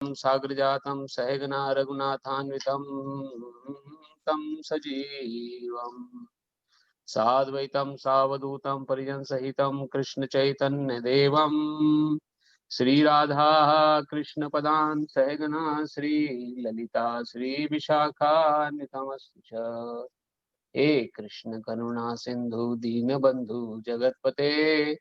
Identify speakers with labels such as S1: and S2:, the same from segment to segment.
S1: सागरजातं सहगना रघुनाथान्वितं तं सजीवम् साद्वैतं सावधूतं परिजनसहितं कृष्णचैतन्यदेवं श्रीराधा कृष्णपदान् सहगना श्रीललिता श्रीविशाखान्वितमस्तु च। हे कृष्ण करुणा सिंधु दीनबंधु जगतपते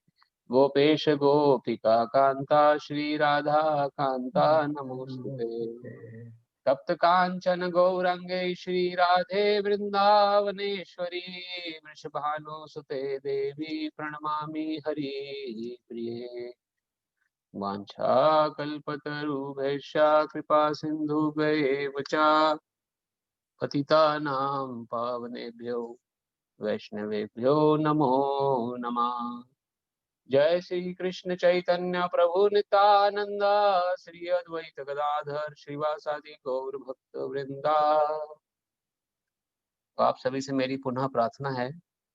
S1: गोपेश गोपिका कांता श्री राधा कांता नमोस्तुते। तप्त कांचन गौरंगे श्री राधे वृंदावनेश्वरी वृषभानुसुते देवी प्रणमामि हरि प्रिये। वाञ्छाकल्पतरुभ्यश्च कृपा सिन्धुभ्येव च पतितानां पावनेभ्यो वैष्णवेभ्यो नमो नमः। जय श्री कृष्ण चैतन्य प्रभु नित्यानंद श्री अद्वैत गदाधर श्रीवासादि गौर भक्त वृंदा। तो आप सभी से मेरी पुनः प्रार्थना है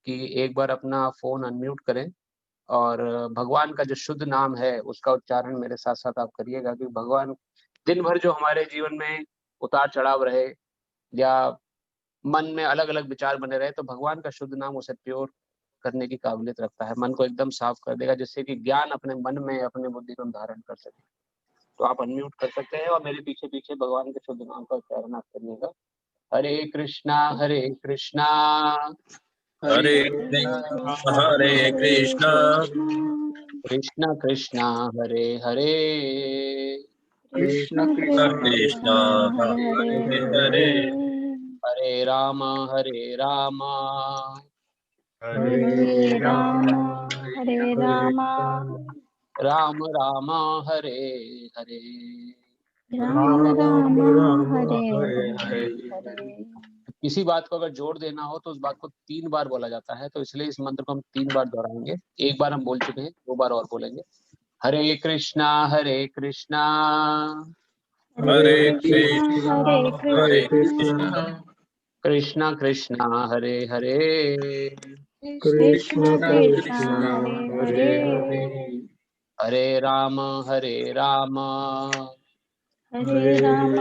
S1: कि एक बार अपना फोन अनम्यूट करें और भगवान का जो शुद्ध नाम है उसका उच्चारण मेरे साथ साथ आप करिएगा कि भगवान दिन भर जो हमारे जीवन में उतार चढ़ाव रहे या मन में अलग अलग विचार बने रहे तो भगवान का शुद्ध नाम उसे प्योर करने की काबिलियत रखता है, मन को एकदम साफ कर देगा जिससे कि ज्ञान अपने मन में अपने बुद्धि में धारण कर सके। तो आप अनम्यूट कर सकते हैं और मेरे पीछे पीछे भगवान के शुद्ध नाम का उच्चारण आप करिएगा। हरे कृष्णा हरे कृष्णा
S2: हरे कृष्णा हरे कृष्णा
S1: कृष्णा कृष्णा हरे हरे
S3: कृष्ण
S2: कृष्णा हरे हरे
S1: हरे राम
S3: हरे राम
S1: राम राम हरे हरे।
S3: राम राम हरे हरे।
S1: किसी बात को अगर जोड़ देना हो तो उस बात को 3 बार बोला जाता है, तो इसलिए इस मंत्र को हम 3 बार दोहराएंगे। एक बार हम बोल चुके हैं, 2 बार और बोलेंगे। हरे कृष्णा
S2: हरे कृष्णा
S3: हरे
S2: हरे कृष्णा
S1: कृष्णा कृष्णा हरे हरे
S3: कृष्ण
S2: कृष्णा
S3: हरे
S2: हरे
S1: हरे राम हरे राम
S3: हरे राम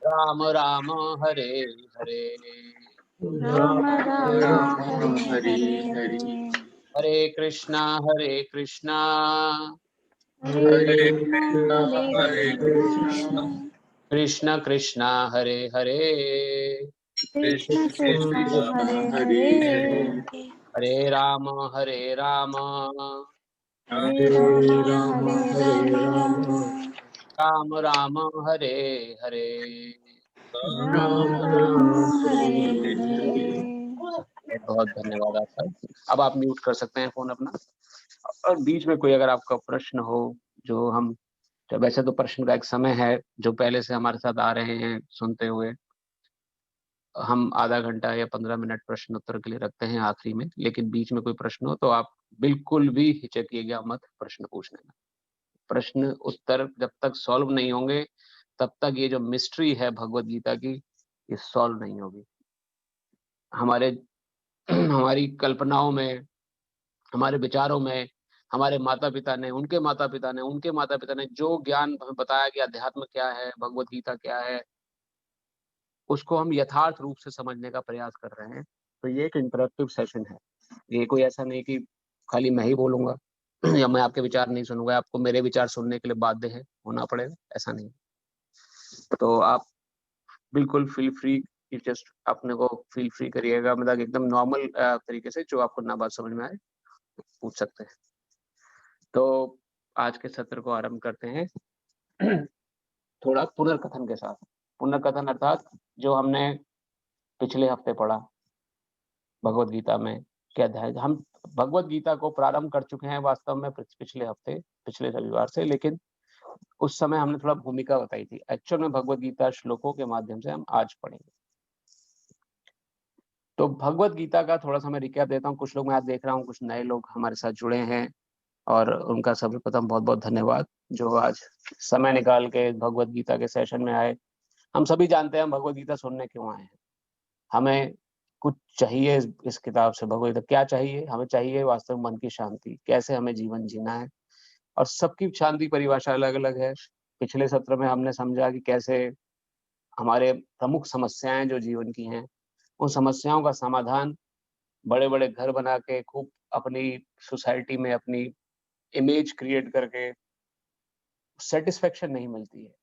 S1: राम राम हरे हरे
S3: राम
S2: हरे हरे
S1: हरे कृष्णा
S2: हरे कृष्णा
S1: कृष्ण कृष्ण हरे हरे
S2: कृष्ण कृष्णा हरे हरे
S1: हरे राम राम राम हरे हरे। बहुत धन्यवाद आपका। अब आप म्यूट कर सकते हैं फोन अपना। और बीच में कोई अगर आपका प्रश्न हो जो हम, तो वैसे तो प्रश्न का एक समय है जो पहले से हमारे साथ आ रहे हैं सुनते हुए, हम आधा घंटा या 15 मिनट प्रश्न उत्तर के लिए रखते हैं आखिरी में, लेकिन बीच में कोई प्रश्न हो तो आप बिल्कुल भी हिचकिएगा मत प्रश्न पूछने में। प्रश्न उत्तर जब तक सॉल्व नहीं होंगे तब तक ये जो मिस्ट्री है भगवत गीता की ये सॉल्व नहीं होगी। हमारे हमारी कल्पनाओं में, हमारे विचारों में, हमारे माता पिता ने, उनके माता पिता ने, उनके माता पिता ने जो ज्ञान हमें बताया कि अध्यात्म क्या है, भगवत गीता क्या है, उसको हम यथार्थ रूप से समझने का प्रयास कर रहे हैं। तो ये एक इंटरेक्टिव सेशन है। ये कोई ऐसा नहीं कि खाली मैं ही बोलूंगा या मैं आपके विचार नहीं सुनूंगा, आपको मेरे विचार सुनने के लिए बाध्य है होना पड़ेगा, ऐसा नहीं। तो आप बिल्कुल फील फ्री, जस्ट अपने को फील फ्री करिएगा, मतलब एकदम नॉर्मल तरीके से जो आपको ना बात समझ में आए पूछ सकते हैं। तो आज के सत्र को आरंभ करते हैं थोड़ा पुनर्कथन के साथ। पुनर्कथन अर्थात जो हमने पिछले हफ्ते पढ़ा भगवत गीता में क्या अध्याय। हम भगवत गीता को प्रारंभ कर चुके हैं वास्तव में पिछले हफ्ते, पिछले रविवार से, लेकिन उस समय हमने थोड़ा भूमिका बताई थी। एक्चुअल में भगवत गीता श्लोकों के माध्यम से हम आज पढ़ेंगे। तो भगवत गीता का थोड़ा सा मैं रिकैप देता हूँ। कुछ लोग मैं आज देख रहा हूँ कुछ नए लोग हमारे साथ जुड़े हैं और उनका सर्वप्रथम बहुत बहुत धन्यवाद जो आज समय निकाल के भगवत गीता के सेशन में आए। हम सभी जानते हैं हम भगवत गीता सुनने क्यों आए हैं। हमें कुछ चाहिए इस किताब से। भगवत गीता क्या चाहिए हमें? चाहिए वास्तव मन की शांति, कैसे हमें जीवन जीना है और सबकी शांति परिभाषा अलग-अलग है। पिछले सत्र में हमने समझा कि कैसे हमारे प्रमुख समस्याएँ जो जीवन की हैं, उन समस्याओं का समाधान बड़े-बड़े घर बना के खूब अपनी सोसाइटी में अपनी इमेज क्रिएट करके सैटिस्फैक्शन नहीं मिलती है।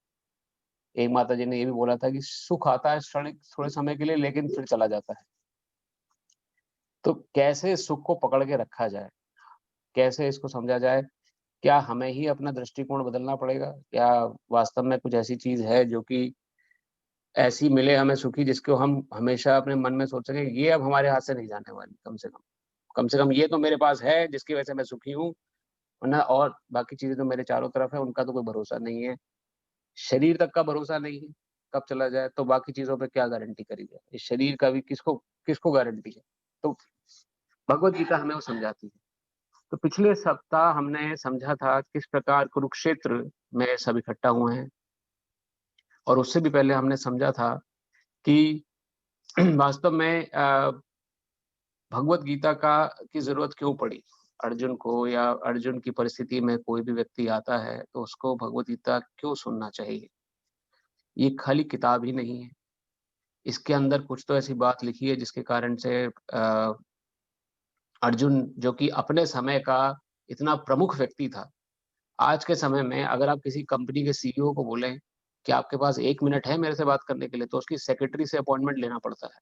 S1: एक माताजी ने ये भी बोला था कि सुख आता है क्षणिक थोड़े समय के लिए लेकिन फिर चला जाता है। तो कैसे सुख को पकड़ के रखा जाए? कैसे इसको समझा जाए? क्या हमें ही अपना दृष्टिकोण बदलना पड़ेगा? क्या वास्तव में कुछ ऐसी चीज़ है जो कि ऐसी मिले हमें सुखी जिसको हम हमेशा अपने मन में सोच सकें, ये अब हमारे हाथ से नहीं जाने वाली कम से कम। कम से कम ये तो मेरे पास है जिसकी वजह से मैं सुखी हूँ, वरना और बाकी चीज़ें तो मेरे चारों तरफ है, उनका तो कोई भरोसा नहीं है। शरीर तक का भरोसा नहीं है, कब चला जाए, तो बाकी चीज़ों पे क्या गारंटी करी जाए? इस शरीर का भी किसको किसको गारंटी है? तो भगवद गीता हमें वो समझाती है। तो पिछले सप्ताह हमने समझा था किस प्रकार कुरुक्षेत्र में सब इकट्ठा हुए हैं और उससे भी पहले हमने समझा था कि वास्तव में भगवद गीता का की ज़रूरत क्यों पड़ी? अर्जुन को या अर्जुन की परिस्थिति में कोई भी व्यक्ति आता है, तो उसको भगवद गीता क्यों सुनना चाहिए? ये खाली किताब ही नहीं है। इसके अंदर कुछ तो ऐसी बात लिखी है जिसके कारण से अर्जुन जो कि अपने समय का इतना प्रमुख व्यक्ति था, आज के समय में अगर आप किसी कंपनी के सीईओ को बोलें कि आपके पास 1 मिनट है मेरे से बात करने के लिए, तो उसकी सेक्रेटरी से अपॉइंटमेंट लेना पड़ता है।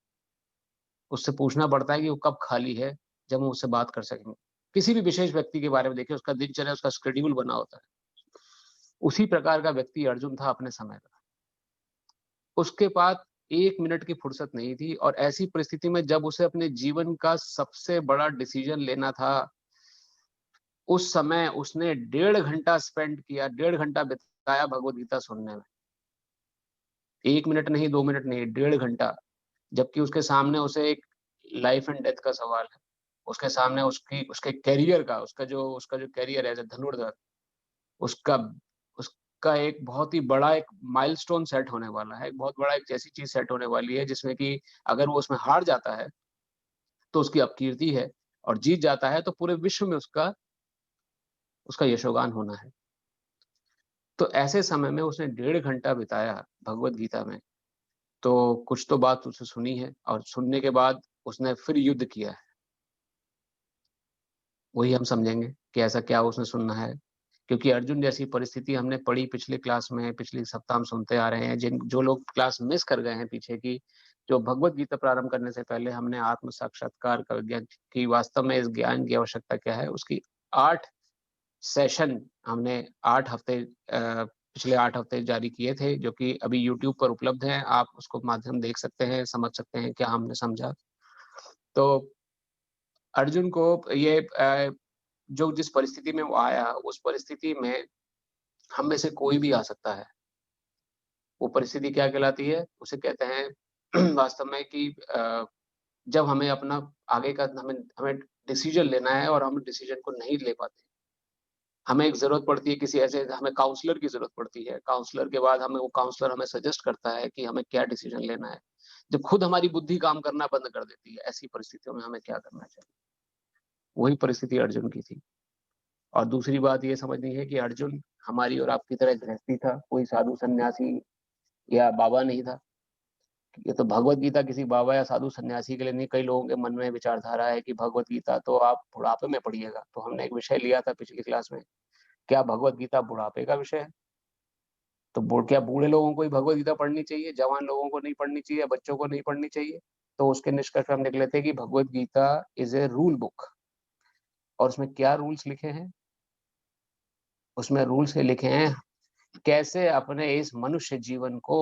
S1: उससे पूछना पड़ता है कि वो कब खाली है, जब हम उससे बात कर सकेंगे। किसी भी विशेष व्यक्ति के बारे में देखिए, उसका दिनचर्या, उसका शेड्यूल बना होता है। उसी प्रकार का व्यक्ति अर्जुन था अपने समय का। उसके पास 1 मिनट की फुर्सत नहीं थी और ऐसी परिस्थिति में जब उसे अपने जीवन का सबसे बड़ा डिसीज़न लेना था, उस समय उसने 1.5 घंटा स्पेंड किया, 1.5 घंटा बिताया भगवद गीता सुनने में। 1 मिनट नहीं, 2 मिनट नहीं, 1.5 घंटा। जबकि उसके सामने उसे एक लाइफ एंड डेथ का सवाल है। उसके सामने उसके करियर का उसका जो करियर है एज़ अ धनुर्धर, उसका उसका एक बहुत ही बड़ा एक माइलस्टोन सेट होने वाला है। एक बहुत बड़ा एक ऐसी चीज़ सेट होने वाली है जिसमें कि अगर वो उसमें हार जाता है, तो उसकी अपकीर्ति है और जीत जाता है तो पूरे विश्व में उसका उसका यशोगान होना है। तो ऐसे समय में उसने 1.5 घंटा बिताया भगवद गीता में, तो कुछ तो बात उसने सुनी है और सुनने के बाद उसने फिर युद्ध किया है। वही हम समझेंगे कि ऐसा क्या उसने सुनना है। क्योंकि अर्जुन जैसी परिस्थिति हमने पढ़ी पिछली क्लास में, पिछले सप्ताह हम सुनते आ रहे हैं, जो लोग क्लास मिस कर गए हैं पीछे की, जो भगवद गीता प्रारंभ करने से पहले हमने आत्म साक्षात्कार का ज्ञान कि वास्तव में इस ज्ञान की आवश्यकता क्या है, उसकी 8 सेशन हमने 8 हफ्ते पिछले 8 हफ्ते जारी किए थे, जो कि अभी यूट्यूब पर उपलब्ध हैं। आप उसको माध्यम देख सकते हैं, समझ सकते हैं क्या हमने समझा। तो अर्जुन को ये जो जिस परिस्थिति में वो आया, उस परिस्थिति में हम में से कोई भी आ सकता है। वो परिस्थिति क्या कहलाती है? उसे कहते हैं वास्तव में कि जब हमें अपना आगे का हमें हमें डिसीज़न लेना है और हम डिसीज़न को नहीं ले पाते। हमें एक ज़रूरत पड़ती है किसी ऐसे हमें काउंसलर की ज़रूरत पड़ती है। काउंसलर के बाद हमें वो काउंसलर हमें सजेस्ट करता है कि हमें क्या डिसीज़न लेना है। जब खुद हमारी बुद्धि काम करना बंद कर देती है, ऐसी परिस्थितियों में हमें क्या करना चाहिए? वही परिस्थिति अर्जुन की थी। और दूसरी बात ये समझनी है कि अर्जुन हमारी और आपकी तरह गृहस्थी था, कोई साधु सन्यासी या बाबा नहीं था। ये तो भगवत गीता किसी बाबा या साधु सन्यासी के लिए नहीं, कई लोगों के मन में विचारधारा है कि भगवत गीता तो आप बुढ़ापे में पढ़िएगा। तो हमने एक विषय लिया था पिछली क्लास में, क्या भगवत गीता बुढ़ापे का विषय है? तो क्या बूढ़े लोगों को ही भगवत गीता पढ़नी चाहिए, जवान लोगों को नहीं पढ़नी चाहिए, बच्चों को नहीं पढ़नी चाहिए? तो उसके निष्कर्ष पे हम निकले थे कि Bhagavad Gita is a rule book और उसमें क्या रूल्स लिखे हैं? उसमें रूल्स ये लिखे हैं कैसे अपने इस मनुष्य जीवन को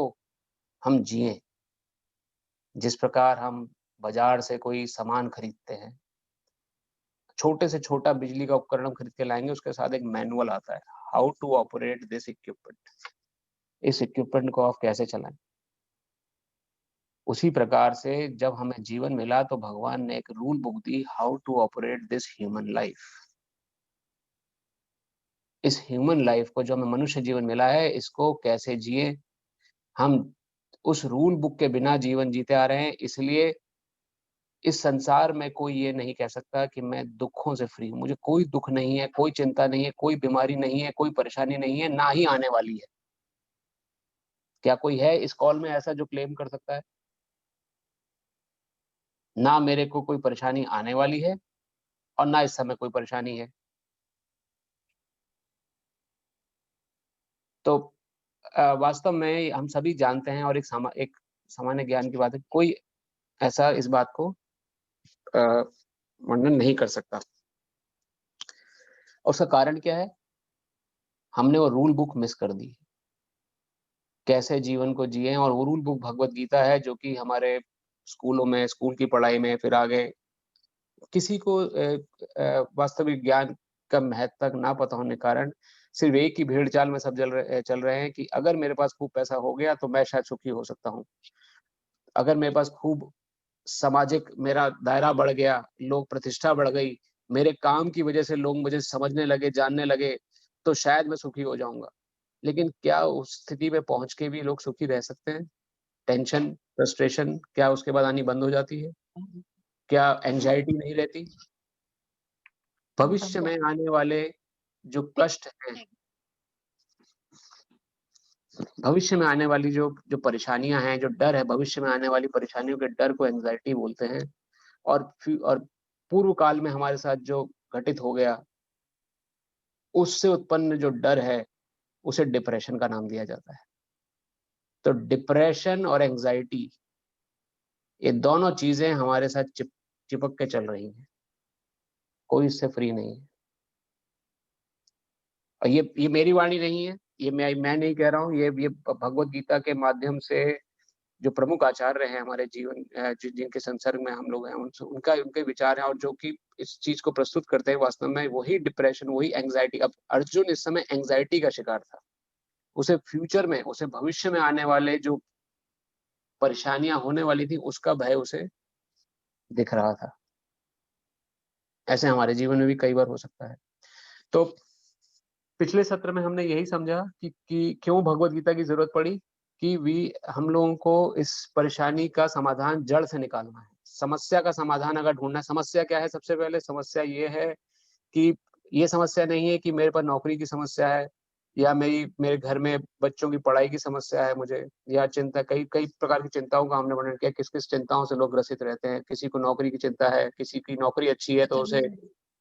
S1: हम जिएँ। जिस प्रकार हम बाज़ार से कोई सामान खरीदते हैं, छोटे से छोटा बिजली का उपकरण हम खरीद के लाएँगे, उसके साथ एक मैनुअल आता है, how to operate this equipment. इस इक्विपमेंट को आप कैसे चलाएँ। उसी प्रकार से जब हमें जीवन मिला तो भगवान ने एक रूल बुक दी, how to operate this human life. इस ह्यूमन लाइफ को जो हमें मनुष्य जीवन मिला है, इसको कैसे जिएँ। हम उस रूल बुक के बिना जीवन जीते आ रहे हैं, इसलिए इस संसार में कोई ये नहीं कह सकता कि मैं दुखों से फ्री हूँ। मुझे कोई दुख नहीं है, कोई चिंता नहीं है, कोई बीमारी नहीं है, कोई परेशानी नहीं है, ना ही आने वाली है। क्या कोई है इस कॉल में ऐसा जो क्लेम कर सकता है? ना मेरे को कोई परेशानी आने वाली है और ना इस समय कोई परेशानी है। तो वास्तव में हम सभी जानते हैं और एक सामान्य ज्ञान की बात है, कोई ऐसा इस बात को वर्णन नहीं कर सकता। और उसका कारण क्या है? हमने वो रूल बुक मिस कर दी। कैसे जीवन को जिएँ, और वो रूल बुक भगवत गीता है, जो कि हमारे स्कूलों में, स्कूल की पढ़ाई में, फिर आगे किसी को वास्तविक ज्ञान का महत्व तक ना पता होने के कारण सिर्फ़ एक ही भेड़-चाल में सब चल रहे हैं कि अगर मेरे पास खूब पैसा हो गया तो मैं शायद सुखी हो सकता हूँ। अगर मेरे पास खूब सामाजिक मेरा दायरा बढ़ गया, लोक प्रतिष्ठा बढ़ गई, मेरे काम की वजह से लोग मुझे समझने लगे, जानने लगे, तो शायद मैं सुखी हो जाऊँगा। लेकिन क्या उस स्थिति में पहुँच के भी लोग सुखी रह सकते हैं? टेंशन, फ्रस्ट्रेशन क्या उसके बाद आनी बंद हो जाती है? क्या एंग्ज़ायटी नहीं रहती? भविष्य में आने वाले जो कष्ट हैं, भविष्य में आने वाली जो जो परेशानियाँ हैं, जो डर है, भविष्य में आने वाली परेशानियों के डर को एंग्ज़ायटी बोलते हैं। और पूर्व काल में हमारे साथ जो घटित हो गया, उससे उत्पन्न जो डर है, उसे डिप्रेशन का नाम दिया जाता है। तो डिप्रेशन और एंग्ज़ायटी, ये दोनों चीज़ें हमारे साथ चिपक के चल रही हैं। कोई इससे फ्री नहीं है। और ये मेरी वाणी नहीं है, ये मैं नहीं कह रहा हूँ, ये भगवत गीता के माध्यम से जो प्रमुख आचार्य हैं हमारे जीवन जिनके संसर्ग में हम लोग हैं, उनसे उनके विचार हैं, और जो कि इस चीज़ को प्रस्तुत करते हैं, वास्तव में वही डिप्रेशन, वही एंग्ज़ायटी। अब अर्जुन इस समय एंग्ज़ायटी का शिकार था। उसे फ्यूचर में, उसे भविष्य में आने वाले जो परेशानियाँ होने वाली थी, उसका भय उसे दिख रहा था। ऐसे हमारे जीवन में भी कई बार हो सकता है। तो पिछले सत्र में हमने यही समझा कि क्यों भगवत गीता की ज़रूरत पड़ी, कि हम लोगों को इस परेशानी का समाधान जड़ से निकालना है। समस्या का समाधान अगर ढूँढना है, समस्या क्या है? सबसे पहले समस्या ये है कि ये समस्या नहीं है कि मेरे पास नौकरी की समस्या है, या मेरे घर में बच्चों की पढ़ाई की समस्या है मुझे, या चिंता, कई कई प्रकार की चिंताओं का हमने वर्णन किया, किस-किस चिंताओं से लोग ग्रसित रहते हैं। किसी को नौकरी की चिंता है, किसी की नौकरी अच्छी है तो उसे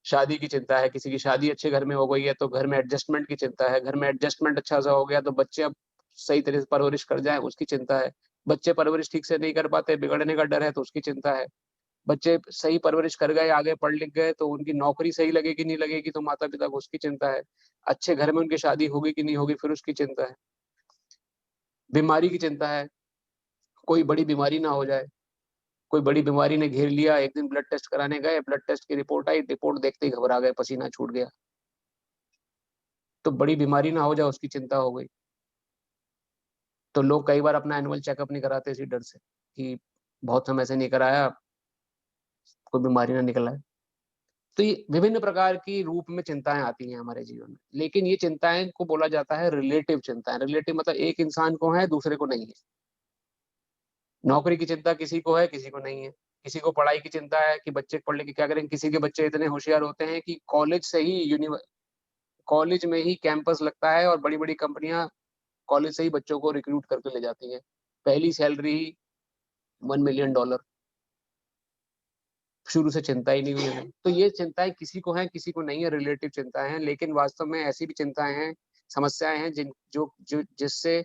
S1: शादी की चिंता है, किसी की शादी अच्छे घर में हो गई है तो घर में एडजस्टमेंट की चिंता है, घर में एडजस्टमेंट अच्छा-सा हो गया तो बच्चे अब सही तरह से परवरिश कर जाएँ, उसकी चिंता है। बच्चे परवरिश ठीक से नहीं कर पाते, बिगड़ने का डर है तो उसकी चिंता है। बच्चे सही परवरिश कर गए, आगे पढ़ लिख गए तो उनकी नौकरी सही लगेगी, नहीं लगेगी तो माता-पिता को उसकी चिंता है। अच्छे घर में उनकी शादी होगी कि नहीं होगी, फिर उसकी चिंता है। बीमारी की चिंता है, कोई बड़ी बीमारी ना हो जाए। कोई बड़ी बीमारी ने घेर लिया, एक दिन ब्लड टेस्ट कराने गए, ब्लड टेस्ट की रिपोर्ट आई, रिपोर्ट देखते ही घबरा गए, पसीना छूट गया। तो बड़ी बीमारी ना हो जाए उसकी चिंता हो गई। तो लोग कई बार अपना एनुअल चेकअप नहीं कराते इसी डर से कि बहुत समय से नहीं कराया, कोई बीमारी ना निकल आए। तो ये विभिन्न प्रकार की रूप में चिंताएँ आती हैं हमारे जीवन में। लेकिन ये चिंताएँ को बोला जाता है रिलेटिव चिंताएँ। रिलेटिव मतलब एक इंसान को है, दूसरे को नहीं है। नौकरी की चिंता किसी को है, किसी को नहीं है। किसी को पढ़ाई की चिंता है कि बच्चे पढ़ लिख के क्या करेंगे। किसी के बच्चे इतने होशियार होते हैं कि कॉलेज में ही कैंपस लगता है और बड़ी-बड़ी कंपनियाँ कॉलेज से ही बच्चों को रिक्रूट करके ले जाती हैं। पहली सैलरी ही $1 मिलियन, शुरू से चिंता ही नहीं हुई हमें। तो ये चिंताएँ किसी को हैं, किसी को नहीं है, रिलेटिव चिंताएँ हैं। लेकिन वास्तव में ऐसी भी चिंताएँ हैं, समस्याएँ हैं जिससे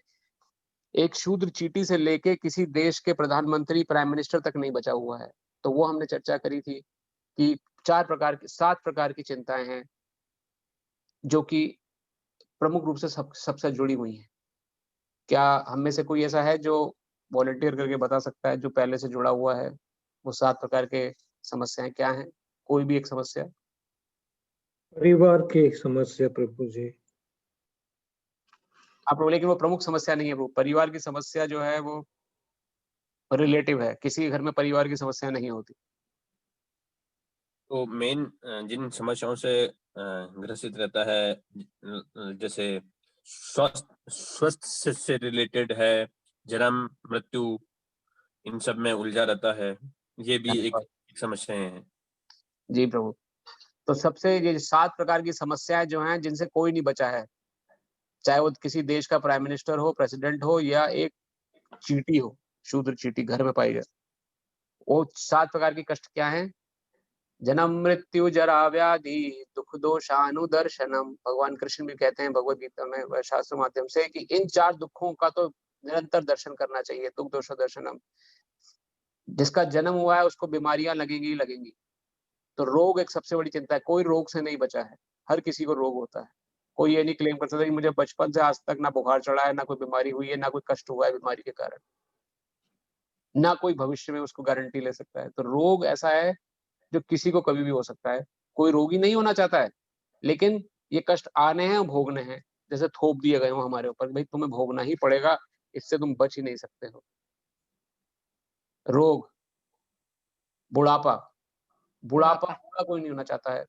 S1: एक शूद्र चींटी से लेके किसी देश के प्रधानमंत्री, प्राइम मिनिस्टर तक नहीं बचा हुआ है। तो वो हमने चर्चा करी थी कि 7 प्रकार की चिंताएँ हैं, जो कि प्रमुख रूप से सबसे जुड़ी हुई हैं। क्या हम में से कोई ऐसा है जो वॉलंटियर करके बता सकता है, जो पहले से जुड़ा हुआ है? वो 7 प्रकार के समस्याएँ क्या हैं? कोई भी एक समस्या?
S4: परिवार की एक समस्या प्रभु जी।
S1: आप बोले कि वो प्रमुख समस्या नहीं है, वो परिवार की समस्या जो है वो रिलेटिव है। किसी के घर में परिवार की समस्या नहीं होती।
S5: तो मेन जिन समस्याओं से ग्रसित रहता है, जैसे स्वास्थ्य से रिलेटेड है, जन्म, मृत्यु, इन सब में उलझा रहता है। ये भी एक समस्याएं हैं।
S1: जी प्रभु। तो सबसे ये 7 प्रकार की समस्याएं जो हैं जिनसे कोई नहीं बचा है, चाहे वो किसी देश का प्राइम मिनिस्टर हो, प्रेसिडेंट हो या एक चींटी हो, शूद्र चींटी घर में पाई जाए। वो 7 प्रकार के कष्ट क्या हैं? जन्म मृत्यु जरा व्याधि दुख दोषानुदर्शनम। भगवान कृष्ण भी कहते हैं भगवत गीता में व शास्त्र माध्यम से कि इन 4 दुखों का तो निरंतर दर्शन करना चाहिए, दुख दोष दर्शनम। जिसका जन्म हुआ है उसको बीमारियां लगेंगी ही लगेंगी। तो रोग एक सबसे बड़ी चिंता है, कोई रोग से नहीं बचा है, हर किसी को रोग होता है। कोई ये नहीं क्लेम कर सकता कि मुझे बचपन से आज तक ना बुखार चढ़ा है, ना कोई बीमारी हुई है, ना कोई कष्ट हुआ है बीमारी के कारण, ना कोई भविष्य में उसको गारंटी ले सकता है। तो रोग ऐसा है जो किसी को कभी भी हो सकता है। कोई रोगी नहीं होना चाहता है, लेकिन ये कष्ट आने हैं और भोगने हैं। जैसे थोप दिए गए हो हमारे ऊपर, भाई तुम्हें भोगना ही पड़ेगा, इससे तुम बच ही नहीं सकते हो। रोग, बुढ़ापा, बुढ़ापा होना कोई नहीं होना चाहता है।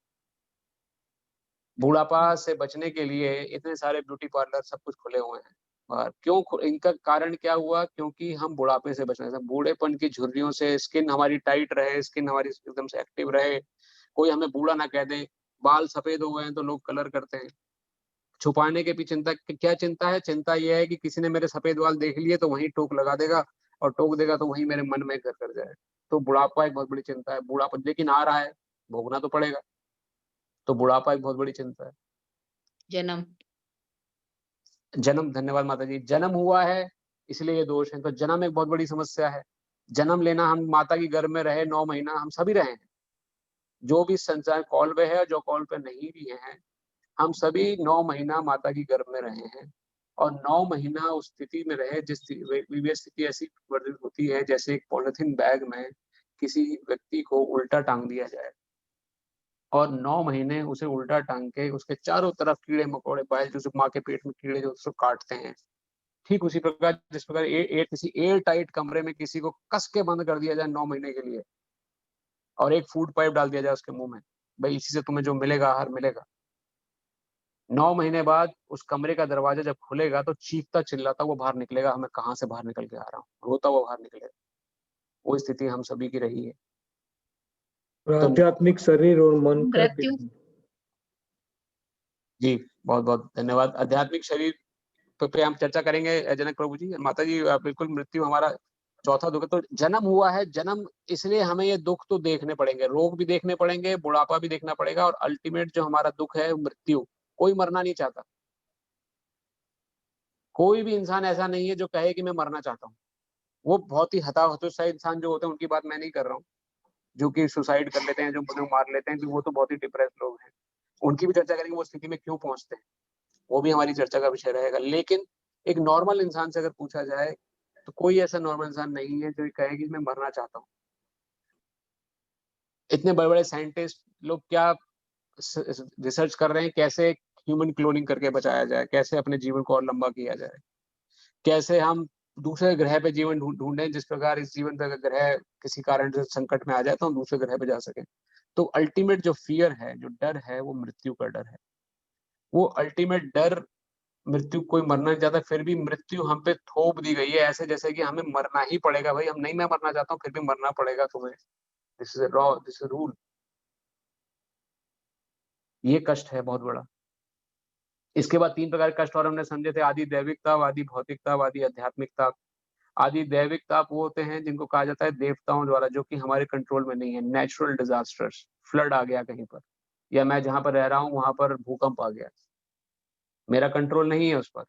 S1: बुढ़ापा से बचने के लिए इतने सारे ब्यूटी पार्लर सब कुछ खुले हुए हैं बाहर। क्यों इनका कारण क्या हुआ? क्योंकि हम बुढ़ापे से बचना चाहते हैं, बूढ़ेपन की झुर्रियों से स्किन हमारी टाइट रहे, स्किन हमारी एकदम से एक्टिव रहे, कोई हमें बूढ़ा ना कह दे। बाल सफेद हो गए हैं तो लोग कलर करते हैं, छुपाने के पीछे चिंता। क्या चिंता है? चिंता यह है कि किसी ने मेरे सफेद बाल देख लिए तो वहीं टोक लगा देगा, और टोक देगा तो वहीं मेरे मन में घर कर जाए। तो बुढ़ापा एक बहुत बड़ी चिंता है। बुढ़ापा लेकिन आ रहा है, भोगना तो पड़ेगा। तो बुढ़ापा एक बहुत बड़ी चिंता है।
S2: जन्म
S1: जन्म, धन्यवाद माता जी। जन्म हुआ है इसलिए ये दोष है, तो जन्म एक बहुत बड़ी समस्या है। जन्म लेना, हम माता की गर्भ में रहे 9 महीना, हम सभी रहे हैं। जो भी संसार कॉल पे है, जो कॉल पे नहीं भी हैं, हम सभी 9 महीना माता की गर्भ में रहे हैं। और 9 महीना उस स्थिति में रहे जिस स्थिति ऐसी वर्णित होती है जैसे एक पॉलिथीन बैग में किसी व्यक्ति को उल्टा टांग दिया जाए और 9 महीने उसे उल्टा टांग के उसके चारों तरफ कीड़े मकोड़े पाए, जो माँ के पेट में कीड़े जो उसको काटते हैं। ठीक उसी प्रकार जिस प्रकार किसी एयर टाइट कमरे में किसी को कस के बंद कर दिया जाए 9 महीने के लिए, और एक फूड पाइप डाल दिया जाए उसके मुंह में, भाई इसी से तुम्हें जो मिलेगा आहार मिलेगा। 9 महीने बाद उस कमरे का दरवाजा जब खुलेगा तो चीखता चिल्लाता वो बाहर निकलेगा, मैं कहाँ से बाहर निकल के आ रहा हूँ, रोता हुआ बाहर निकलेगा। वो स्थिति हम सभी की रही है।
S4: और
S1: तो
S4: आध्यात्मिक शरीर और मन का
S2: मृत्यु
S1: जी बहुत बहुत धन्यवाद। आध्यात्मिक शरीर पे हम चर्चा करेंगे जनक प्रभु जी। माता जी बिल्कुल, मृत्यु हमारा चौथा दुख है। तो जन्म हुआ है, जन्म इसलिए हमें ये दुख तो देखने पड़ेंगे, रोग भी देखने पड़ेंगे, बुढ़ापा भी देखना पड़ेगा, और अल्टीमेट जो हमारा दुख है मृत्यु। कोई मरना नहीं चाहता, कोई भी इंसान ऐसा नहीं है जो कहे कि मैं मरना चाहता हूँ। वो बहुत ही हताहतोत्साही इंसान जो होते हैं उनकी बात मैं नहीं कर रहा हूँ, जो कि सुसाइड कर लेते हैं, जो मार लेते हैं, कि वो तो बहुत ही डिप्रेस लोग हैं। उनकी भी चर्चा करेंगे, वो स्थिति में क्यों पहुंचते हैं, वो भी हमारी चर्चा का विषय रहेगा। लेकिन एक नॉर्मल इंसान से अगर पूछा जाए तो कोई ऐसा नॉर्मल इंसान नहीं है जो ये कहे कि मैं मरना चाहता हूँ। इतने बड़े बड़े साइंटिस्ट लोग क्या रिसर्च कर रहे हैं, कैसे ह्यूमन क्लोनिंग करके बचाया जाए, कैसे अपने जीवन को और लंबा किया जाए, कैसे हम दूसरे ग्रह पे जीवन ढूंढें, जिस प्रकार इस जीवन पे अगर ग्रह किसी कारण से संकट में आ जाए तो हम दूसरे ग्रह पे जा सकें। तो अल्टीमेट जो फियर है, जो डर है, वो मृत्यु का डर है। वो अल्टीमेट डर, मृत्यु, कोई मरना नहीं चाहता, फिर भी मृत्यु हम पे थोप दी गई है ऐसे जैसे कि हमें मरना ही पड़ेगा। भाई हम नहीं, मैं मरना चाहता हूँ फिर भी मरना पड़ेगा तुम्हें, this is law, this is rule. ये कष्ट है बहुत बड़ा। इसके बाद 3 प्रकार के कष्ट और हमने समझे थे, आदि दैविक ताप, आदि भौतिक ताप, आदि आध्यात्मिक ताप। आदि दैविक ताप वो होते हैं जिनको कहा जाता है देवताओं द्वारा, जो कि हमारे कंट्रोल में नहीं है। नेचुरल डिजास्टर्स, फ्लड आ गया कहीं पर, या मैं जहां पर रह रहा हूँ वहां पर भूकंप आ गया, मेरा कंट्रोल नहीं है उस पर,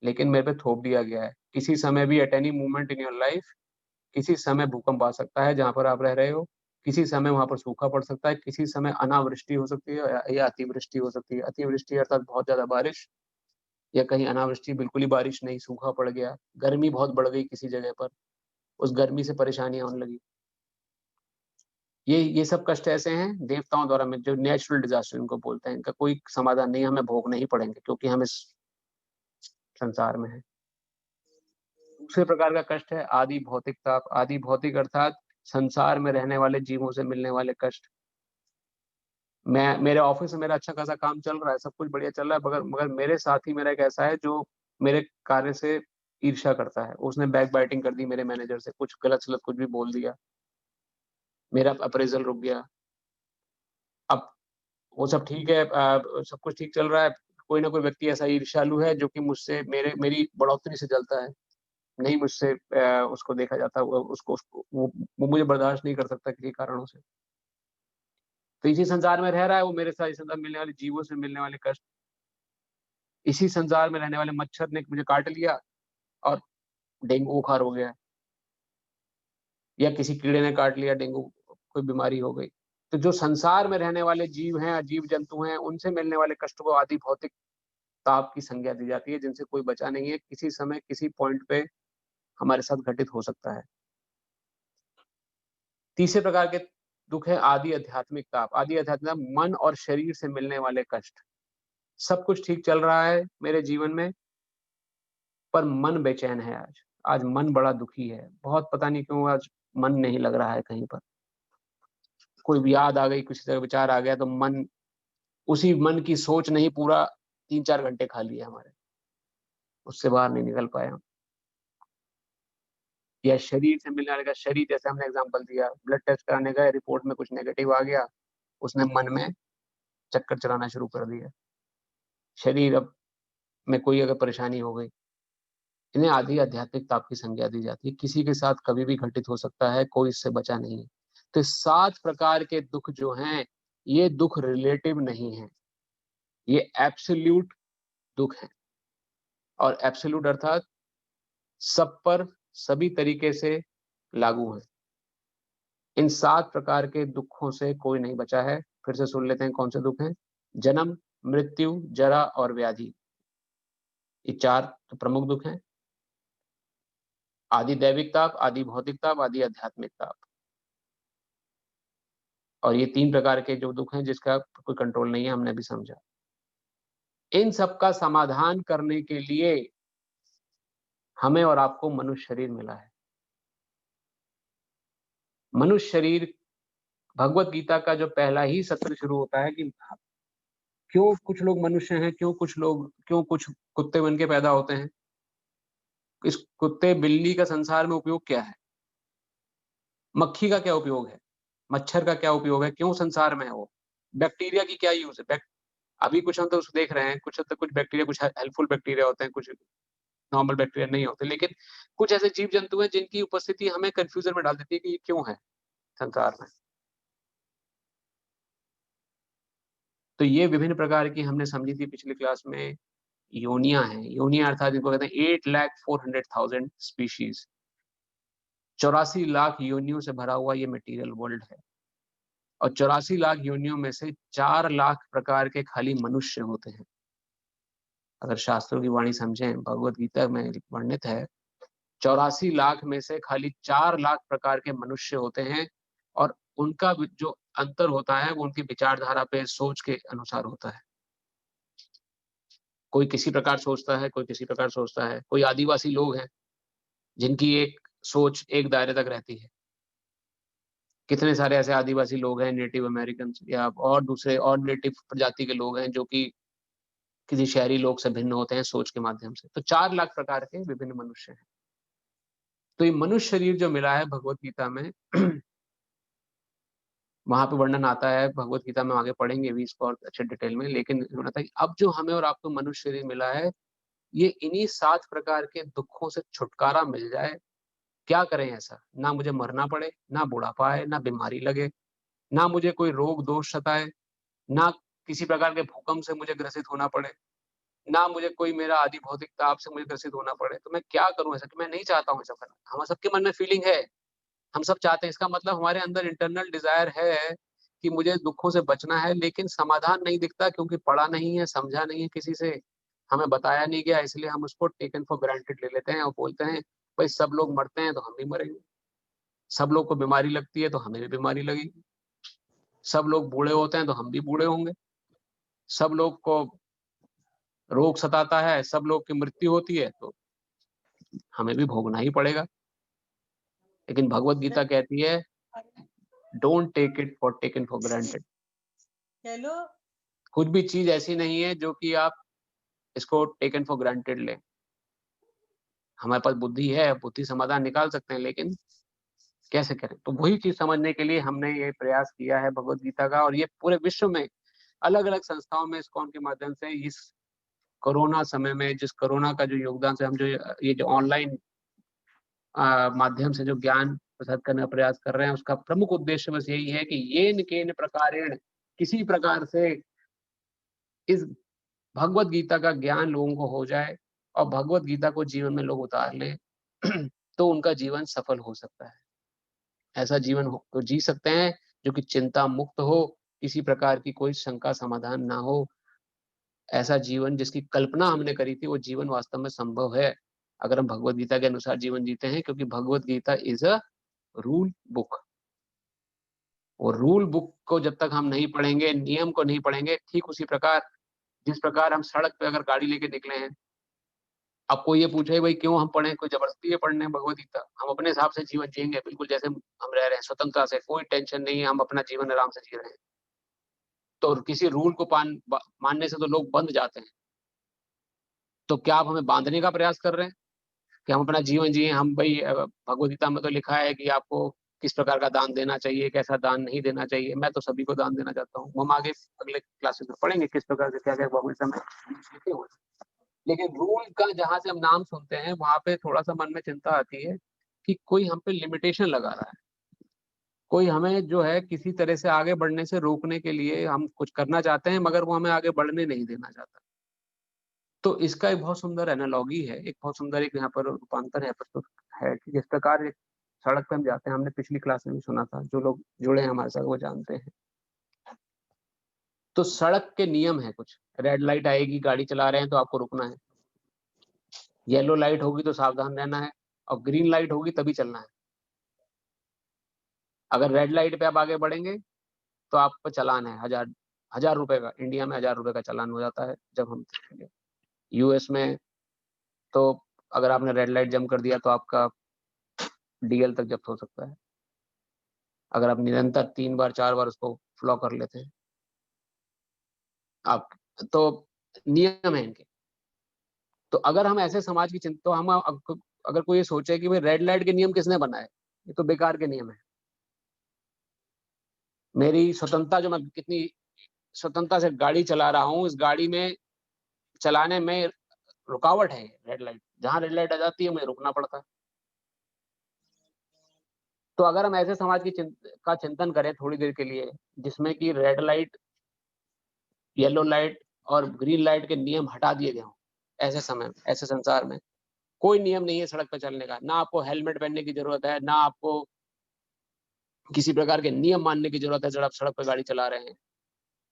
S1: लेकिन मेरे पे थोप दिया गया है। किसी समय भी, at any moment in your life, किसी समय भूकंप आ सकता है जहां पर आप रह रहे हो, किसी समय वहां पर सूखा पड़ सकता है, किसी समय अनावृष्टि हो सकती है या अतिवृष्टि हो सकती है। अतिवृष्टि अर्थात बहुत ज्यादा बारिश, या कहीं अनावृष्टि, बिल्कुल ही बारिश नहीं, सूखा पड़ गया, गर्मी बहुत बढ़ गई किसी जगह पर, उस गर्मी से परेशानियां होने लगी। ये सब कष्ट ऐसे हैं देवताओं द्वारा में, जो नेचुरल डिजास्टर इनको बोलते हैं। इनका कोई समाधान नहीं, हमें भोगने ही पड़ेंगे क्योंकि हम इस संसार में हैं। दूसरे प्रकार का कष्ट है आदि भौतिक ताप। आदि भौतिक अर्थात संसार में रहने वाले जीवों से मिलने वाले कष्ट। मैं, मेरे ऑफिस में मेरा अच्छा खासा काम चल रहा है, सब कुछ बढ़िया चल रहा है, मगर मगर मेरे साथ ही मेरा एक ऐसा है जो मेरे कार्य से ईर्ष्या करता है। उसने बैक बाइटिंग कर दी मेरे मैनेजर से, कुछ गलत सलत कुछ भी बोल दिया, मेरा अप्रेजल रुक गया। अब वो सब ठीक है, सब कुछ ठीक चल रहा है, कोई ना कोई व्यक्ति ऐसा ईर्ष्यालु है जो कि मुझसे मेरी बढ़ोतरी से जलता है, नहीं मुझसे उसको देखा जाता, उसको वो मुझे बर्दाश्त नहीं कर सकता किसी कारणों से। तो इसी संसार में रह रहा है वो, मेरे साथ इस संसार में मिलने वाले जीवों से मिलने वाले कष्ट, इसी संसार में रहने वाले मच्छर ने मुझे काट लिया और डेंगू बुखार हो गया, या किसी कीड़े ने काट लिया, डेंगू कोई बीमारी हो गई। तो जो संसार में रहने वाले जीव हैं, जीव जंतु हैं, उनसे मिलने वाले कष्ट को आदि भौतिक ताप की संज्ञा दी जाती है, जिनसे कोई बचा नहीं है, किसी समय किसी पॉइंट पे हमारे साथ घटित हो सकता है। तीसरे प्रकार के दुख है आदि आध्यात्मिक ताप। आदि आध्यात्मिक मन और शरीर से मिलने वाले कष्ट। सब कुछ ठीक चल रहा है मेरे जीवन में, पर मन बेचैन है आज। आज मन बड़ा दुखी है, बहुत पता नहीं क्यों आज मन नहीं लग रहा है कहीं पर। कोई भी याद आ गई, कुछ तरह विचार आ गया तो मन, उसी मन की सोच नहीं पूरा 3-4 घंटे खा लिए हमारे, उससे बाहर नहीं निकल पाए हम। या शरीर से मिलने वाले का, शरीर जैसे हमने एग्जांपल दिया, ब्लड टेस्ट कराने गए, रिपोर्ट में कुछ नेगेटिव आ गया, उसने मन में चक्कर चलाना शुरू कर दिया। शरीर अब में कोई अगर परेशानी हो गई, इन्हें आदि आध्यात्मिक ताप की संज्ञा दी जाती है। किसी के साथ कभी भी घटित हो सकता है, कोई इससे बचा नहीं है। तो 7 प्रकार के दुख जो हैं, ये दुख रिलेटिव नहीं है, ये एब्सोल्यूट दुख है। और एब्सोल्यूट अर्थात सब पर सभी तरीके से लागू है। इन 7 प्रकार के दुखों से कोई नहीं बचा है। फिर से सुन लेते हैं कौन से दुख हैं। जन्म, मृत्यु, जरा और व्याधि, ये 4 तो प्रमुख दुख हैं। आदि दैविक ताप, आदि भौतिक ताप, आदि आध्यात्मिक ताप। और ये 3 प्रकार के जो दुख हैं जिसका कोई कंट्रोल नहीं है, हमने भी समझा। इन सब का समाधान करने के लिए हमें और आपको मनुष्य शरीर मिला है। मनुष्य शरीर, भगवत गीता का जो पहला ही सत्र शुरू होता है कि क्यों कुछ लोग मनुष्य हैं, क्यों कुछ कुत्ते बन के पैदा होते हैं। इस कुत्ते बिल्ली का संसार में उपयोग क्या है, मक्खी का क्या उपयोग है, मच्छर का क्या उपयोग है, क्यों संसार में है वो, बैक्टीरिया की क्या यूज है। अभी कुछ हम तो उसको देख रहे हैं, कुछ बैक्टीरिया, कुछ हेल्पफुल बैक्टीरिया होते हैं, कुछ नॉर्मल बैक्टीरिया नहीं होते, लेकिन कुछ ऐसे जीव जंतु हैं जिनकी उपस्थिति हमें कंफ्यूजन में डाल देती है कि ये क्यों है संसार में। तो ये विभिन्न प्रकार की हमने समझी थी पिछली क्लास में, योनियां हैं। योनियां अर्थात इनको कहते हैं 8,400,000 स्पीशीज। 84 लाख योनियों से भरा हुआ ये मटेरियल वर्ल्ड है। और 84 लाख योनियों में से 4 लाख प्रकार के खाली मनुष्य होते हैं। अगर शास्त्रों की वाणी समझें, भगवत गीता में वर्णित है 84 लाख में से खाली 4 लाख प्रकार के मनुष्य होते हैं। और उनका जो अंतर होता है वो उनकी विचारधारा पे, सोच के अनुसार होता है। कोई किसी प्रकार सोचता है, कोई किसी प्रकार सोचता है। कोई आदिवासी लोग हैं जिनकी एक सोच एक दायरे तक रहती है। कितने सारे ऐसे आदिवासी लोग हैं, नेटिव अमेरिकन या और दूसरे और नेटिव प्रजाति के लोग हैं जो कि किसी शहरी लोग से भिन्न होते हैं सोच के माध्यम से। तो 4 लाख प्रकार के विभिन्न मनुष्य हैं। तो ये मनुष्य शरीर जो मिला है भगवत गीता में वहां पे वर्णन आता है, भगवत गीता में आगे पढ़ेंगे भी इसको और अच्छे डिटेल में। लेकिन उन्होंने कहा कि अब जो हमें और आपको मनुष्य शरीर मिला है, ये इन्हीं 7 प्रकार के दुखों से छुटकारा मिल जाए। क्या करें ऐसा, ना मुझे मरना पड़े, ना बुढ़ापा आए, ना बीमारी लगे, ना मुझे कोई रोग दोष सताए, ना किसी प्रकार के भूकंप से मुझे ग्रसित होना पड़े, ना मुझे कोई मेरा आदि भौतिक ताप से मुझे ग्रसित होना पड़े। तो मैं क्या करूं ऐसा, कि मैं नहीं चाहता हूं ऐसा करना। हम सबके मन में फीलिंग है, हम सब चाहते हैं। इसका मतलब हमारे अंदर इंटरनल डिजायर है कि मुझे दुखों से बचना है, लेकिन समाधान नहीं दिखता क्योंकि पढ़ा नहीं है, समझा नहीं है, किसी से हमें बताया नहीं गया। इसलिए हम उसको टेकन फॉर ग्रांटेड ले लेते हैं और बोलते हैं भाई सब लोग मरते हैं तो हम भी मरेंगे, सब लोग को बीमारी लगती है तो हमें भी बीमारी लगेगी, सब लोग बूढ़े होते हैं तो हम भी बूढ़े होंगे, सब लोग को रोग सताता है, सब लोग की मृत्यु होती है तो हमें भी भोगना ही पड़ेगा। लेकिन भगवत गीता कहती है don't take it for taken for granted. कुछ भी चीज ऐसी नहीं है जो कि आप इसको टेकन फॉर ग्रांटेड लें। हमारे पास बुद्धि है, बुद्धि समाधान निकाल सकते हैं, लेकिन कैसे करें? तो वही चीज़ समझने के लिए हमने ये प्रयास किया है भगवद गीता का, और ये पूरे विश्व में अलग-अलग संस्थाओं में इस्कॉन के माध्यम से इस कोरोना समय में, जिस कोरोना का जो योगदान से हम जो ये जो ऑनलाइन माध्यम से जो ज्ञान प्रसारित करने का प्रयास कर रहे हैं, उसका प्रमुख उद्देश्य बस यही है कि येन केन प्रकारेण, किसी प्रकार से इस भगवद गीता का ज्ञान लोगों को हो जाए और भगवद गीता को जीवन में लोग उतार लें तो उनका जीवन सफल हो सकता है। ऐसा जीवन तो जी सकते हैं जो कि चिंता मुक्त हो, किसी प्रकार की कोई शंका समाधान ना हो। ऐसा जीवन जिसकी कल्पना हमने करी थी, वो जीवन वास्तव में संभव है अगर हम भगवद गीता के अनुसार जीवन जीते हैं, क्योंकि Bhagavad Gita is a rule book. और रूल बुक को जब तक हम नहीं पढ़ेंगे, नियम को नहीं पढ़ेंगे, ठीक उसी प्रकार जिस प्रकार हम सड़क पे अगर गाड़ी लेके निकले हैं, अब कोई ये पूछे भाई क्यों हम पढ़ें, कोई जबरदस्ती है पढ़ने भगवद गीता? हम अपने हिसाब से जीवन जिएंगे, बिल्कुल जैसे हम रह रहे हैं स्वतंत्रता से, कोई टेंशन नहीं है, हम अपना जीवन आराम से जी रहे हैं। तो किसी रूल को मानने से तो लोग बंध जाते हैं। तो क्या आप हमें बांधने का प्रयास कर रहे हैं कि हम अपना जीवन जिए? हम भाई भगवद गीता में तो लिखा है कि आपको किस प्रकार का दान देना चाहिए, कैसा दान नहीं देना चाहिए। मैं तो सभी को दान देना चाहता हूँ। हम आगे अगले क्लासेस में पढ़ेंगे किस प्रकार से क्या-क्या भगवद गीता में लिखे हुए हैं। लेकिन रूल का जहाँ से हम नाम सुनते हैं, वहाँ पे थोड़ा-सा मन में चिंता आती है कि कोई हम पे लिमिटेशन लगा रहा है। कोई हमें जो है किसी तरह से आगे बढ़ने से रोकने के लिए हम कुछ करना चाहते हैं, मगर वो हमें आगे बढ़ने नहीं देना चाहता। तो इसका एक बहुत सुंदर एनालॉजी है, एक बहुत सुंदर एक यहाँ पर रूपांतर है प्रस्तुत है कि जिस प्रकार एक सड़क पे हम जाते हैं, हमने पिछली क्लास में भी सुना था, जो लोग जुड़े हैं हमारे साथ वो जानते हैं। तो सड़क के नियम हैं कुछ, रेड लाइट आएगी, गाड़ी चला रहे हैं तो आपको रुकना है। येलो लाइट होगी तो सावधान रहना है और ग्रीन लाइट होगी तभी चलना है। अगर रेड लाइट पे आप आगे बढ़ेंगे तो आप पे चालान है, ₹1000 का, इंडिया में ₹1000 का चालान हो जाता है जब हम यूएस में तो अगर आपने रेड लाइट जंप कर दिया तो आपका डीएल तक जब्त हो सकता है। अगर आप निरंतर 3 बार 4 बार उसको फ्लो कर लेते हैं। आप तो नियम है इनके। तो अगर हम ऐसे समाज की तो हम अगर कोई ये सोचे कि भाई रेड लाइट के नियम किसने बनाए? ये तो बेकार के नियम है। मेरी स्वतंत्रता जो मैं कितनी स्वतंत्रता से गाड़ी चला रहा हूँ, इस गाड़ी में चलाने में रुकावट है रेड लाइट। जहाँ रेड लाइट आ जाती है मुझे रुकना पड़ता है। तो अगर हम ऐसे समाज की चिंतन करें थोड़ी देर के लिए, जिसमें कि रेड लाइट, येलो लाइट और ग्रीन लाइट के नियम हटा दिए गए हों, ऐसे समय ऐसे संसार में कोई नियम नहीं है सड़क पे चलने का। ना आपको हेलमेट पहनने की ज़रूरत है, ना आपको किसी प्रकार के नियम मानने की ज़रूरत है जब आप सड़क पे गाड़ी चला रहे हैं।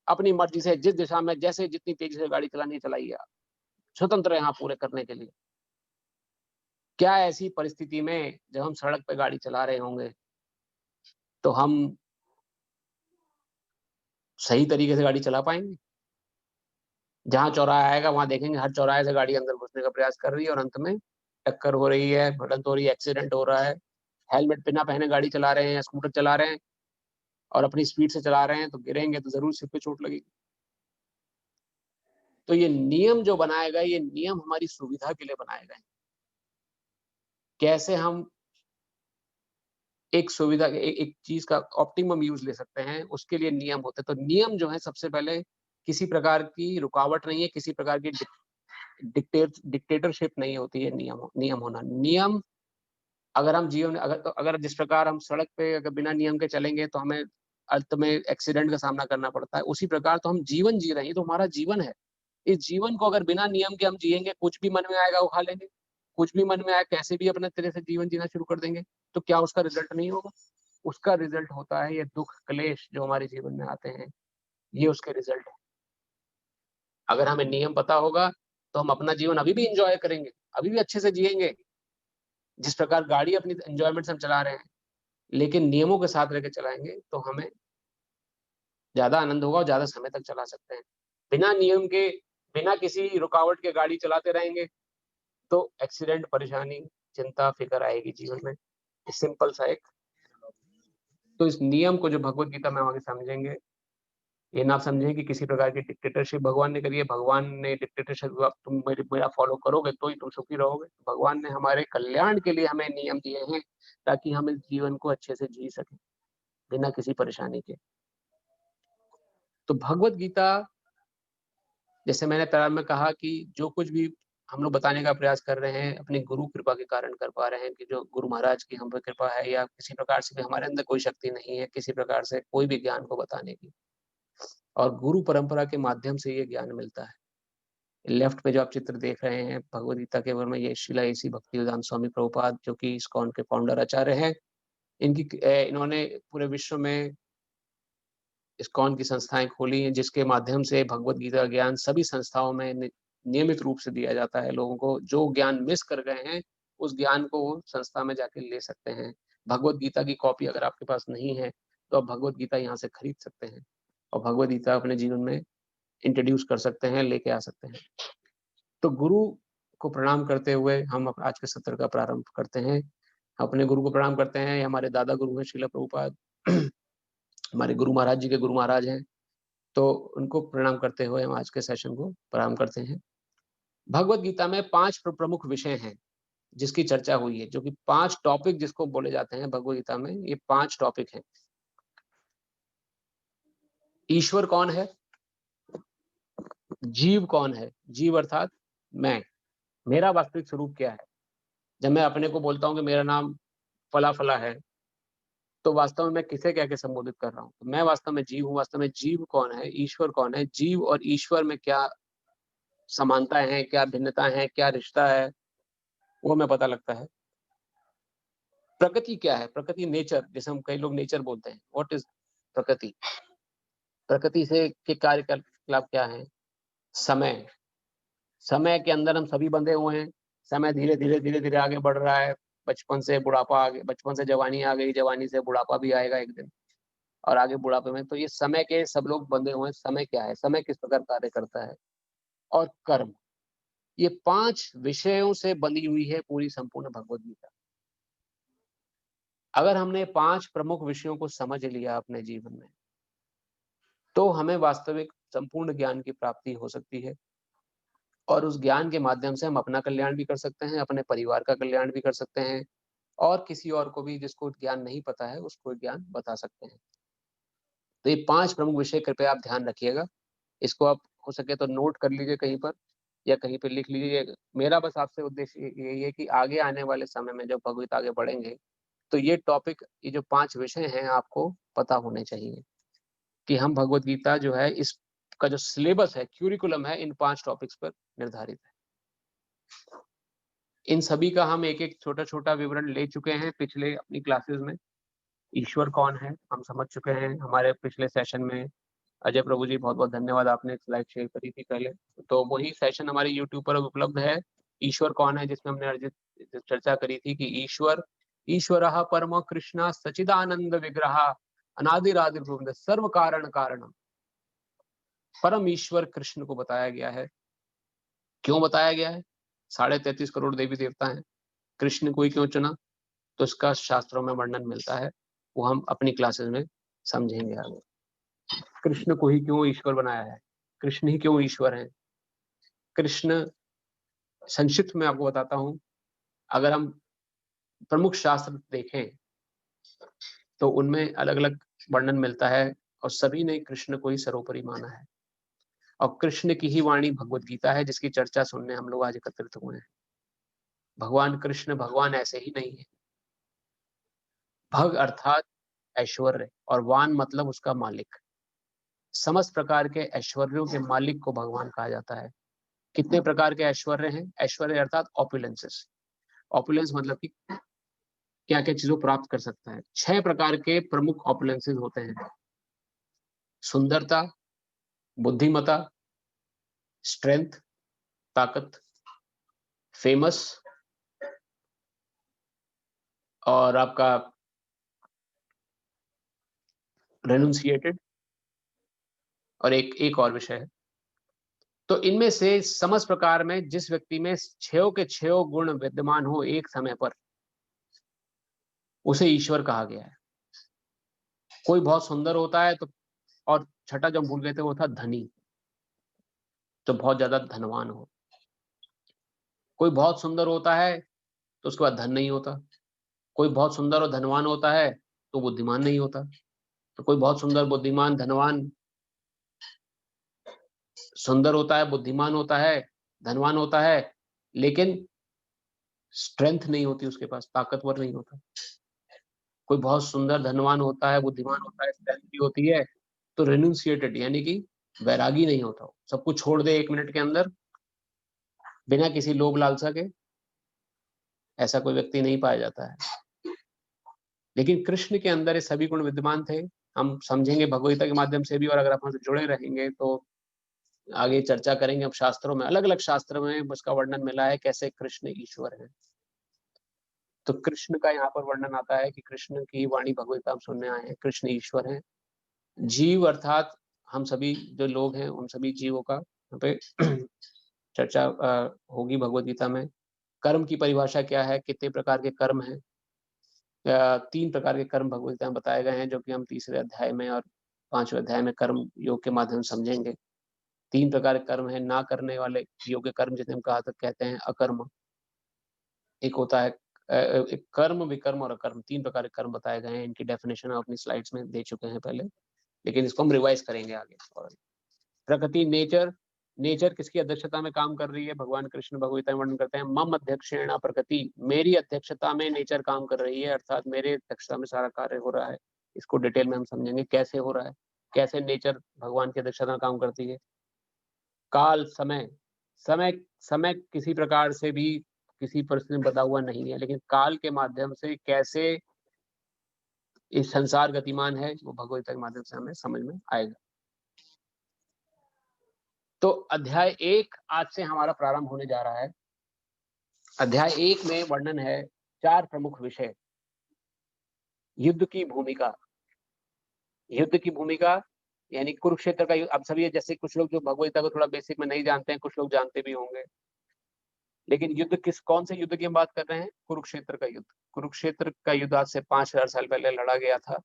S1: अपनी मर्ज़ी से जिस दिशा में जैसे जितनी तेज़ी से गाड़ी चलानी है चलाइए आप। स्वतंत्र हैं आप पूरे करने के लिए। क्या ऐसी परिस्थिति में जब हम सड़क पे गाड़ी चला रहे होंगे, तो हम सही तरीके से गाड़ी चला पाएँगे? जहाँ चौराहा आएगा वहाँ देखेंगे हर चौराहे से गाड़ी अंदर घुसने का प्रयास कर रही है और अंत में टक्कर हो रही है, भिड़ंत हो रही है, एक्सीडेंट हो रहा है। हेलमेट बिना पहने गाड़ी चला रहे हैं या स्कूटर चला रहे हैं और अपनी स्पीड से चला रहे हैं तो गिरेंगे तो ज़रूर सिर पे चोट लगेगी। तो ये नियम जो बनाए गए, ये नियम हमारी सुविधा के लिए बनाए गए हैं। कैसे हम एक सुविधा एक चीज़ का ऑप्टिमम यूज़ ले सकते हैं, उसके लिए नियम होते हैं। तो नियम जो है सबसे पहले किसी प्रकार की रुकावट नहीं है, किसी प्रकार की डिक्टेटरशिप नहीं होती है नियम होना। नियम अगर हम जीवन अगर जिस प्रकार हम सड़क पे अगर बिना नियम के चलेंगे तो हमें अंत में एक्सीडेंट का सामना करना पड़ता है। उसी प्रकार तो हम जीवन जी रहे हैं, ये तो हमारा जीवन है। इस जीवन को अगर बिना नियम के हम जिएँगे, कुछ भी मन में आएगा वो खा लेंगे, कुछ भी मन में आए कैसे भी अपने तरह से जीवन जीना शुरू कर देंगे, तो क्या उसका रिज़ल्ट नहीं होगा? उसका रिज़ल्ट होता है ये दुःख, क्लेश जो हमारे जीवन में आते हैं, ये उसके रिज़ल्ट है। अगर हमें नियम पता होगा, तो हम अपना जीवन अभी भी एन्जॉय करेंगे, अभी भी अच्छे से जिएँगे। जिस प्रकार गाड़ी अपनी एन्जॉयमेंट से हम चला रहे हैं, लेकिन नियमों के साथ लेके चलाएँगे, तो हमें ज़्यादा आनंद होगा और ज़्यादा समय तक चला सकते हैं। बिना नियम के, बिना किसी रुकावट के गाड़ी चलाते रहेंगे, तो एक्सीडेंट, परेशानी, चिंता, फ़िक्र आएगी जीवन में। सिंपल सा एक तो इस नियम को जो भगवद गीता में हम आगे समझेंगे, ये ना समझें कि किसी प्रकार की डिक्टेटरशिप भगवान ने करी है। भगवान ने डिक्टेटरशिप तुम मेरा फॉलो करोगे तो ही तुम सुखी रहोगे। भगवान ने हमारे कल्याण के लिए हमें नियम दिए हैं ताकि हम इस जीवन को अच्छे से जी सकें बिना किसी परेशानी के। तो भगवत गीता, जैसे मैंने प्रारंभ में कहा कि जो कुछ भी हम लोग बताने का प्रयास कर रहे हैं अपनी गुरु कृपा के कारण कर पा रहे हैं, कि जो गुरु महाराज की हम पर कृपा है, या किसी प्रकार से भी हमारे अंदर कोई शक्ति नहीं है किसी प्रकार से कोई भी ज्ञान को बताने की, और गुरु परंपरा के माध्यम से ये ज्ञान मिलता है। लेफ्ट में जो आप चित्र देख रहे हैं भगवद गीता के वर्णन में, ये शिला एसी भक्तिवेदांत स्वामी प्रभुपाद जो कि इस्कॉन के फाउंडर आचार्य हैं, इन्होंने पूरे विश्व में इस्कॉन की संस्थाएं खोली हैं जिसके माध्यम से भगवद गीता ज्ञान सभी संस्थाओं में नियमित रूप से दिया जाता है। लोगों को जो ज्ञान मिस कर गए हैं उस ज्ञान को वो संस्था में जाके ले सकते हैं। भगवद गीता की कॉपी अगर आपके पास नहीं है तो आप भगवद गीता यहाँ से खरीद सकते हैं और भगवद गीता अपने जीवन में इंट्रोड्यूस कर सकते हैं, लेके आ सकते हैं। तो गुरु को प्रणाम करते हुए हम आज के सत्र का प्रारंभ करते हैं। अपने गुरु को प्रणाम करते हैं। हमारे दादा गुरु हैं श्रील प्रभुपाद, हमारे गुरु महाराज जी के गुरु महाराज हैं, तो उनको प्रणाम करते हुए हम आज के सेशन को प्रारंभ करते हैं। भगवत गीता में 5 प्रमुख विषय हैं जिसकी चर्चा हुई है, जो कि 5 टॉपिक जिसको बोले जाते हैं भगवत गीता में, ये 5 टॉपिक हैं। ईश्वर कौन है, जीव कौन है, जीव अर्थात मैं, मेरा वास्तविक स्वरूप क्या है। जब मैं अपने को बोलता हूं कि मेरा नाम फला फला है, तो वास्तव में मैं किसे कह के संबोधित कर रहा हूं? तो मैं वास्तव में जीव हूं। वास्तव में जीव कौन है, ईश्वर कौन है, जीव और ईश्वर में क्या समानताएं हैं, क्या भिन्नता है, क्या रिश्ता है, वो हमें पता लगता है। प्रकृति क्या है, प्रकृति नेचर, जैसे हम कई लोग नेचर बोलते हैं, व्हाट इज प्रकृति, प्रकृति से के कार्यकलाप क्या है। समय, समय के अंदर हम सभी बंधे हुए हैं। समय धीरे धीरे धीरे धीरे आगे बढ़ रहा है। बचपन से बुढ़ापा आ गया, बचपन से जवानी आ गई, जवानी से बुढ़ापा भी आएगा एक दिन, और आगे बुढ़ापे में। तो ये समय के सब लोग बंधे हुए हैं। समय क्या है, समय किस प्रकार कार्य करता है, और कर्म, ये 5 विषयों से बनी हुई है पूरी संपूर्ण भगवद गीता। अगर हमने 5 प्रमुख विषयों को समझ लिया अपने जीवन में, तो हमें वास्तविक संपूर्ण ज्ञान की प्राप्ति हो सकती है, और उस ज्ञान के माध्यम से हम अपना कल्याण भी कर सकते हैं, अपने परिवार का कल्याण भी कर सकते हैं, और किसी और को भी जिसको ज्ञान नहीं पता है उसको ज्ञान बता सकते हैं। तो ये 5 प्रमुख विषय कृपया आप ध्यान रखिएगा। इसको आप हो सके तो नोट कर लीजिए कहीं पर, या कहीं पे लिख लीजिए। मेरा बस आपसे उद्देश्य यही है कि आगे आने वाले समय में जब भगवत आगे बढ़ेंगे, तो ये टॉपिक, ये जो 5 विषय हैं आपको पता होने चाहिए कि हम भगवत गीता जो है इसका जो सिलेबस है, क्यूरिकुलम है, इन 5 टॉपिक्स पर निर्धारित है। इन सभी का हम एक-एक छोटा-छोटा विवरण ले चुके हैं पिछले अपनी क्लासेस में। ईश्वर कौन है हम समझ चुके हैं हमारे पिछले सेशन में। अजय प्रभु जी बहुत-बहुत धन्यवाद, आपने एक स्लाइड शेयर करी थी पहले। तो वही सेशन हमारे यूट्यूब पर उपलब्ध है। ईश्वर कौन है, जिसमें हमने अर्जित चर्चा करी थी कि ईश्वरः परमो कृष्णः सच्चिदानंद विग्रहः अनादिरादिर ब्रह्म सर्व कारण कारणम। परम ईश्वर कृष्ण को बताया गया है। क्यों बताया गया है? 33.5 करोड़ देवी देवता हैं, कृष्ण को ही क्यों चुना? तो इसका शास्त्रों में वर्णन मिलता है, वो हम अपनी क्लासेस में समझेंगे आगे। कृष्ण को ही क्यों ईश्वर बनाया है, कृष्ण ही क्यों ईश्वर हैं? कृष्ण, संक्षिप्त में आपको बताता हूं, अगर हम प्रमुख शास्त्र देखें तो उनमें अलग अलग वर्णन मिलता है, और सभी ने कृष्ण को ही सर्वोपरि माना है। और कृष्ण की ही वाणी भगवत गीता है जिसकी चर्चा सुनने हम लोग आज एकत्रित हुए हैं। भगवान कृष्ण भगवान ऐसे ही नहीं है। भग अर्थात ऐश्वर्य, और वान मतलब उसका मालिक। समस्त प्रकार के ऐश्वर्यों के मालिक को भगवान कहा जाता है। कितने प्रकार के ऐश्वर्य हैं? ऐश्वर्य अर्थात ऑपुलेंसेस। ऑपुलेंस मतलब कि क्या क्या चीजों प्राप्त कर सकता है। 6 प्रकार के प्रमुख ऑपुलेंसेस होते हैं: सुंदरता, बुद्धिमता, स्ट्रेंथ ताकत, फेमस, और आपका रेनुंसिएटेड, और एक और विषय है। तो इनमें से समस्त प्रकार में जिस व्यक्ति में 6 के 6 गुण विद्यमान हो एक समय पर, उसे ईश्वर कहा गया है। कोई बहुत सुंदर होता है तो, और छठा जो हम भूल गए थे वो था धनी, जो बहुत ज्यादा धनवान हो। कोई बहुत सुंदर होता है तो उसके बाद धन नहीं होता, कोई बहुत सुंदर और धनवान होता है तो बुद्धिमान नहीं होता, तो कोई बहुत सुंदर बुद्धिमान धनवान सुंदर होता है, बुद्धिमान होता है, धनवान होता है, लेकिन स्ट्रेंथ नहीं होती उसके पास, ताकतवर नहीं होता। कोई बहुत सुंदर धनवान होता है, बुद्धिमान होता है, स्ट्रेंथ भी होती है, तो रेनुंशिएटेड यानी कि वैरागी नहीं होता वो। सब कुछ छोड़ दे 1 मिनट के अंदर, बिना किसी लोभ लालसा के, ऐसा कोई व्यक्ति नहीं पाया जाता है। लेकिन कृष्ण के अंदर ये सभी गुण विद्यमान थे। हम समझेंगे भगवद गीता के माध्यम से भी, और अगर आप हमसे जुड़े रहेंगे तो आगे चर्चा करेंगे। अब शास्त्रों में, अलग-अलग शास्त्र में उसका वर्णन मिला है कैसे कृष्ण ईश्वर हैं। तो कृष्ण का यहाँ पर वर्णन आता है कि कृष्ण की वाणी भगवद गीता हम सुनने आए हैं, कृष्ण ईश्वर हैं। जीव अर्थात हम सभी जो लोग हैं, उन सभी जीवों का यहाँ पे चर्चा होगी भगवद गीता में। कर्म की परिभाषा क्या है, कितने प्रकार के कर्म हैं। 3 प्रकार के कर्म भगवद गीता में बताए गए हैं, जो कि हम 3रे अध्याय में और 5वें अध्याय में कर्म योग के माध्यम से समझेंगे। 3 प्रकार के कर्म हैं, ना करने वाले योग्य कर्म जिन्हें हम कहा कहते हैं अकर्म। एक होता है एक कर्म, विकर्म और अकर्म, 3 प्रकार के कर्म बताए गए हैं। इनकी डेफिनेशन हम अपनी स्लाइड्स में दे चुके हैं पहले, लेकिन इसको हम रिवाइज करेंगे आगे। और प्रकृति, नेचर, नेचर किसकी अध्यक्षता में काम कर रही है, भगवान कृष्ण भगवद गीता में वर्णन करते हैं, मम अध्यक्षेण प्रकृति, मेरी अध्यक्षता में नेचर काम कर रही है, अर्थात मेरे अध्यक्षता में सारा कार्य हो रहा है। इसको डिटेल में हम समझेंगे कैसे हो रहा है, कैसे नेचर भगवान की अध्यक्षता में काम करती है। काल, समय, समय समय किसी प्रकार से भी किसी परिस्थिति में बता हुआ नहीं है, लेकिन काल के माध्यम से कैसे इस संसार गतिमान है, वो भगवद गीता के माध्यम से हमें समझ में आएगा। तो अध्याय 1 आज से हमारा प्रारंभ होने जा रहा है। अध्याय 1 में वर्णन है 4 प्रमुख विषय। युद्ध की भूमिका, युद्ध की भूमिका यानी कुरुक्षेत्र का युद्ध। अब सभी जैसे कुछ लोग जो भगवद गीता को थोड़ा बेसिक में नहीं जानते हैं, कुछ लोग जानते भी होंगे, लेकिन युद्ध कौन से युद्ध की हम बात कर रहे हैं, कुरुक्षेत्र का युद्ध। कुरुक्षेत्र का युद्ध आज से 5000 साल पहले लड़ा गया था।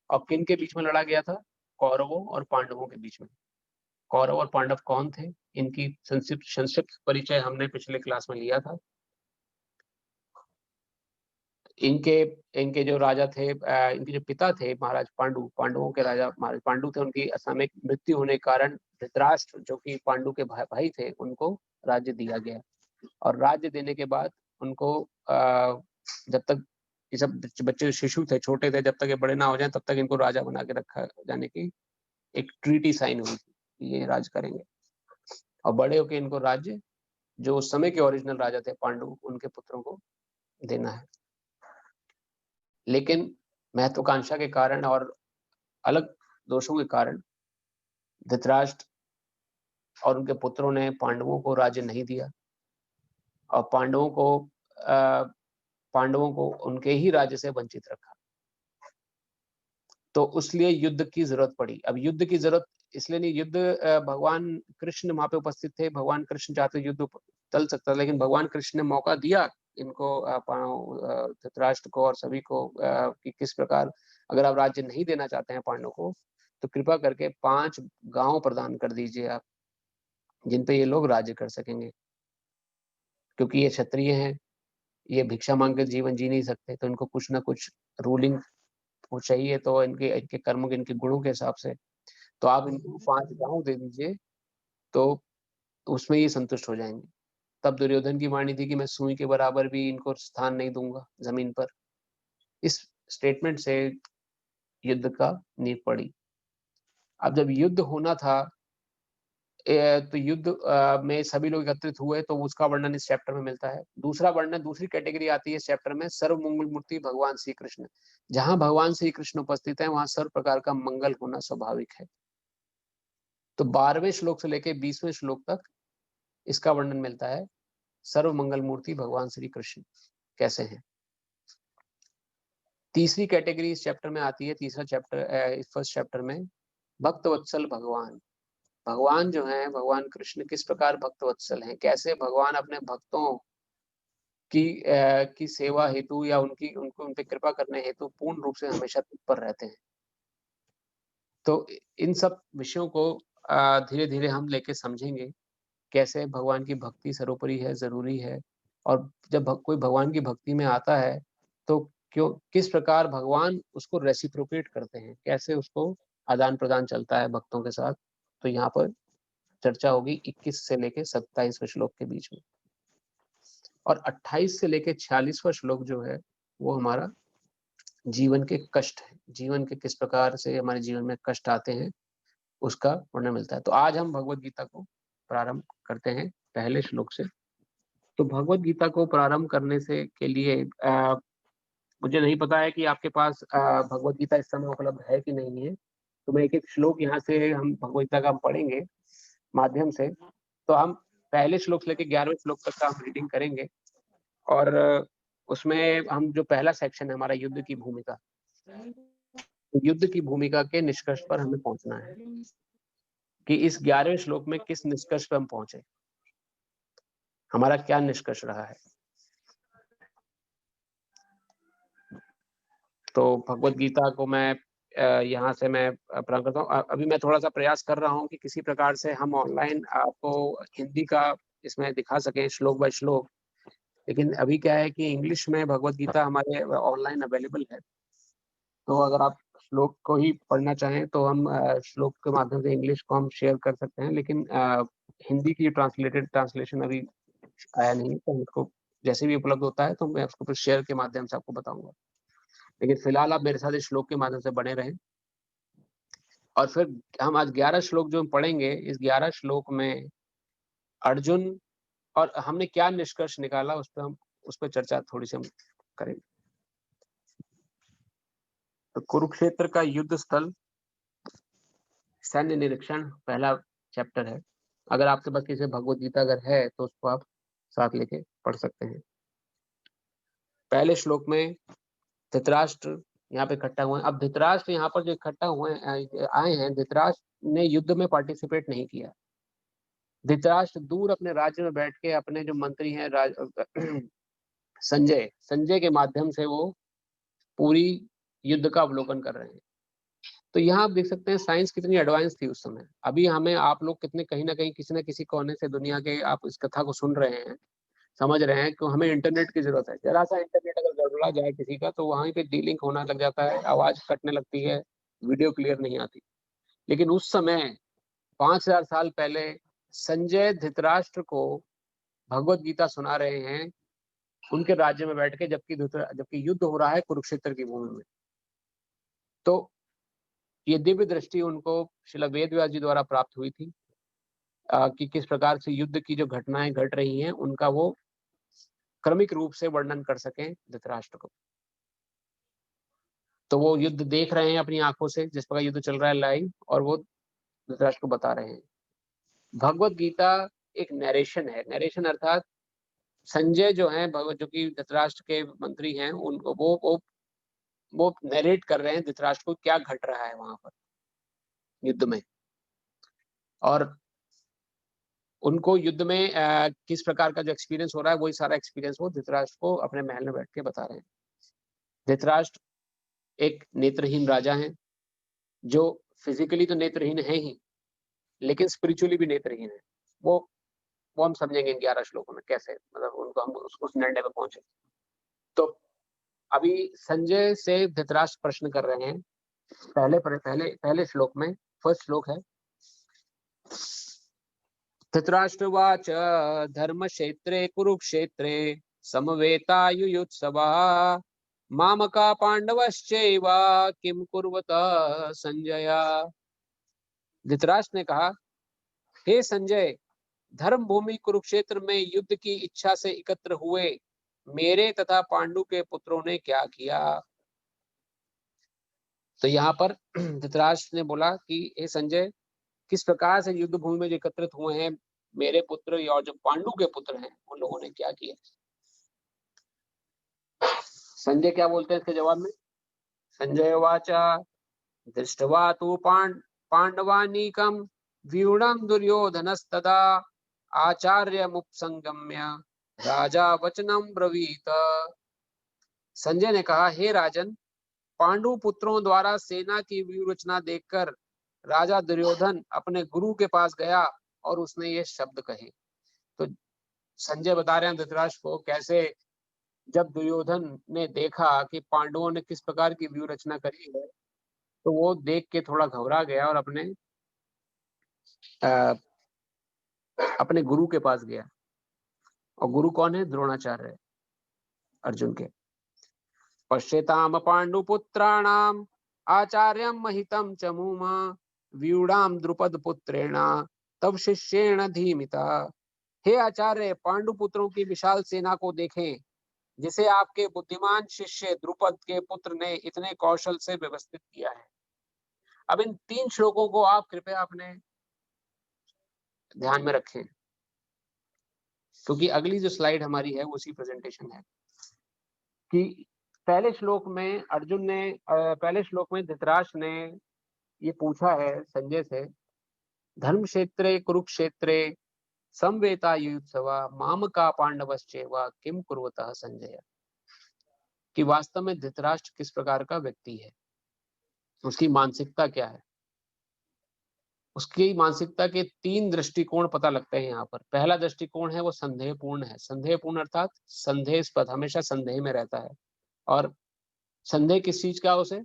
S1: और किन के बीच में लड़ा गया था, कौरवों और पांडवों के बीच में। कौरव और पांडव कौन थे, इनकी संक्षिप्त परिचय हमने पिछले क्लास में लिया था। इनके इनके जो राजा थे, इनके जो पिता थे महाराज पांडु, पांडवों के राजा महाराज पांडु थे। उनकी असामयिक मृत्यु होने के कारण धृतराष्ट्र जो कि पांडु के भाई थे, उनको राज्य दिया गया। और राज्य देने के बाद उनको जब तक ये सब बच्चे शिशु थे, छोटे थे, जब तक ये बड़े ना हो जाए तब तक इनको राजा बना के रखा जाने की एक ट्रीटी साइन हुई थी, ये राज करेंगे। और बड़े होकर इनको राज्य जो उस समय के ओरिजिनल राजा थे पांडु, उनके पुत्रों को देना है। लेकिन महत्वाकांक्षा के कारण और अलग दोषों के कारण धृतराष्ट्र और उनके पुत्रों ने पांडवों को राज्य नहीं दिया, और पांडवों को उनके ही राज्य से वंचित रखा। तो उसलिए युद्ध की जरूरत पड़ी। अब युद्ध की जरूरत इसलिए नहीं, युद्ध भगवान कृष्ण वहां पे उपस्थित थे, भगवान कृष्ण चाहते युद्ध चल सकता, लेकिन भगवान कृष्ण ने मौका दिया इनको, धृतराष्ट्र को और सभी को, कि किस प्रकार अगर आप राज्य नहीं देना चाहते हैं पांडवों को, तो कृपा करके 5 गांव प्रदान कर दीजिए आप, जिन पे ये लोग राज्य कर सकेंगे। क्योंकि ये क्षत्रिय हैं, ये भिक्षा मांग कर जीवन जी नहीं सकते, तो इनको कुछ ना कुछ रूलिंग वो चाहिए, तो इनके कर्मों के, इनके गुणों के हिसाब से। तो आप इनको 5 गांव दे दीजिए, तो उसमें ये संतुष्ट हो जाएंगे। तब दुर्योधन की वाणी थी कि मैं सुई के बराबर भी इनको स्थान नहीं दूंगा जमीन पर। इस स्टेटमेंट से युद्ध का नींव पड़ी। अब जब युद्ध होना था, तो युद्ध में सभी लोग एकत्रित हुए, तो उसका वर्णन इस चैप्टर में मिलता है। दूसरा वर्णन, दूसरी कैटेगरी आती है इस चैप्टर में, सर्वमंगल मूर्ति भगवान श्री कृष्ण। जहां भगवान श्री कृष्ण उपस्थित है, वहां सर्व प्रकार का मंगल होना स्वाभाविक है। तो 12वें श्लोक से लेकर 20वें श्लोक तक इसका वर्णन मिलता है, सर्वमंगल मूर्ति भगवान श्री कृष्ण कैसे हैं। तीसरी कैटेगरी इस चैप्टर में आती है, तीसरा चैप्टर, फर्स्ट चैप्टर में भक्तवत्सल भगवान। भगवान जो है, भगवान कृष्ण किस प्रकार भक्तवत्सल हैं, कैसे भगवान अपने भक्तों की सेवा हेतु या उनको उन पे कृपा करने हेतु पूर्ण रूप से हमेशा तत्पर रहते हैं। तो इन सब विषयों को धीरे धीरे हम लेके समझेंगे, कैसे भगवान की भक्ति सर्वोपरि है, जरूरी है। और जब कोई भगवान की भक्ति में आता है तो क्यों, किस प्रकार भगवान उसको रेसिप्रोकेट करते हैं, कैसे उसको आदान प्रदान चलता है भक्तों के साथ। तो यहाँ पर चर्चा होगी 21 से लेके 27वें श्लोक के बीच में, और 28 से लेके 46वां श्लोक जो है वो हमारा जीवन के कष्ट है, जीवन के किस प्रकार से हमारे जीवन में कष्ट आते हैं उसका वर्णन मिलता है। तो आज हम भगवत गीता को प्रारंभ करते हैं पहले श्लोक से। तो भगवत गीता को प्रारंभ करने से के लिए मुझे नहीं पता है कि आपके पास भगवत गीता इस समय उपलब्ध है कि नहीं है। तो मैं एक एक श्लोक यहाँ से हम भगवत गीता का हम पढ़ेंगे माध्यम से। तो हम पहले श्लोक से लेकर 11वें श्लोक तक का हम रीडिंग करेंगे, और उसमें हम जो पहला सेक्शन है हमारा युद्ध की भूमिका, तो युद्ध की भूमिका के निष्कर्ष पर हमें पहुंचना है कि इस 11वें श्लोक में किस निष्कर्ष पर हम पहुंचे, हमारा क्या निष्कर्ष रहा है। तो भगवत गीता को मैं यहाँ से मैं प्रारंभ करता हूँ। अभी मैं थोड़ा सा प्रयास कर रहा हूँ कि किसी प्रकार से हम ऑनलाइन आपको हिंदी का इसमें दिखा सकें श्लोक बाय श्लोक, लेकिन अभी क्या है कि इंग्लिश में भगवत गीता हमारे ऑनलाइन अवेलेबल है। तो अगर आप श्लोक को ही पढ़ना चाहें तो हम श्लोक के माध्यम से इंग्लिश को हम शेयर कर सकते हैं, लेकिन हिंदी की ट्रांसलेशन अभी आया नहीं, तो हमको जैसे भी उपलब्ध होता है तो मैं उसको फिर शेयर के माध्यम से आपको बताऊंगा। लेकिन फिलहाल आप मेरे साथ इस श्लोक के माध्यम से बने रहें। और फिर हम आज 11 श्लोक जो हम पढ़ेंगे, इस 11 श्लोक में अर्जुन और हमने क्या निष्कर्ष निकाला उस पर चर्चा थोड़ी सी हम करेंगे। तो कुरुक्षेत्र का युद्ध स्थल सैन्य निरीक्षण पहला चैप्टर है। अगर आपके पास किसी भगवत गीता अगर है तो उसको आप साथ लेके पढ़ सकते हैं। पहले श्लोक में धृतराष्ट्र यहाँ पे इकट्ठा हुए हैं। अब धृतराष्ट्र यहाँ पर जो इकट्ठा हुए आए हैं, धृतराष्ट्र ने युद्ध में पार्टिसिपेट नहीं किया। धृतराष्ट्र दूर अपने राज्य में बैठ के अपने जो मंत्री हैं संजय के माध्यम से वो पूरी युद्ध का अवलोकन कर रहे हैं। तो यहाँ आप देख सकते हैं साइंस कितनी एडवांस थी उस समय। अभी हमें आप लोग कितने कहीं ना कहीं किसी न किसी कोने से दुनिया के आप इस कथा को सुन रहे हैं, समझ रहे हैं कि हमें इंटरनेट की जरूरत है। जरा सा इंटरनेट अगर गड़बड़ा जाए किसी का तो वहां पे डीलिंक होना लग जाता है, आवाज कटने लगती है, वीडियो क्लियर नहीं आती। लेकिन उस समय 5000 साल पहले संजय धृतराष्ट्र को भगवत गीता सुना रहे हैं उनके राज्य में बैठ के, जबकि युद्ध हो रहा है कुरुक्षेत्र की भूमि में। तो ये दिव्य दृष्टि उनको श्रील वेदव्यास जी द्वारा प्राप्त हुई थी कि किस प्रकार से युद्ध की जो घटनाएं घट रही हैं उनका वो क्रमिक रूप से वर्णन कर सकें धृतराष्ट्र को। तो वो युद्ध देख रहे हैं अपनी आंखों से, जिस प्रकार युद्ध चल रहा है लाइव, और वो धृतराष्ट्र को बता रहे हैं। भगवत गीता एक नरेशन है। नरेशन अर्थात संजय जो है जो कि धृतराष्ट्र के मंत्री हैं, उनको वो नरेट कर रहे हैं धृतराष्ट्र को क्या घट रहा है वहां पर युद्ध में, और उनको युद्ध में किस प्रकार का जो एक्सपीरियंस हो रहा है वही सारा एक्सपीरियंस वो धृतराष्ट्र को अपने महल में बैठ के बता रहे हैं। धृतराष्ट्र एक नेत्रहीन राजा हैं, जो फिजिकली तो नेत्रहीन है ही, लेकिन स्पिरिचुअली भी नेत्रहीन है। वो हम समझेंगे इन 11 श्लोकों में कैसे, मतलब उनको हम उस निर्णय पर पहुंचे। तो अभी संजय से धृतराष्ट्र प्रश्न कर रहे हैं पहले श्लोक में। फर्स्ट श्लोक है, धृतराष्ट्रवाच धर्मक्षेत्रे कुरुक्षेत्रे समवेतायुयुत्सवः मामका पांडवश्चैव किम कुर्वत संजय। धृतराष्ट्र ने कहा, हे संजय, धर्म भूमि कुरुक्षेत्र में युद्ध की इच्छा से एकत्र हुए मेरे तथा पांडु के पुत्रों ने क्या किया। तो यहाँ पर धृतराष्ट्र ने बोला कि हे संजय, किस प्रकार से युद्ध भूमि में जो एकत्रित हुए हैं मेरे पुत्र और जो पांडु के पुत्र हैं उन लोगों ने क्या किया। संजय क्या बोलते हैं इसके जवाब में, संजय वाचा दृष्टवा तु पांडवानीकम व्यूढ़म दुर्योधनस्तदा आचार्यमुपसंगम्य राजा वचनम ब्रवीत। संजय ने कहा, हे राजन, पांडु पुत्रों द्वारा सेना की व्यूह रचना देखकर राजा दुर्योधन अपने गुरु के पास गया और उसने ये शब्द कहे। तो संजय बता रहे हैं धृतराष्ट्र को कैसे जब दुर्योधन ने देखा कि पांडवों ने किस प्रकार की व्यूह रचना करी है, तो वो देख के थोड़ा घबरा गया और अपने गुरु के पास गया। और गुरु कौन है? द्रोणाचार्य, अर्जुन के। पश्यताम पांडुपुत्राणाम आचार्यम महितम च मुमा व्यूढ़ाम द्रुपद पुत्रेण तब शिष्येण धीमिता। हे आचार्य, पांडुपुत्रों की विशाल सेना को देखें जिसे आपके बुद्धिमान शिष्य द्रुपद के पुत्र ने इतने कौशल से व्यवस्थित किया है। अब इन 3 श्लोकों को आप कृपया अपने ध्यान में रखें, क्योंकि अगली जो स्लाइड हमारी है उसी प्रेजेंटेशन है कि पहले श्लोक में धृतराष्ट्र ने ये पूछा है संजय से, धर्म क्षेत्रे कुरुक्षेत्रे समवेता युत्सवा मामका पांडवश्चैव किम कुर्वतः संजय, कि वास्तव में धृतराष्ट्र किस प्रकार का व्यक्ति है, उसकी मानसिकता क्या है। उसकी मानसिकता के 3 दृष्टिकोण पता लगते हैं यहाँ पर। पहला दृष्टिकोण है वो संदेहपूर्ण है। संदेहपूर्ण अर्थात संदेहास्पद, हमेशा संदेह में रहता है। और संदेह किस चीज का? उसे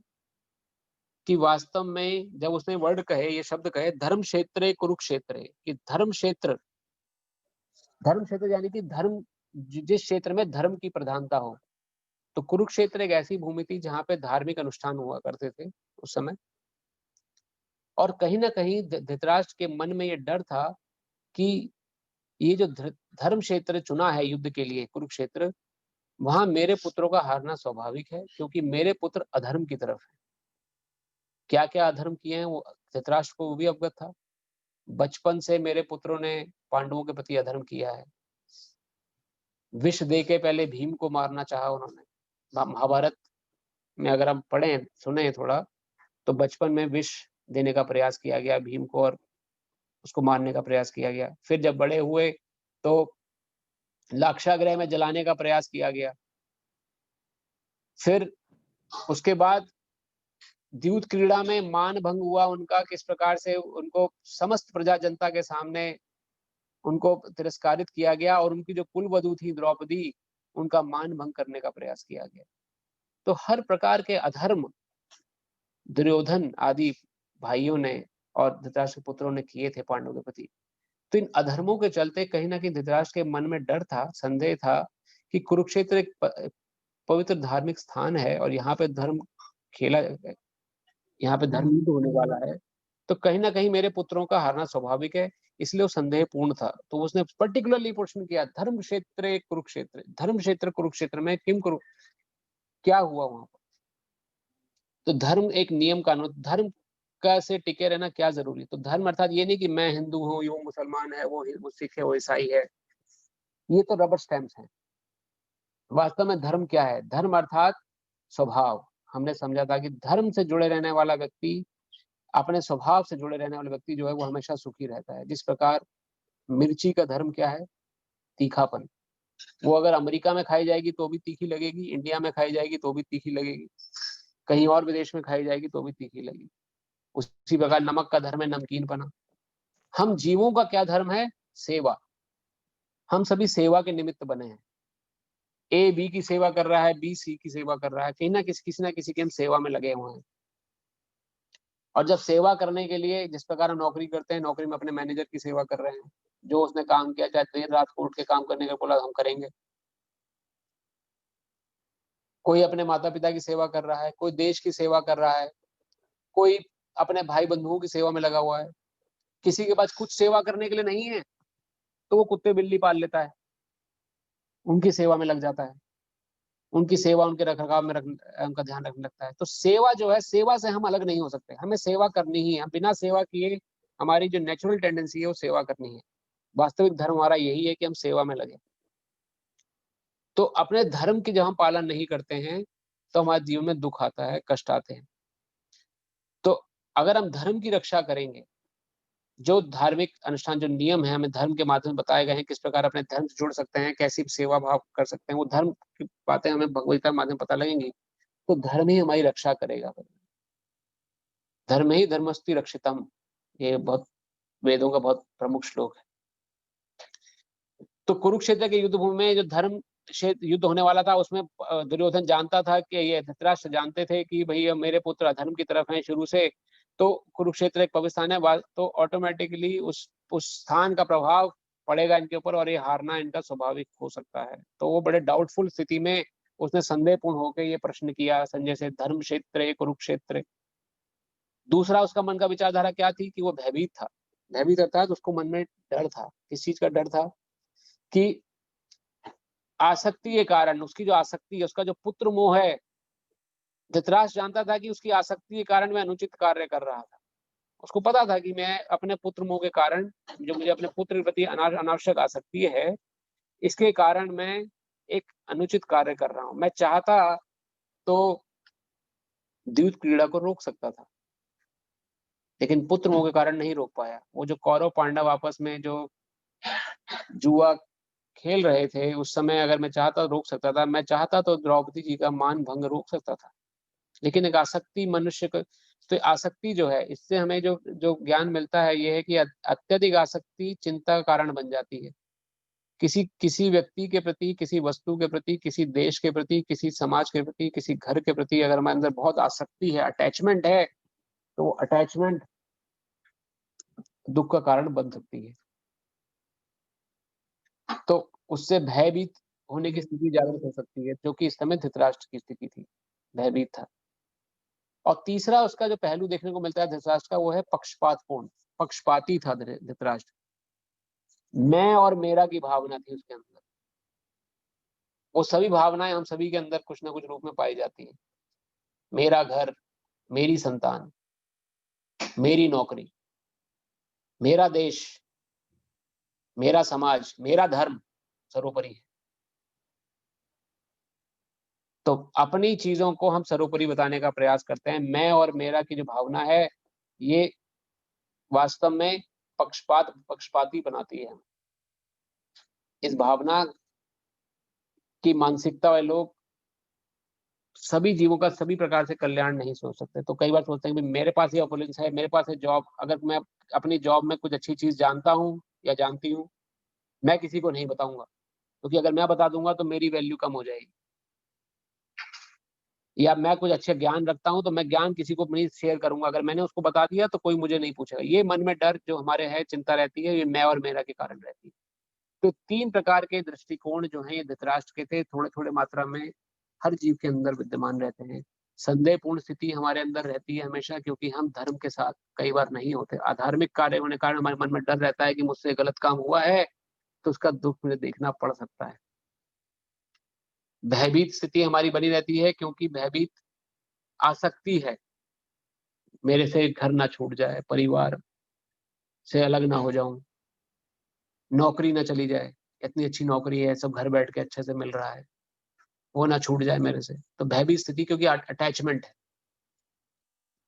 S1: कि वास्तव में जब उसने वर्ड कहे, ये शब्द कहे, धर्म क्षेत्रे कुरुक्षेत्रे, कि धर्म क्षेत्र यानी कि धर्म, जिस क्षेत्र में धर्म की प्रधानता हो। तो कुरुक्षेत्र एक ऐसी भूमि थी जहां पे धार्मिक अनुष्ठान हुआ करते थे उस समय। और कहीं ना कहीं धृतराष्ट्र के मन में ये डर था कि ये जो धर्म क्षेत्र चुना है युद्ध के लिए, कुरुक्षेत्र, वहां मेरे पुत्रों का हारना स्वाभाविक है, क्योंकि मेरे पुत्र अधर्म की तरफ है। क्या क्या अधर्म किए हैं वो धृतराष्ट्र को भी अवगत था। बचपन से मेरे पुत्रों ने पांडवों के प्रति अधर्म किया है। विष दे के पहले भीम को मारना चाहा उन्होंने। महाभारत में अगर हम पढ़ें सुने थोड़ा, तो बचपन में विष देने का प्रयास किया गया भीम को और उसको मारने का प्रयास किया गया। फिर जब बड़े हुए तो लाक्षागृह में जलाने का प्रयास किया गया। फिर उसके बाद द्यूत क्रीड़ा में मान भंग हुआ उनका, किस प्रकार से उनको समस्त प्रजा जनता के सामने उनको तिरस्कारित किया गया और उनकी जो कुलवधू थी द्रौपदी, उनका मान भंग करने का प्रयास किया गया। तो हर प्रकार के अधर्म दुर्योधन आदि भाइयों ने और धृतराष्ट्र के पुत्रों ने किए थे पांडवों के प्रति। तो इन अधर्मों के चलते कहीं ना कहीं धृतराष्ट्र के मन में डर था, संदेह था कि कुरुक्षेत्र एक पवित्र धार्मिक स्थान है और यहाँ पे धर्म खेला, यहाँ पे धर्म युद्ध होने वाला है, तो कहीं ना कहीं मेरे पुत्रों का हारना स्वाभाविक है। इसलिए वो संदेहपूर्ण था। तो उसने पर्टिकुलरली प्रश्न किया, धर्म क्षेत्र कुरुक्षेत्र, धर्म क्षेत्र कुरुक्षेत्र में किम करूं, क्या हुआ वहां पर। तो धर्म एक नियम कानून, धर्म का से टिके रहना क्या जरूरी। तो धर्म अर्थात ये नहीं कि मैं हिंदू हूँ, वो मुसलमान है, वो सिख है, वो ईसाई है, ये तो रबर स्टैम्प्स हैं। वास्तव में धर्म क्या है? धर्म अर्थात स्वभाव। हमने समझा था कि धर्म से जुड़े रहने वाला व्यक्ति, अपने स्वभाव से जुड़े रहने वाला व्यक्ति जो है वो हमेशा सुखी रहता है। जिस प्रकार मिर्ची का धर्म क्या है? तीखापन। वो अगर अमेरिका में खाई जाएगी तो भी तीखी लगेगी, इंडिया में खाई जाएगी तो भी तीखी लगेगी, कहीं और विदेश में खाई जाएगी तो भी तीखी लगेगी। उसी प्रकार नमक का धर्म है नमकीनपना। हम जीवों का क्या धर्म है? सेवा। हम सभी सेवा के निमित्त बने हैं। ए बी की सेवा कर रहा है, बी सी की सेवा कर रहा है, कहीं ना किसी की हम सेवा में लगे हुए हैं। और जब सेवा करने के लिए, जिस प्रकार हम नौकरी करते हैं, नौकरी में अपने मैनेजर की सेवा कर रहे हैं, जो उसने काम किया, चाहे देर रात को उठ के काम करने का बोला, हम करेंगे। कोई अपने माता पिता की सेवा कर रहा है, कोई देश की सेवा कर रहा है, कोई अपने भाई बंधुओं की सेवा में लगा हुआ है। किसी के पास कुछ सेवा करने के लिए नहीं है तो वो कुत्ते बिल्ली पाल लेता है, उनकी सेवा में लग जाता है, उनकी सेवा, उनके रखरखाव में उनका ध्यान रखने लगता है। तो सेवा जो है, सेवा से हम अलग नहीं हो सकते। हमें सेवा करनी ही है। हम बिना सेवा किए, हमारी जो नेचुरल टेंडेंसी है वो सेवा करनी है। वास्तविक धर्म हमारा यही है कि हम सेवा में लगे। तो अपने धर्म की जब हम पालन नहीं करते हैं तो हमारे जीवन में दुख आता है, कष्ट आते हैं। तो अगर हम धर्म की रक्षा करेंगे, जो धार्मिक अनुष्ठान, जो नियम है, हमें धर्म के माध्यम से बताए गए हैं, किस प्रकार अपने धर्म से जुड़ सकते हैं, कैसी सेवा भाव कर सकते हैं, वो धर्म की बातें हमें भगवत गीता के माध्यम पता लगेंगी, तो धर्म ही हमारी रक्षा करेगा। धर्म ही धर्मस्ति रक्षितम, ये बहुत वेदों का बहुत प्रमुख श्लोक है। तो कुरुक्षेत्र के युद्ध भूमि में जो धर्म क्षेत्र युद्ध होने वाला था, उसमें दुर्योधन जानता था कि ये धृतराष्ट्र जानते थे कि भाई मेरे पुत्र अधर्म की तरफ हैं शुरू से, तो कुरुक्षेत्र एक पवित्र स्थान है, तो ऑटोमेटिकली उस स्थान का प्रभाव पड़ेगा इनके ऊपर और ये हारना इनका स्वाभाविक हो सकता है। तो वो बड़े डाउटफुल स्थिति में उसने संदेहपूर्ण होकर ये प्रश्न किया संजय से, धर्म क्षेत्र कुरुक्षेत्र। दूसरा उसका मन का विचारधारा क्या थी कि वो भयभीत था। भयभीत अर्थात उसको मन में डर था। किस चीज का डर था? कि आसक्ति के कारण, उसकी जो आसक्ति है, उसका जो पुत्र मोह है, धृतराष्ट्र जानता था कि उसकी आसक्ति के कारण मैं अनुचित कार्य कर रहा था। उसको पता था कि मैं अपने पुत्र मोह के कारण, जो मुझे अपने पुत्र के प्रति अनावश्यक आसक्ति है, इसके कारण मैं एक अनुचित कार्य कर रहा हूं। मैं चाहता तो द्यूत क्रीड़ा को रोक सकता था, लेकिन पुत्र मोह के कारण नहीं रोक पाया। वो जो कौरव पांडव आपस में जो जुआ खेल रहे थे, उस समय अगर मैं चाहता तो रोक सकता था। मैं चाहता तो द्रौपदी जी का मान भंग रोक सकता था, लेकिन एक आसक्ति मनुष्य को, तो आसक्ति जो है, इससे हमें जो जो ज्ञान मिलता है ये है कि अत्यधिक आसक्ति चिंता का कारण बन जाती है। किसी व्यक्ति के प्रति, किसी वस्तु के प्रति, किसी देश के प्रति, किसी समाज के प्रति, किसी घर के प्रति अगर हमारे अंदर बहुत आसक्ति है, अटैचमेंट है, तो अटैचमेंट दुख का कारण बन सकती है। तो उससे भयभीत होने की स्थिति जागृत हो सकती है, जो कि इस समय धृतराष्ट्र की स्थिति थी, भयभीत था। और तीसरा उसका जो पहलू देखने को मिलता है धृतराष्ट्र का, वो है पक्षपातपूर्ण, पक्षपाती था धृतराष्ट्र। मैं और मेरा की भावना थी उसके अंदर। वो सभी भावनाएं हम सभी के अंदर कुछ ना कुछ रूप में पाई जाती है। मेरा घर, मेरी संतान, मेरी नौकरी, मेरा देश, मेरा समाज, मेरा धर्म सर्वोपरि है। तो अपनी चीजों को हम सर्वोपरि बताने का प्रयास करते हैं। मैं और मेरा की जो भावना है, ये वास्तव में पक्षपाती बनाती है। इस भावना की मानसिकता वाले लोग सभी जीवों का सभी प्रकार से कल्याण नहीं सोच सकते। तो कई बार सोचते हैं कि मेरे पास ये ऑपुलेंस है, मेरे पास है जॉब, अगर मैं अपनी जॉब में कुछ अच्छी चीज जानता हूँ या जानती हूँ, मैं किसी को नहीं बताऊंगा, क्योंकि अगर मैं बता दूंगा तो मेरी वैल्यू कम हो जाएगी। या मैं कुछ अच्छे ज्ञान रखता हूं तो मैं ज्ञान किसी को नहीं शेयर करूंगा, अगर मैंने उसको बता दिया तो कोई मुझे नहीं पूछेगा। ये मन में डर जो हमारे है, चिंता रहती है, ये मैं और मेरा के कारण रहती है। तो 3 प्रकार के दृष्टिकोण जो हैं ये धृतराष्ट्र के थे, थोड़े थोड़े मात्रा में हर जीव के अंदर विद्यमान रहते हैं। संदेहपूर्ण स्थिति हमारे अंदर रहती है हमेशा, क्योंकि हम धर्म के साथ कई बार नहीं होते। अधार्मिक कार्य होने के कारण हमारे मन में डर रहता है कि मुझसे गलत काम हुआ है तो उसका दुख मुझे देखना पड़ सकता है। भयभीत स्थिति हमारी बनी रहती है, क्योंकि भयभीत आसक्ति है, मेरे से घर ना छूट जाए, परिवार से अलग ना हो जाऊं, नौकरी ना चली जाए, इतनी अच्छी नौकरी है, सब घर बैठ के अच्छे से मिल रहा है, वो ना छूट जाए मेरे से। तो भयभीत स्थिति, क्योंकि अटैचमेंट है।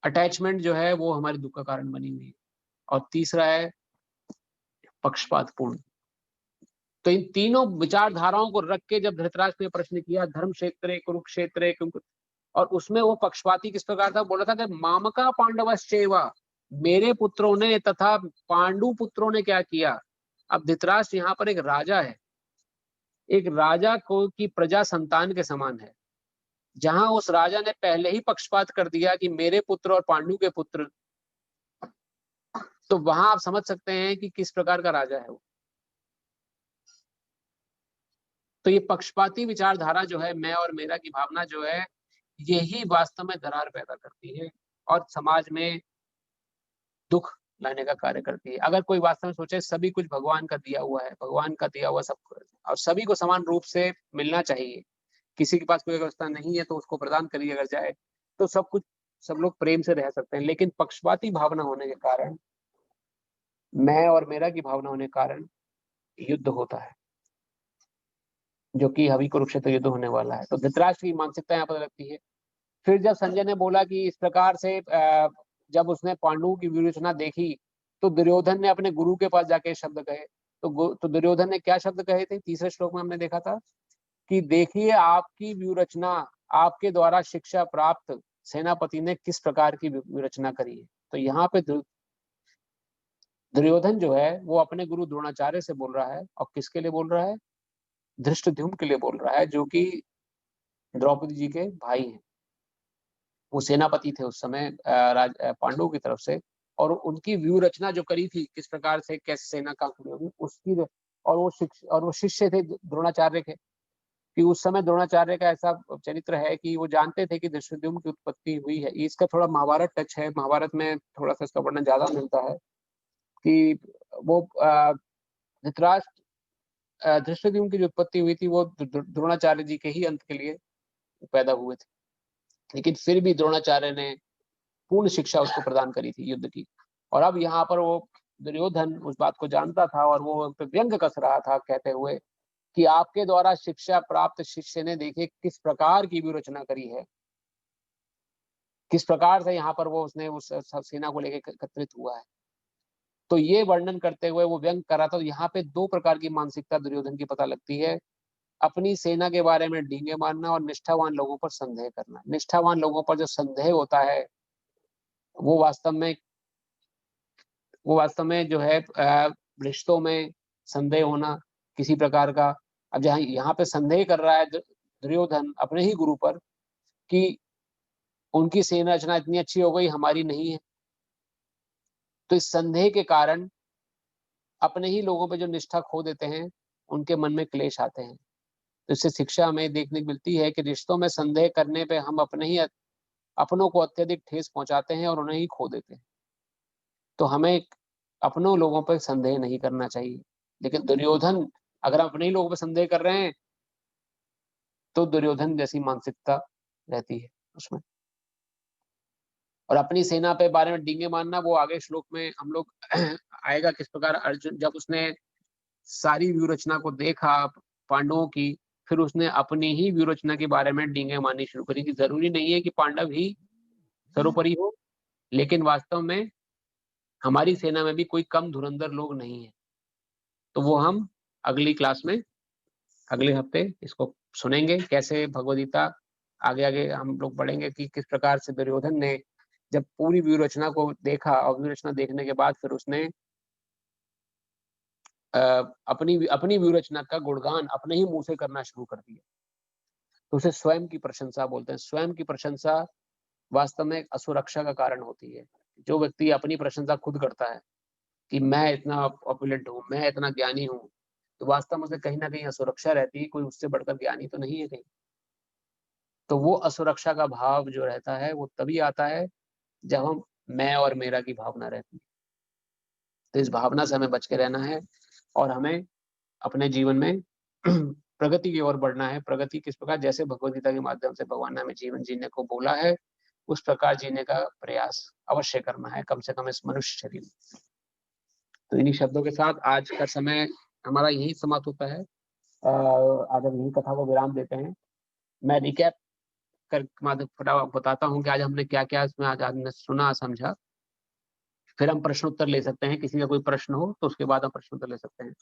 S1: अटैचमेंट जो है वो हमारे दुख का कारण बनी हुई है। और तीसरा है पक्षपातपूर्ण। तो इन तीनों विचारधाराओं को रख के जब धृतराष्ट्र ने प्रश्न किया, धर्म क्षेत्र कुरुक्षेत्र, और उसमें वो पक्षपाती किस प्रकार था, बोला था कि मामका पांडवश्चैव, मेरे पुत्रों ने तथा पांडु पुत्रों ने क्या किया। अब धृतराष्ट्र यहाँ पर एक राजा है, एक राजा को की प्रजा संतान के समान है। जहां उस राजा ने पहले ही पक्षपात कर दिया कि मेरे पुत्र और पांडु के पुत्र, तो वहां आप समझ सकते हैं कि किस प्रकार का राजा है वो। तो ये पक्षपाती विचारधारा जो है, मैं और मेरा की भावना जो है, यही वास्तव में दरार पैदा करती है और समाज में दुख लाने का कार्य करती है। अगर कोई वास्तव में सोचे सभी कुछ भगवान का दिया हुआ है, भगवान का दिया हुआ सब कुछ, और सभी को समान रूप से मिलना चाहिए, किसी के पास कोई व्यवस्था नहीं है तो उसको प्रदान करिए अगर जाए, तो सब कुछ, सब लोग प्रेम से रह सकते हैं। लेकिन पक्षपाती भावना होने के कारण, मैं और मेरा की भावना होने के कारण युद्ध होता है, जो कि अभी कुरुक्षेत्र युद्ध होने वाला है। तो धृतराष्ट्र की मानसिकता यहाँ पर लगती है। फिर जब संजय ने बोला कि इस प्रकार से जब उसने पांडुओं की व्यूहरचना देखी, तो दुर्योधन ने अपने गुरु के पास जाके शब्द कहे। तो दुर्योधन ने क्या शब्द कहे थे, तीसरे श्लोक में हमने देखा था कि देखिए आपकी व्यूहरचना, आपके द्वारा शिक्षा प्राप्त सेनापति ने किस प्रकार की विरचना करी है। तो यहाँ पे दुर्योधन जो है वो अपने गुरु द्रोणाचार्य से बोल रहा है, और किसके लिए बोल रहा है? धृष्टद्युम्न के लिए बोल रहा है, जो कि द्रौपदी जी के भाई हैं। वो सेनापति थे उस समय पांडवों की तरफ से, और उनकी व्यू रचना जो करी थी, किस प्रकार से कैसे सेना कहाँ खड़ी होगी उसकी, और वो शिष्य थे द्रोणाचार्य के, कि उस समय द्रोणाचार्य का ऐसा चरित्र है कि वो जानते थे कि धृष्टद्युम्न की उत्पत्ति हुई है। इसका थोड़ा महाभारत टच है, महाभारत में थोड़ा सा इसका वर्णन ज्यादा मिलता है कि वो धृतराष्ट्र धृष्टद्युम्न की जो उत्पत्ति हुई थी वो द्रोणाचार्य जी के ही अंत के लिए पैदा हुए थे, लेकिन फिर भी द्रोणाचार्य ने पूर्ण शिक्षा उसको प्रदान करी थी युद्ध की। और अब यहाँ पर वो दुर्योधन उस बात को जानता था, और वो व्यंग कस रहा था कहते हुए कि आपके द्वारा शिक्षा प्राप्त शिष्य ने देखिए किस प्रकार की भी रचना करी है, किस प्रकार से यहाँ पर वो उसने उस सेना को लेकर एकत्रित हुआ है। तो ये वर्णन करते हुए वो व्यंग कर रहा था। तो यहाँ पे दो प्रकार की मानसिकता दुर्योधन की पता लगती है, अपनी सेना के बारे में डींगे मारना और निष्ठावान लोगों पर संदेह करना। निष्ठावान लोगों पर जो संदेह होता है वो वास्तव में जो है रिश्तों में संदेह होना किसी प्रकार का। अब जहाँ यहाँ पे संदेह कर रहा है दुर्योधन अपने ही गुरु पर कि उनकी सेना रचना इतनी अच्छी हो गई, हमारी नहीं है। तो इस संदेह के कारण अपने ही लोगों पे जो निष्ठा खो देते हैं, उनके मन में क्लेश आते हैं। तो इससे शिक्षा हमें देखने को मिलती है कि रिश्तों में संदेह करने पे हम अपनों को अत्यधिक ठेस पहुंचाते हैं और उन्हें ही खो देते हैं। तो हमें अपनों लोगों पर संदेह नहीं करना चाहिए। लेकिन दुर्योधन, अगर हम अपने ही लोगों पर संदेह कर रहे हैं तो दुर्योधन जैसी मानसिकता रहती है उसमें। और अपनी सेना पे बारे में डींगे मारना, वो आगे श्लोक में हम लोग आएगा किस प्रकार अर्जुन जब उसने सारी व्यू रचना को देखा पांडवों की, फिर उसने अपनी ही व्यू रचना के बारे में डींगे मारनी शुरू करी कि जरूरी नहीं है कि पांडव ही सर्वोपरि हो, लेकिन वास्तव में हमारी सेना में भी कोई कम धुरंधर लोग नहीं है। तो वो हम अगली क्लास में अगले हफ्ते इसको सुनेंगे, कैसे भगवद गीता आगे आगे हम लोग पढ़ेंगे कि किस प्रकार से दुर्योधन ने जब पूरी व्यू रचना को देखा, और व्यू रचना देखने के बाद फिर उसने अपनी व्यू रचना का गुणगान अपने ही मुंह से करना शुरू कर दिया। तो उसे स्वयं की प्रशंसा बोलते हैं। स्वयं की प्रशंसा वास्तव में एक असुरक्षा का कारण होती है। जो व्यक्ति अपनी प्रशंसा खुद करता है कि मैं इतना ऑपुलेंट हूँ, मैं इतना ज्ञानी हूँ, तो वास्तव में उसे कहीं ना कहीं असुरक्षा रहती है, कोई उससे बढ़कर ज्ञानी तो नहीं है कहीं। तो वो असुरक्षा का भाव जो रहता है वो तभी आता है जब हम मैं और मेरा की भावना रहती है। तो इस भावना से हमें बच के रहना है, और हमें अपने जीवन में प्रगति की ओर बढ़ना है। प्रगति किस प्रकार, जैसे भगवद गीता के माध्यम से भगवान ने हमें जीवन जीने को बोला है, उस प्रकार जीने का प्रयास अवश्य करना है, कम से कम इस मनुष्य शरीर में। तो इन्हीं शब्दों के साथ आज का समय हमारा यही समाप्त होता है। आज हम यही कथा को विराम देते हैं। मैं रिकैप कर फटाफट बताता हूँ कि आज हमने क्या क्या इसमें आज हमने सुना समझा, फिर हम प्रश्न उत्तर ले सकते हैं। किसी का कोई प्रश्न हो तो उसके बाद हम प्रश्न उत्तर ले सकते हैं।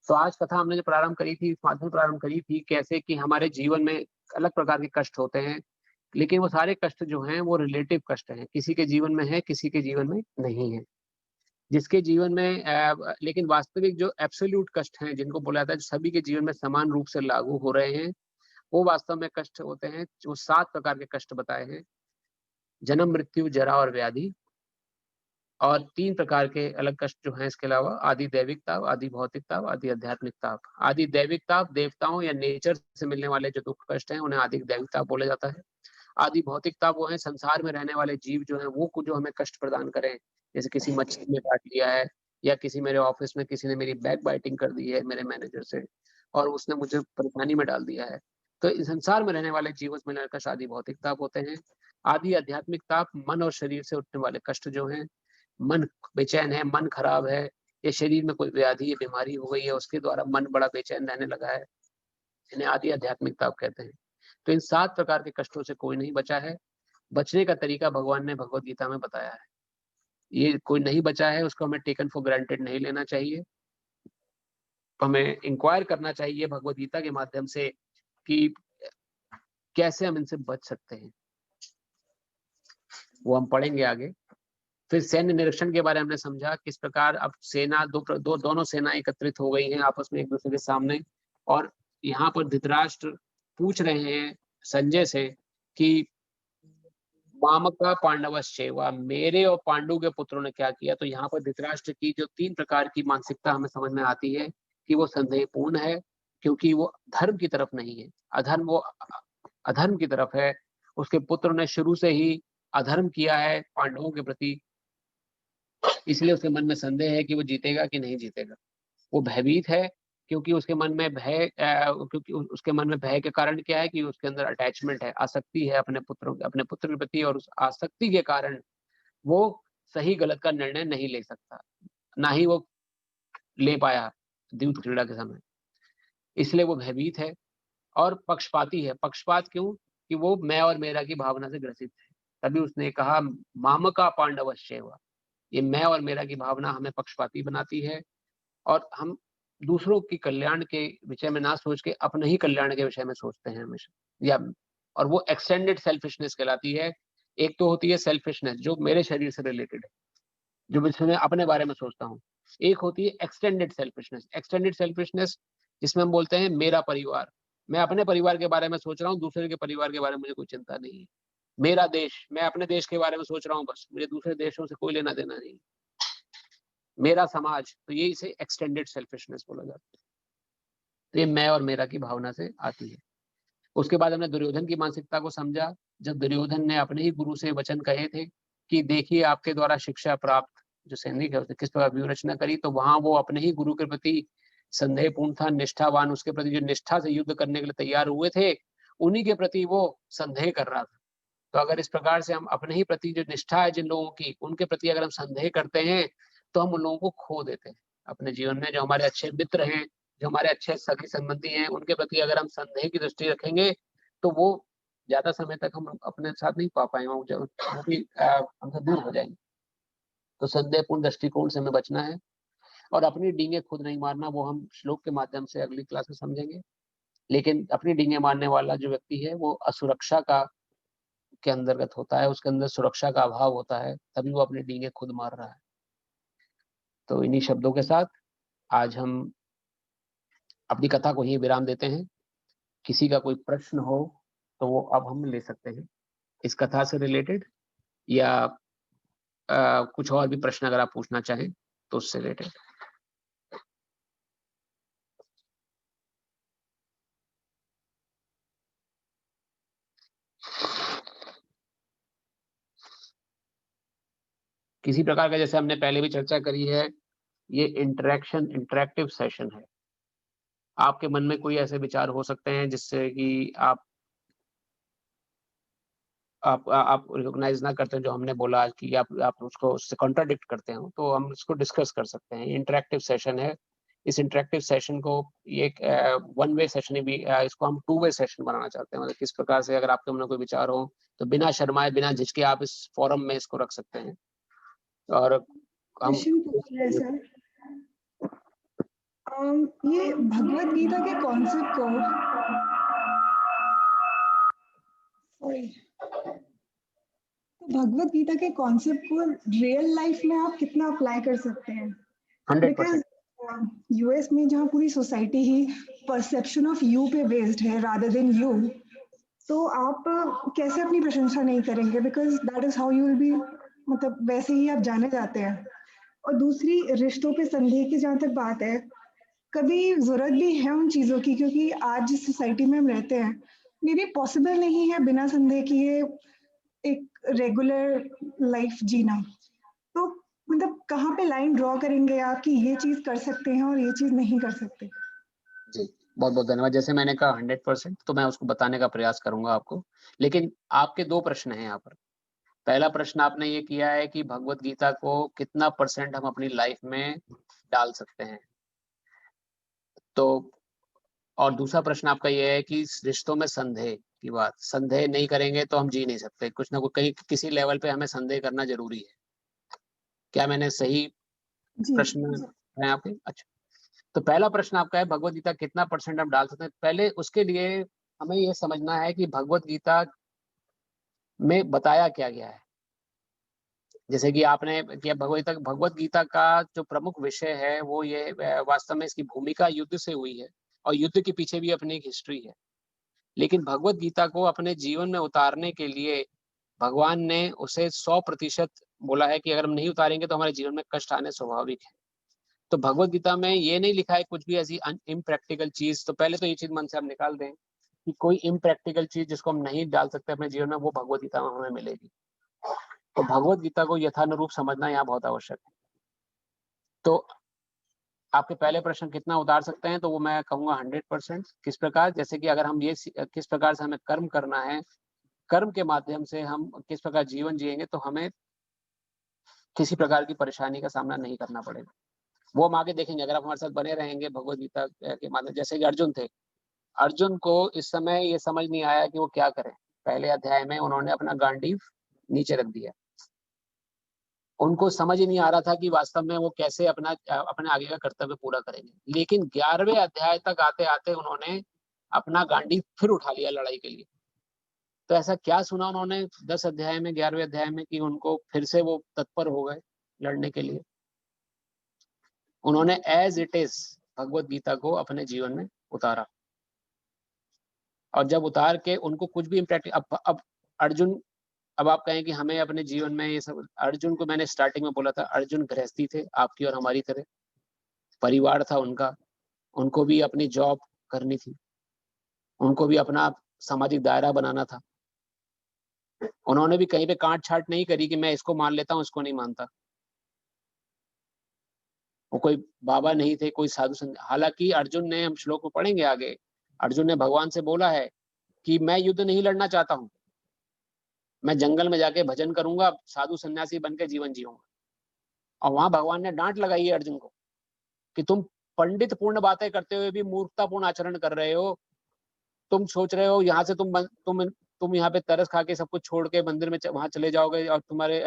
S1: तो आज कथा हमने जो प्रारंभ करी थी, इस माध्यम प्रारंभ करी थी कैसे कि हमारे जीवन में अलग प्रकार के कष्ट होते हैं, लेकिन वो सारे कष्ट जो हैं वो रिलेटिव कष्ट हैं। किसी के जीवन में है, किसी के जीवन में नहीं है। जिसके जीवन में लेकिन वास्तविक जो एब्सोल्यूट कष्ट हैं, जिनको बोला जाता है जो सभी के जीवन में समान रूप से लागू हो रहे हैं, वो वास्तव में कष्ट होते हैं। जो 7 प्रकार के कष्ट बताए हैं, जन्म, मृत्यु, जरा और व्याधि, और 3 प्रकार के अलग कष्ट जो हैं इसके अलावा, आदि दैविक ताप, आदि भौतिक ताप, आदि आध्यात्मिक ताप। आदि दैविक ताप देवताओं या नेचर से मिलने वाले जो दुख कष्ट हैं उन्हें आदि दैविक ताप बोला जाता है। आदि भौतिक ताप वो है संसार में रहने वाले जीव जो है वो जो हमें कष्ट प्रदान करें, जैसे किसी मच्छर ने काट लिया है, या किसी मेरे ऑफिस में किसी ने मेरी बैक बाइटिंग कर दी है मेरे मैनेजर से, और उसने मुझे परेशानी में डाल दिया है। तो इस संसार में रहने वाले जीवों में कष्ट आदि भौतिक ताप होते हैं। आदि आध्यात्मिक ताप मन और शरीर से उठने वाले कष्ट जो हैं, मन बेचैन है, मन खराब है, या शरीर में कोई व्याधि या बीमारी हो गई है उसके द्वारा मन बड़ा बेचैन रहने लगा है, इन्हें आदि आध्यात्मिक ताप कहते हैं। तो इन 7 प्रकार के कष्टों से कोई नहीं बचा है। बचने का तरीका भगवान ने भगवत गीता में बताया है। ये कोई नहीं बचा है उसको हमें टेकन फॉर ग्रांटेड नहीं लेना चाहिए। हमें इंक्वायर करना चाहिए भगवत गीता के माध्यम से कि कैसे हम इनसे बच सकते हैं। वो हम पढ़ेंगे आगे। फिर सैन्य निरीक्षण के बारे में हमने समझा किस प्रकार अब सेना दोनों सेना एकत्रित हो गई हैं आपस में एक दूसरे के सामने, और यहाँ पर धृतराष्ट्र पूछ रहे हैं संजय से कि मामका पांडवश्चैव, मेरे और पांडु के पुत्रों ने क्या किया। तो यहाँ पर धृतराष्ट्र की जो 3 प्रकार की मानसिकता हमें समझ में आती है कि वो संदेहपूर्ण है, क्योंकि वो धर्म की तरफ नहीं है, वो अधर्म की तरफ है। उसके पुत्र ने शुरू से ही अधर्म किया है पांडवों के प्रति, इसलिए उसके मन में संदेह है कि वो जीतेगा कि नहीं जीतेगा। वो भयभीत है क्योंकि उसके मन में उसके मन में भय के कारण क्या है कि उसके अंदर अटैचमेंट है, आसक्ति है अपने पुत्र के प्रति, और उस आसक्ति के कारण वो सही गलत का निर्णय नहीं ले सकता, ना ही वो ले पाया द्यूत क्रीड़ा के समय, इसलिए वो भयभीत है और पक्षपाती है। पक्षपात क्यों? कि वो मैं और मेरा की भावना से ग्रसित है। तभी उसने कहा मामका पांडवश्चैव, ये मैं और मेरा की भावना हमें पक्षपाती बनाती है, और हम दूसरों की कल्याण के विषय में ना सोच के अपने ही कल्याण के विषय में सोचते हैं हमेशा, या और वो एक्सटेंडेड सेल्फिशनेस कहलाती है। एक तो होती है सेल्फिशनेस जो मेरे शरीर से रिलेटेड है, जो मैं अपने बारे में सोचता हूँ। एक होती है एक्सटेंडेड सेल्फिशनेस जिसमें हम बोलते हैं मेरा परिवार, मैं अपने परिवार के बारे में सोच रहा हूँ, दूसरे के परिवार के बारे में मुझे कोई चिंता नहीं है। मेरा देश, मैं अपने देश के बारे में सोच रहा हूँ, बस मुझे दूसरे देशों से कोई लेना देना नहीं। मेरा समाज, तो ये इसे एक्सटेंडेड सेल्फिशनेस बोला जाता है। तो ये मैं और मेरा की भावना से आती है। उसके बाद हमने दुर्योधन की मानसिकता को समझा, जब दुर्योधन ने अपने ही गुरु से वचन कहे थे कि देखिए आपके द्वारा शिक्षा प्राप्त जो सैनिक है उसने किस प्रकार व्यूह रचना करी, तो वहां वो अपने ही गुरु के प्रति संदेहपूर्ण था, निष्ठावान, उसके प्रति जो निष्ठा से युद्ध करने के लिए तैयार हुए थे उन्हीं के प्रति वो संदेह कर रहा था। तो अगर इस प्रकार से हम अपने ही प्रति जो निष्ठा है जिन लोगों की, उनके प्रति अगर हम संदेह करते हैं तो हम उन लोगों को खो देते हैं अपने जीवन में। जो हमारे अच्छे मित्र हैं, जो हमारे अच्छे सगी संबंधी हैं, उनके प्रति अगर हम संदेह की दृष्टि रखेंगे तो वो ज्यादा समय तक हम अपने साथ नहीं पा पाएंगे, वो भी हमसे दूर हो जाएंगे। तो संदेहपूर्ण दृष्टिकोण से हमें बचना है, और अपनी डींगे खुद नहीं मारना, वो हम श्लोक के माध्यम से अगली क्लास में समझेंगे। लेकिन अपनी डींगे मारने वाला जो व्यक्ति है वो असुरक्षा का के अंतर्गत होता है, उसके अंदर सुरक्षा का अभाव होता है, तभी वो अपनी डींगे खुद मार रहा है। तो इन्हीं शब्दों के साथ आज हम अपनी कथा को ही विराम देते हैं। किसी का कोई प्रश्न हो तो वो अब हम ले सकते हैं इस कथा से रिलेटेड, या कुछ और भी प्रश्न अगर आप पूछना चाहें तो उससे रिलेटेड। किसी प्रकार का, जैसे हमने पहले भी चर्चा करी है, ये इंटरेक्टिव सेशन है। आपके मन में कोई ऐसे विचार हो सकते हैं जिससे कि आप रिकॉग्नाइज ना करते हैं जो हमने बोला कि आप उसको उससे कॉन्ट्राडिक्ट करते हो, तो हम इसको डिस्कस कर सकते हैं। इंटरेक्टिव सेशन है। इस इंटरेक्टिव सेशन को ये वन वे सेशन भी, इसको हम 2 वे सेशन बनाना चाहते हैं। मतलब किस प्रकार से अगर आपके मन में कोई विचार हो तो बिना शर्माए, बिना झिझके आप इस फोरम में इसको रख सकते हैं। और हम
S6: सर, ये भगवत गीता के कॉन्सेप्ट को भगवत गीता के कॉन्सेप्ट को रियल लाइफ में आप कितना अप्लाई कर सकते हैं?
S1: 100%।
S6: यूएस में जहाँ पूरी society he perception of you पे बेस्ड है रादर देन यू, तो आप कैसे अपनी प्रशंसा नहीं करेंगे? Because that is how you will be, मतलब वैसे ही आप जाने जाते हैं। और दूसरी, रिश्तों पे संदेह की जहाँ तक बात है, कभी जरूरत भी है उन चीज़ों की, क्योंकि आज जिस सोसाइटी में हम रहते हैं मे बी पॉसिबल नहीं है बिना संदेह किए एक रेगुलर लाइफ जीना। तो मतलब कहाँ पे लाइन ड्रॉ करेंगे आप कि ये चीज़ कर सकते हैं और ये चीज़ नहीं कर सकते?
S1: जी, बहुत बहुत धन्यवाद। जैसे मैंने कहा 100%, तो मैं उसको बताने का प्रयास करूंगा आपको। लेकिन आपके 2 प्रश्न हैं यहाँ पर। पहला प्रश्न आपने ये किया है कि भगवत गीता को कितना % हम अपनी लाइफ में डाल सकते हैं, तो और दूसरा प्रश्न आपका ये है कि रिश्तों में संदेह की बात, संदेह नहीं करेंगे तो हम जी नहीं सकते। कुछ ना कुछ कहीं किसी लेवल पे हमें संदेह करना जरूरी है। क्या मैंने सही प्रश्न है आपके? अच्छा, तो पहला प्रश्न आपका है भगवत गीता कितना % हम डाल सकते हैं। पहले उसके लिए हमें ये समझना है कि भगवत गीता में बताया क्या गया है। जैसे कि आपने कि भगवत गीता का जो प्रमुख विषय है वो ये वास्तव में इसकी भूमिका युद्ध से हुई है और युद्ध के पीछे भी अपनी एक हिस्ट्री है। लेकिन भगवत गीता को अपने जीवन में उतारने के लिए भगवान ने उसे 100% बोला है कि अगर हम नहीं उतारेंगे तो हमारे जीवन में कष्ट आने स्वाभाविक है। तो भगवत गीता में ये नहीं लिखा है कुछ भी ऐसी इम्प्रैक्टिकल चीज। तो पहले तो ये चीज मन से आप निकाल दें कि कोई इम्प्रैक्टिकल चीज जिसको हम नहीं डाल सकते अपने जीवन में, वो भगवत गीता में हमें मिलेगी। तो भगवत गीता को यथानुरूप समझना यहाँ बहुत आवश्यक है। तो आपके पहले प्रश्न कितना उतार सकते हैं, तो वो मैं कहूँगा 100%। किस प्रकार, जैसे कि अगर हम ये किस प्रकार से हमें कर्म करना है, कर्म के माध्यम से हम किस प्रकार जीवन जिएंगे तो हमें किसी प्रकार की परेशानी का सामना नहीं करना पड़ेगा, वो हम आगे देखेंगे अगर आप हमारे साथ बने रहेंगे भगवत गीता के माध्यम। जैसे कि अर्जुन थे, अर्जुन को इस समय ये समझ नहीं आया कि वो क्या करें। पहले अध्याय में उन्होंने अपना गांडीव नीचे रख दिया, उनको समझ ही नहीं आ रहा था कि वास्तव में वो कैसे अपना आगे का कर्तव्य पूरा करेंगे। लेकिन 11वें अध्याय तक आते आते उन्होंने अपना गांडीव फिर उठा लिया लड़ाई के लिए। तो ऐसा क्या सुना उन्होंने 10 अध्याय में, 11वें अध्याय में, कि उनको फिर से वो तत्पर हो गए लड़ने के लिए। उन्होंने as it is Bhagavad Gita को अपने जीवन में उतारा, और जब उतार के उनको कुछ भी इम्पैक्ट अब अर्जुन, अब आप कहें कि हमें अपने जीवन में ये सब, अर्जुन को मैंने स्टार्टिंग में बोला था, अर्जुन गृहस्थी थे आपकी और हमारी तरह, परिवार था उनका, उनको भी अपनी जॉब करनी थी, उनको भी अपना सामाजिक दायरा बनाना था। उन्होंने भी कहीं पे काट छाट नहीं करी कि मैं इसको मान लेता हूँ इसको नहीं मानता। वो कोई बाबा नहीं थे, कोई साधु संत। हालांकि अर्जुन ने, हम श्लोक में पढ़ेंगे आगे, अर्जुन ने भगवान से बोला है कि मैं युद्ध नहीं लड़ना चाहता हूँ, मैं जंगल में जाके भजन करूंगा, साधु सन्यासी बन के जीवन जीऊंगा। और वहां भगवान ने डांट लगाई है अर्जुन को कि तुम पंडित पूर्ण बातें करते हुए भी मूर्खतापूर्ण आचरण कर रहे हो। तुम सोच रहे हो यहाँ से तुम यहाँ पे तरस खा के सब कुछ छोड़ के मंदिर में वहां चले जाओगे और तुम्हारे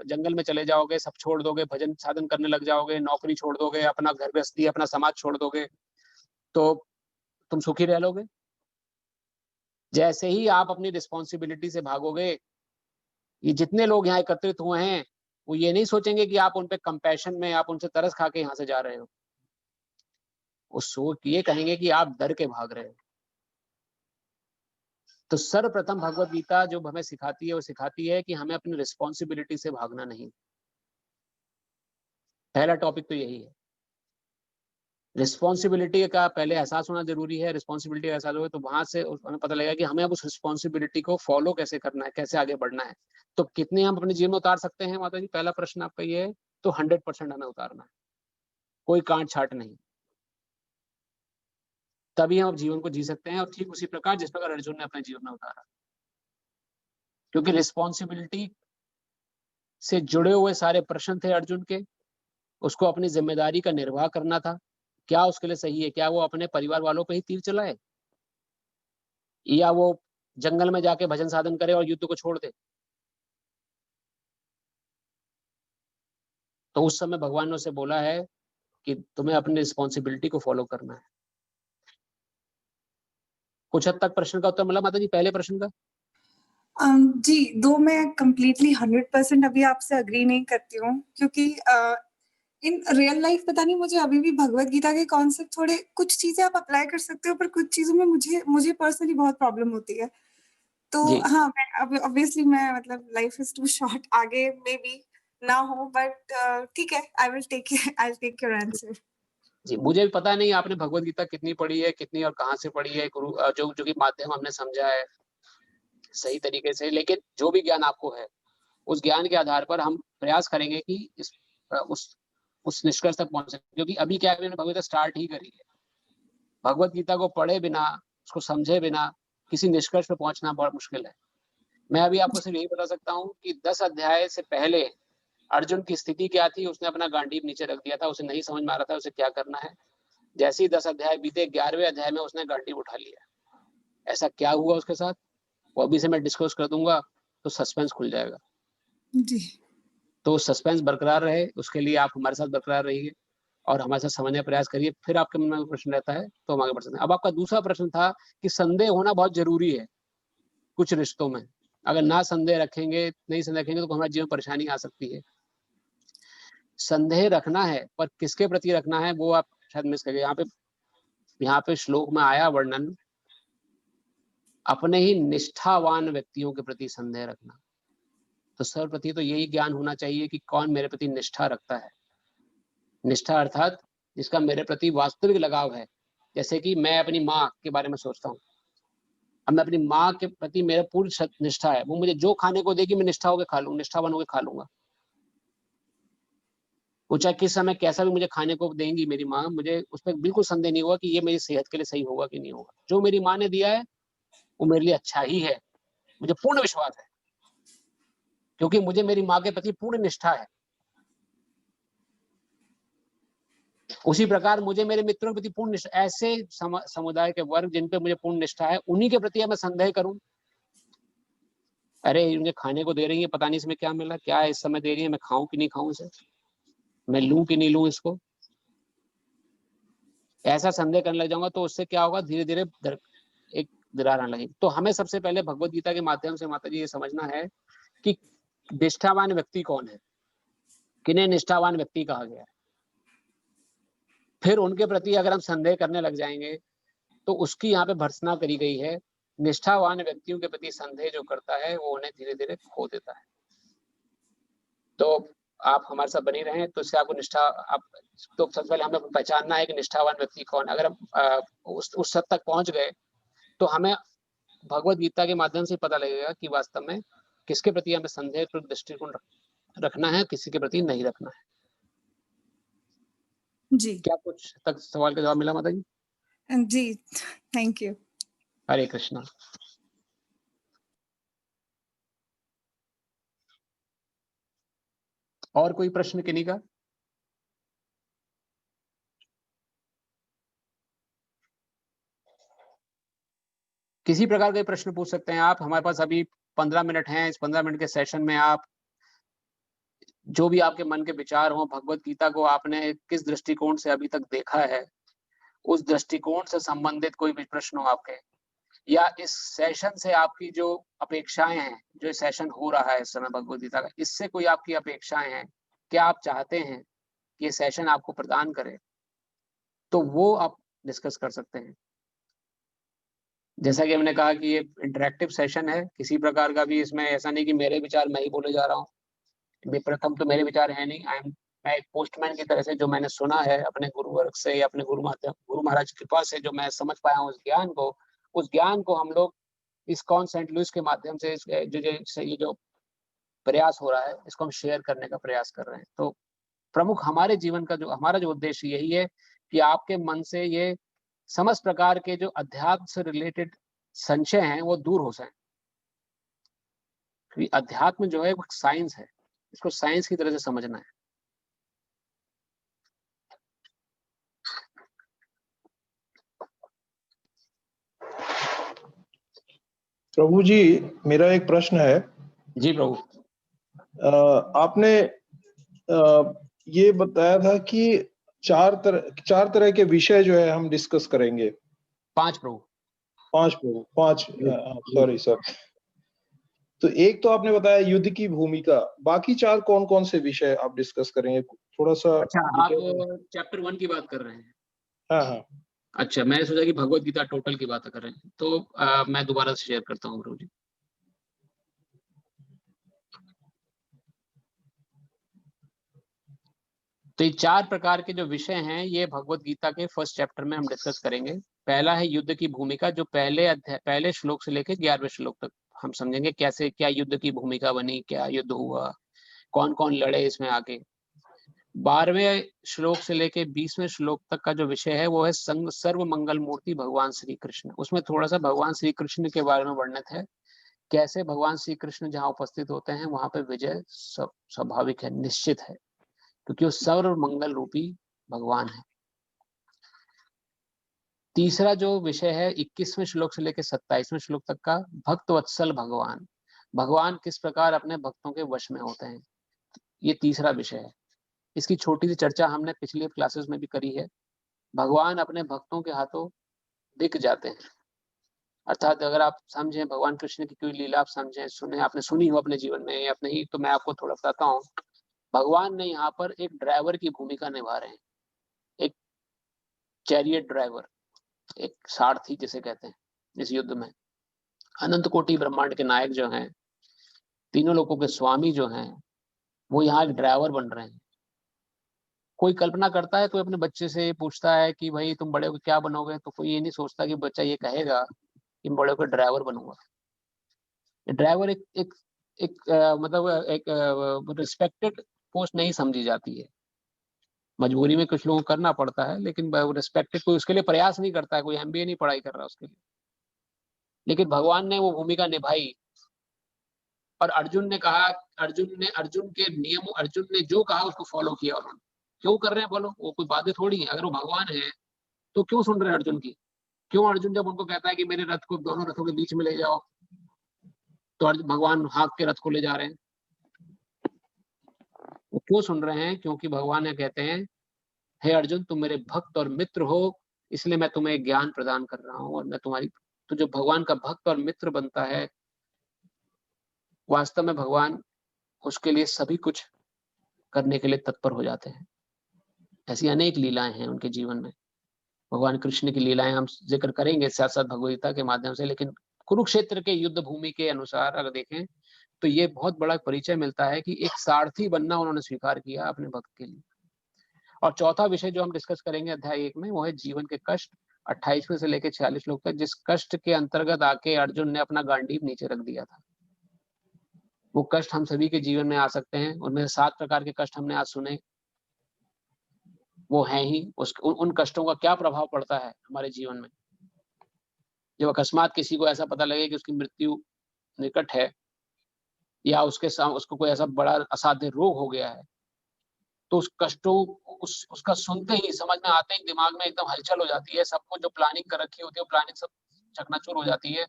S1: जंगल में चले जाओगे, सब छोड़ दोगे, भजन साधन करने लग जाओगे, नौकरी छोड़ दोगे, अपना घर गृहस्थी अपना समाज छोड़ दोगे, तो तुम सुखी रह लोगे। जैसे ही आप अपनी रिस्पॉन्सिबिलिटी से भागोगे, ये जितने लोग यहाँ एकत्रित हुए हैं वो ये नहीं सोचेंगे कि आप उन पे कंपैशन में, आप उनसे तरस खा के यहाँ से जा रहे हो। वो सोच ये कहेंगे कि आप डर के भाग रहे हो। तो सर्वप्रथम भगवत गीता जो हमें सिखाती है वो सिखाती है कि हमें अपनी रिस्पॉन्सिबिलिटी से भागना नहीं। पहला टॉपिक तो यही है, रिस्पॉन्सिबिलिटी का पहले एहसास होना जरूरी है। रिस्पॉन्सिबिलिटी का एहसास हो तो वहां से हमें पता लगेगा कि हमें अब उस रिस्पॉन्सिबिलिटी को फॉलो कैसे करना है, कैसे आगे बढ़ना है। तो कितने हम अपने जीवन में उतार सकते हैं माता जी, पहला प्रश्न आपका ये है। तो 100% हमें उतारना है, कोई काट छाट नहीं, तभी हम जीवन को जी सकते हैं। और ठीक उसी प्रकार जिस प्रकार अर्जुन ने अपने जीवन में उतारा, क्योंकि रिस्पॉन्सिबिलिटी से जुड़े हुए सारे प्रश्न थे अर्जुन के, उसको अपनी जिम्मेदारी का निर्वाह करना था। क्या उसके लिए सही है, क्या वो अपने परिवार वालों पे ही तीर चलाए या वो जंगल में जाके भजन साधन करे और युद्ध को छोड़ दे। तो उस समय भगवान ने उसे बोला है कि तुम्हें अपनी रिस्पॉन्सिबिलिटी को फॉलो करना है। कुछ हद तक प्रश्न का उत्तर मिला माता जी, पहले प्रश्न का?
S7: जी, दो मैं कंप्लीटली 100% अभी आपसे अग्री नहीं करती हूँ, क्योंकि इन रियल लाइफ पता नहीं मुझे अभी भी भगवत गीता के कॉन्सेप्ट थोड़े, कुछ चीजें आप अप्लाई कर सकते हो पर कुछ चीजों में मुझे पर्सनली बहुत प्रॉब्लम होती है। तो हाँ, मैं ऑब्वियसली मैं मतलब लाइफ इज टू शॉर्ट, आगे मे बी ना हो, बट ठीक है, I will take your answer.
S1: जी, मुझे भी पता नहीं आपने भगवत गीता कितनी पढ़ी है, कितनी और कहाँ से पढ़ी है, गुरु जो कि माध्यम हमने समझा है सही तरीके से। लेकिन जो भी ज्ञान आपको है उस ज्ञान के आधार पर हम प्रयास करेंगे कि उस निष्कर्ष तक पहुंच सके। क्योंकि अभी क्या है, भगवत गीता स्टार्ट ही करी है। भगवत गीता को पढ़े बिना, उसको समझे बिना किसी निष्कर्ष पर पहुंचना बहुत मुश्किल है। मैं अभी आपको सिर्फ यही बता सकता हूँ कि 10 अध्याय से पहले अर्जुन की स्थिति क्या थी। उसने अपना गांडीव नीचे रख दिया था, उसे नहीं समझ में आ रहा था उसे क्या करना है। जैसे ही 10 अध्याय बीते, 11वें अध्याय में उसने गांडीव उठा लिया। ऐसा क्या हुआ उसके साथ वो अभी से मैं डिस्कस कर दूंगा, तो सस्पेंस खुल जाएगा
S7: जी।
S1: तो सस्पेंस बरकरार रहे उसके लिए आप हमारे साथ बरकरार रहिए और हमारे साथ समझने का प्रयास करिए। फिर आपके मन में प्रश्न रहता है तो हम आगे बढ़ सकते हैं। अब आपका दूसरा प्रश्न था कि संदेह होना बहुत जरूरी है कुछ रिश्तों में। अगर ना संदेह रखेंगे, नहीं संदेह रखेंगे तो हमारे जीवन में परेशानी आ सकती है। संदेह रखना है, पर किसके प्रति रखना है वो आप शायद मिस कर गए। यहाँ पे श्लोक में आया वर्णन, अपने ही निष्ठावान व्यक्तियों के प्रति संदेह रखना। तो सर्वप्रति तो यही ज्ञान होना चाहिए कि कौन मेरे प्रति निष्ठा रखता है। निष्ठा अर्थात जिसका मेरे प्रति वास्तविक लगाव है। जैसे कि मैं अपनी माँ के बारे में सोचता हूँ, अब मैं अपनी माँ के प्रति मेरा पूर्ण निष्ठा है, वो मुझे जो खाने को देगी मैं निष्ठा होकर खा लूंगा, निष्ठावान होकर खा लूंगा। वो चाहे किस समय कैसा भी मुझे खाने को देंगी मेरी माँ, मुझे उस पर बिल्कुल संदेह नहीं होगा कि ये मेरी सेहत के लिए सही होगा कि नहीं होगा। जो मेरी माँ ने दिया है वो मेरे लिए अच्छा ही है, मुझे पूर्ण विश्वास है, क्योंकि मुझे मेरी माँ के प्रति पूर्ण निष्ठा है। उसी प्रकार मुझे मेरे मित्रों के प्रति पूर्ण निष्ठा, ऐसे समुदाय के वर्ग जिन पे मुझे पूर्ण निष्ठा है, उन्हीं के प्रति मैं संदेह करूं। अरे मुझे खाने को दे रही है, पता नहीं इसमें क्या मिला, क्या इस समय दे रही है, मैं खाऊं कि नहीं खाऊं इसे, मैं लूं कि नहीं लूं इसको। ऐसा संदेह करने लग जाऊंगा तो उससे क्या होगा, धीरे धीरे एक दरार आने लगेगी। तो हमें सबसे पहले भगवत गीता के माध्यम से माता जी ये समझना है कि निष्ठावान व्यक्ति कौन है, किन्हें निष्ठावान व्यक्ति कहा गया है। फिर उनके प्रति अगर हम संदेह करने लग जाएंगे तो उसकी यहाँ पे भर्त्सना करी गई है। निष्ठावान व्यक्तियों के प्रति संदेह जो करता है वो उन्हें धीरे धीरे खो देता है। तो आप हमारे साथ बनी रहें, तो इससे आपको निष्ठा, आप तो सबसे पहले हमें पहचानना है कि निष्ठावान व्यक्ति कौन। अगर हम उस हद तक पहुंच गए तो हमें भगवत गीता के माध्यम से पता लगेगा कि वास्तव में किसके प्रति हमें संदेह दृष्टिकोण रखना है, किसी के प्रति नहीं रखना है।
S7: जी
S1: क्या कुछ तक सवाल का जवाब मिला माता जी?
S7: जी, थैंक यू।
S1: हरे कृष्णा। और कोई प्रश्न किन्हीं का? किसी प्रकार के प्रश्न पूछ सकते हैं आप। हमारे पास अभी 15 मिनट हैं। इस 15 मिनट के सेशन में आप जो भी आपके मन के विचार हो, भगवत गीता को आपने किस दृष्टिकोण से अभी तक देखा है, उस दृष्टिकोण से संबंधित कोई भी प्रश्न हो आपके, या इस सेशन से आपकी जो अपेक्षाएं हैं, जो सेशन हो रहा है इस समय भगवत गीता का, इससे कोई आपकी अपेक्षाएं हैं, क्या आप चाहते हैं कि ये सेशन आपको प्रदान करे, तो वो आप डिस्कस कर सकते हैं। जैसा कि हमने कहा कि ये इंटरेक्टिव सेशन है, किसी प्रकार का भी इसमें ऐसा नहीं कि मेरे विचार मैं ही बोले जा रहा हूँ। प्रथम तो मेरे विचार है नहीं, मैं एक पोस्टमैन की तरह से जो मैंने सुना है अपने गुरु वर्ग से या अपने गुरु महाराज की कृपा से जो मैं समझ पाया हूँ उस ज्ञान को हम लोग इस्कॉन सेंट लुइस के माध्यम से ये जो प्रयास हो रहा है, इसको हम शेयर करने का प्रयास कर रहे हैं। तो प्रमुख हमारे जीवन का जो हमारा जो उद्देश्य यही है कि आपके मन से ये समस्त प्रकार के जो अध्यात्म से रिलेटेड संशय हैं वो दूर हो जाएं। क्योंकि अध्यात्म जो है वो साइंस है, इसको साइंस की तरह से समझना है।
S8: प्रभु जी, मेरा एक प्रश्न है।
S1: जी प्रभु।
S8: आपने ये बताया था कि चार तरह के विषय जो है हम डिस्कस करेंगे।
S1: 5 प्रभु।
S8: 5 सॉरी सर। तो एक तो आपने बताया युद्ध की भूमिका, बाकी 4 कौन कौन से विषय आप डिस्कस करेंगे, थोड़ा सा?
S1: अच्छा, आप चैप्टर 1 की बात कर रहे हैं?
S8: हाँ।
S1: अच्छा, मैंने सोचा कि भगवत गीता टोटल की बात कर रहे हैं, तो मैं दोबारा से शेयर करता हूँ प्रभु जी। तो ये 4 प्रकार के जो विषय हैं ये भगवत गीता के फर्स्ट चैप्टर में हम डिस्कस करेंगे। पहला है युद्ध की भूमिका, जो पहले श्लोक से लेकर 11वें श्लोक तक हम समझेंगे कैसे क्या युद्ध की भूमिका बनी, क्या युद्ध हुआ, कौन कौन लड़े इसमें आके। 12वें श्लोक से लेके 20वें श्लोक तक का जो विषय है वो है सर्व मंगल मूर्ति भगवान श्री कृष्ण। उसमें थोड़ा सा भगवान श्री कृष्ण के बारे में वर्णित है, कैसे भगवान श्री कृष्ण जहाँ उपस्थित होते हैं वहां पे विजय स्वाभाविक है, निश्चित है, क्योंकि वो सर्व मंगल रूपी भगवान है। तीसरा जो विषय है 21वें श्लोक से लेकर 27वें श्लोक तक का, भक्त वत्सल भगवान किस प्रकार अपने भक्तों के वश में होते हैं, ये तीसरा विषय है। इसकी छोटी सी चर्चा हमने पिछले क्लासेस में भी करी है। भगवान अपने भक्तों के हाथों बिक जाते हैं, अर्थात अगर आप समझें भगवान कृष्ण की कोई लीला आप समझें, आपने सुनी हो अपने जीवन में या नहीं, तो मैं आपको थोड़ा बताता हूँ। भगवान ने यहाँ पर एक ड्राइवर की भूमिका निभा रहे हैं, एक चैरियट ड्राइवर, एक सारथी जिसे कहते हैं इस युद्ध में। अनंत कोटि ब्रह्मांड के नायक जो हैं, तीनों लोगों के स्वामी जो हैं, वो यहाँ एक ड्राइवर बन रहे हैं। कोई कल्पना करता है, कोई अपने बच्चे से पूछता है कि भाई तुम बड़े होकर क्या बनोगे, तो कोई ये नहीं सोचता कि बच्चा ये कहेगा कि मैं बड़े होकर ड्राइवर बनूंगा। ड्राइवर मतलब एक रिस्पेक्टेड पोस्ट नहीं समझी जाती है। मजबूरी में कुछ लोगों को करना पड़ता है, लेकिन रिस्पेक्टेड कोई उसके लिए प्रयास नहीं करता है, कोई एमबीए नहीं पढ़ाई कर रहा उसके लिए। लेकिन भगवान ने वो भूमिका निभाई और अर्जुन ने कहा, अर्जुन के नियमों, अर्जुन ने जो कहा उसको फॉलो किया उन्होंने। क्यों कर रहे हैं फॉलो? वो कोई बातें थोड़ी है। अगर वो भगवान है तो क्यों सुन रहे हैं अर्जुन की? क्यों अर्जुन जब उनको कहता है कि मेरे रथ को दोनों रथों के बीच में ले जाओ, तो भगवान हाँक के रथ को ले जा रहे हैं? वो क्यों सुन रहे हैं? क्योंकि भगवान ये कहते हैं, हे अर्जुन तुम मेरे भक्त और मित्र हो, इसलिए मैं तुम्हें ज्ञान प्रदान कर रहा हूँ और मैं तुम्हारी। तो जो भगवान का भक्त और मित्र बनता है, वास्तव में भगवान उसके लिए सभी कुछ करने के लिए तत्पर हो जाते हैं। ऐसी अनेक लीलाएं हैं उनके जीवन में। भगवान कृष्ण की लीलाएं हम जिक्र करेंगे साथ साथ भगवद गीता के माध्यम से, लेकिन कुरुक्षेत्र के युद्ध भूमि के अनुसार अगर देखें तो ये बहुत बड़ा परिचय मिलता है कि एक सारथी बनना उन्होंने स्वीकार किया अपने भक्त के लिए। और चौथा विषय जो हम डिस्कस करेंगे अध्याय 1 में, वो है जीवन के कष्ट, 28वें से लेकर 46 श्लोक तक, जिस कष्ट के अंतर्गत आके अर्जुन ने अपना गांडीव नीचे रख दिया था। वो कष्ट हम सभी के जीवन में आ सकते हैं। उनमें 7 प्रकार के कष्ट हमने आज सुने, वो हैं ही। उन कष्टों का क्या प्रभाव पड़ता है हमारे जीवन में। जब अकस्मात किसी को ऐसा पता लगे कि उसकी मृत्यु निकट है, या उसको कोई ऐसा बड़ा असाध्य रोग हो गया है, तो उस कष्टों उसका सुनते ही, समझ में आते ही दिमाग में एकदम हलचल हो जाती है। सबको जो प्लानिंग कर रखी होती है, वो प्लानिंग सब चकनाचूर हो जाती है।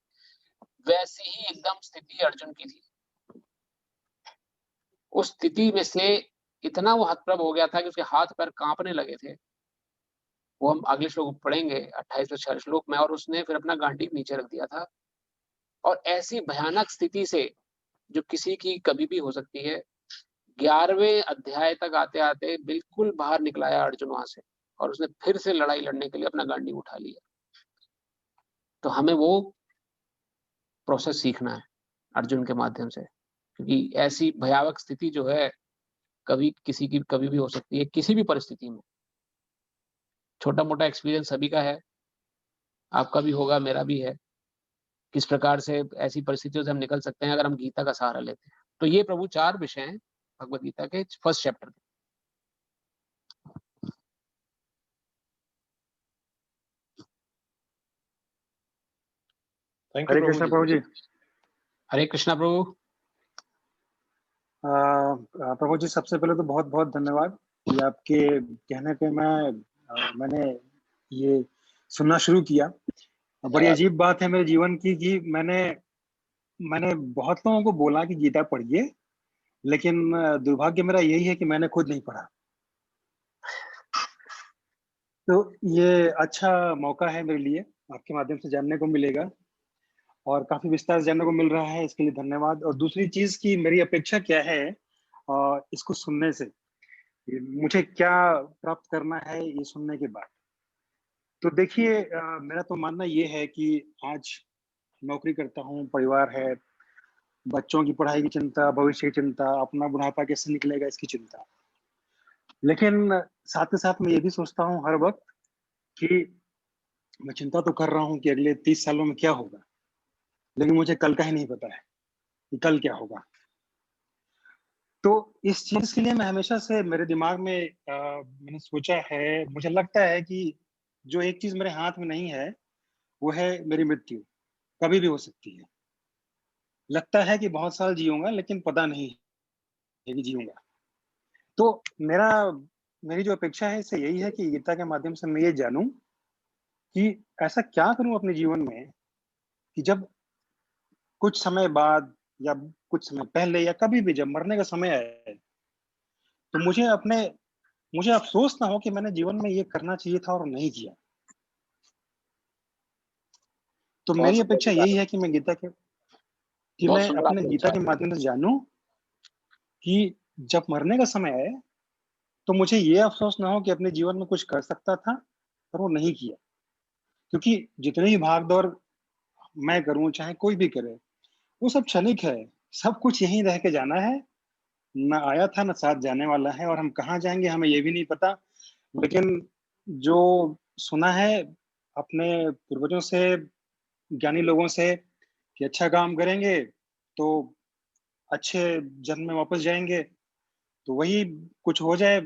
S1: वैसी ही एकदम स्थिति अर्जुन की थी। उस स्थिति में से इतना वो हतप्रभ हो गया था कि उसके हाथ पैर कांपने लगे थे। वो हम अगले श्लोक पढ़ेंगे 28 से 46 श्लोक में। और उसने फिर अपना गांडीव नीचे रख दिया था। और ऐसी भयानक स्थिति से जो किसी की कभी भी हो सकती है, 11वें अध्याय तक आते आते बिल्कुल बाहर निकलाया अर्जुन वहां से, और उसने फिर से लड़ाई लड़ने के लिए अपना गांडीव उठा लिया। तो हमें वो प्रोसेस सीखना है अर्जुन के माध्यम से, क्योंकि ऐसी भयावह स्थिति जो है कभी किसी की कभी भी हो सकती है, किसी भी परिस्थिति में। छोटा मोटा एक्सपीरियंस सभी का है, आपका भी होगा, मेरा भी है। किस प्रकार से ऐसी परिस्थितियों से हम निकल सकते हैं अगर हम गीता का सहारा लेते हैं। तो ये प्रभु 4 विषय हैं भगवद गीता के फर्स्ट चैप्टर के।
S8: थैंक यू
S4: हरे कृष्णा प्रभु जी।
S1: हरे कृष्णा प्रभु।
S9: प्रभु जी, सबसे पहले तो बहुत बहुत धन्यवाद कि आपके कहने पे मैंने ये सुनना शुरू किया। बड़ी अजीब बात है मेरे जीवन की कि मैंने बहुत लोगों को बोला कि गीता पढ़िए, लेकिन दुर्भाग्य मेरा यही है कि मैंने खुद नहीं पढ़ा। तो ये अच्छा मौका है मेरे लिए, आपके माध्यम से जानने को मिलेगा और काफी विस्तार से जानने को मिल रहा है, इसके लिए धन्यवाद। और दूसरी चीज की मेरी अपेक्षा क्या है इसको सुनने से, मुझे क्या प्राप्त करना है ये सुनने के बाद। तो देखिए, मेरा तो मानना ये है कि आज नौकरी करता हूँ, परिवार है, बच्चों की पढ़ाई की चिंता, भविष्य की चिंता, अपना बुढ़ापा कैसे निकलेगा इसकी चिंता। लेकिन साथ ही साथ मैं ये भी सोचता हूँ हर वक्त कि मैं चिंता तो कर रहा हूँ कि अगले 30 सालों में क्या होगा, लेकिन मुझे कल का ही नहीं पता है कि कल क्या होगा। तो इस चीज के लिए मैं हमेशा से मेरे दिमाग में मैंने सोचा है, मुझे लगता है कि जो एक चीज मेरे हाथ में नहीं है वो है मेरी मृत्यु। कभी भी हो सकती है। लगता है कि बहुत साल जीऊंगा, लेकिन पता नहीं है कि जीऊंगा। तो मेरी जो अपेक्षा है इससे यही है कि गीता के माध्यम से मैं ये जानूं कि ऐसा क्या करूं अपने जीवन में कि जब कुछ समय बाद या कुछ समय पहले या कभी भी जब मरने का समय आए, तो मुझे अफसोस ना हो कि मैंने जीवन में ये करना चाहिए था और नहीं किया। तो मेरी अपेक्षा यही है कि मैं अपने गीता के माध्यम से जानूं कि जब मरने का समय आए तो मुझे ये अफसोस ना हो कि अपने जीवन में कुछ कर सकता था पर वो नहीं किया, क्योंकि जितनी ही भाग दौड़ मैं करूं चाहे कोई भी करे, वो सब क्षणिक है। सब कुछ यहीं रह के जाना है, ना आया था ना साथ जाने वाला है, और हम कहाँ जाएंगे हमें ये भी नहीं पता। लेकिन जो सुना है अपने पूर्वजों से, ज्ञानी लोगों से, कि अच्छा काम करेंगे तो अच्छे जन्म में वापस जाएंगे, तो वही कुछ हो जाए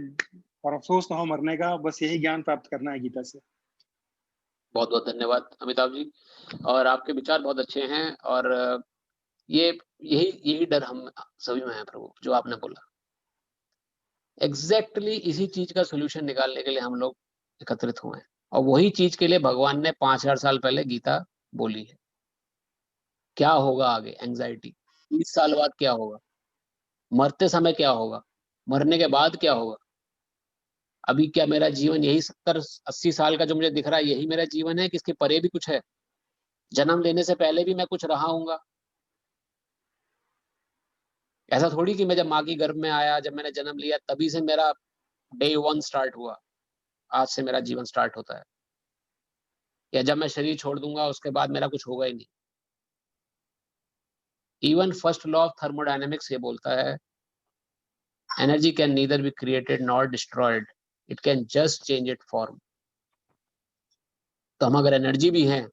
S9: और अफसोस ना हो मरने का, बस यही ज्ञान प्राप्त करना है गीता से।
S1: बहुत बहुत धन्यवाद अमिताभ जी, और आपके विचार बहुत अच्छे हैं, और ये यही यही डर हम सभी में है प्रभु, जो आपने बोला एग्जैक्टली इसी चीज का सोल्यूशन निकालने के लिए हम लोग एकत्रित हुए हैं, और वही चीज के लिए भगवान ने 5000 साल पहले गीता बोली है। क्या होगा आगे, एंजाइटी 30 साल बाद क्या होगा, मरते समय क्या होगा, मरने के बाद क्या होगा, अभी क्या मेरा जीवन यही 70-80 साल का जो मुझे दिख रहा है यही मेरा जीवन है कि इसके परे भी कुछ है, जन्म लेने से पहले भी मैं कुछ रहा हूंगा। ऐसा थोड़ी कि मैं जब माँ की गर्भ में आया, जब मैंने जन्म लिया तभी से मेरा डे 1 स्टार्ट हुआ, आज से मेरा जीवन स्टार्ट होता है, या जब मैं शरीर छोड़ दूंगा उसके बाद मेरा कुछ होगा ही नहीं। Even first law of thermodynamics ये बोलता है, energy can neither be created nor destroyed, it can just change it form. तो हम अगर एनर्जी भी हैं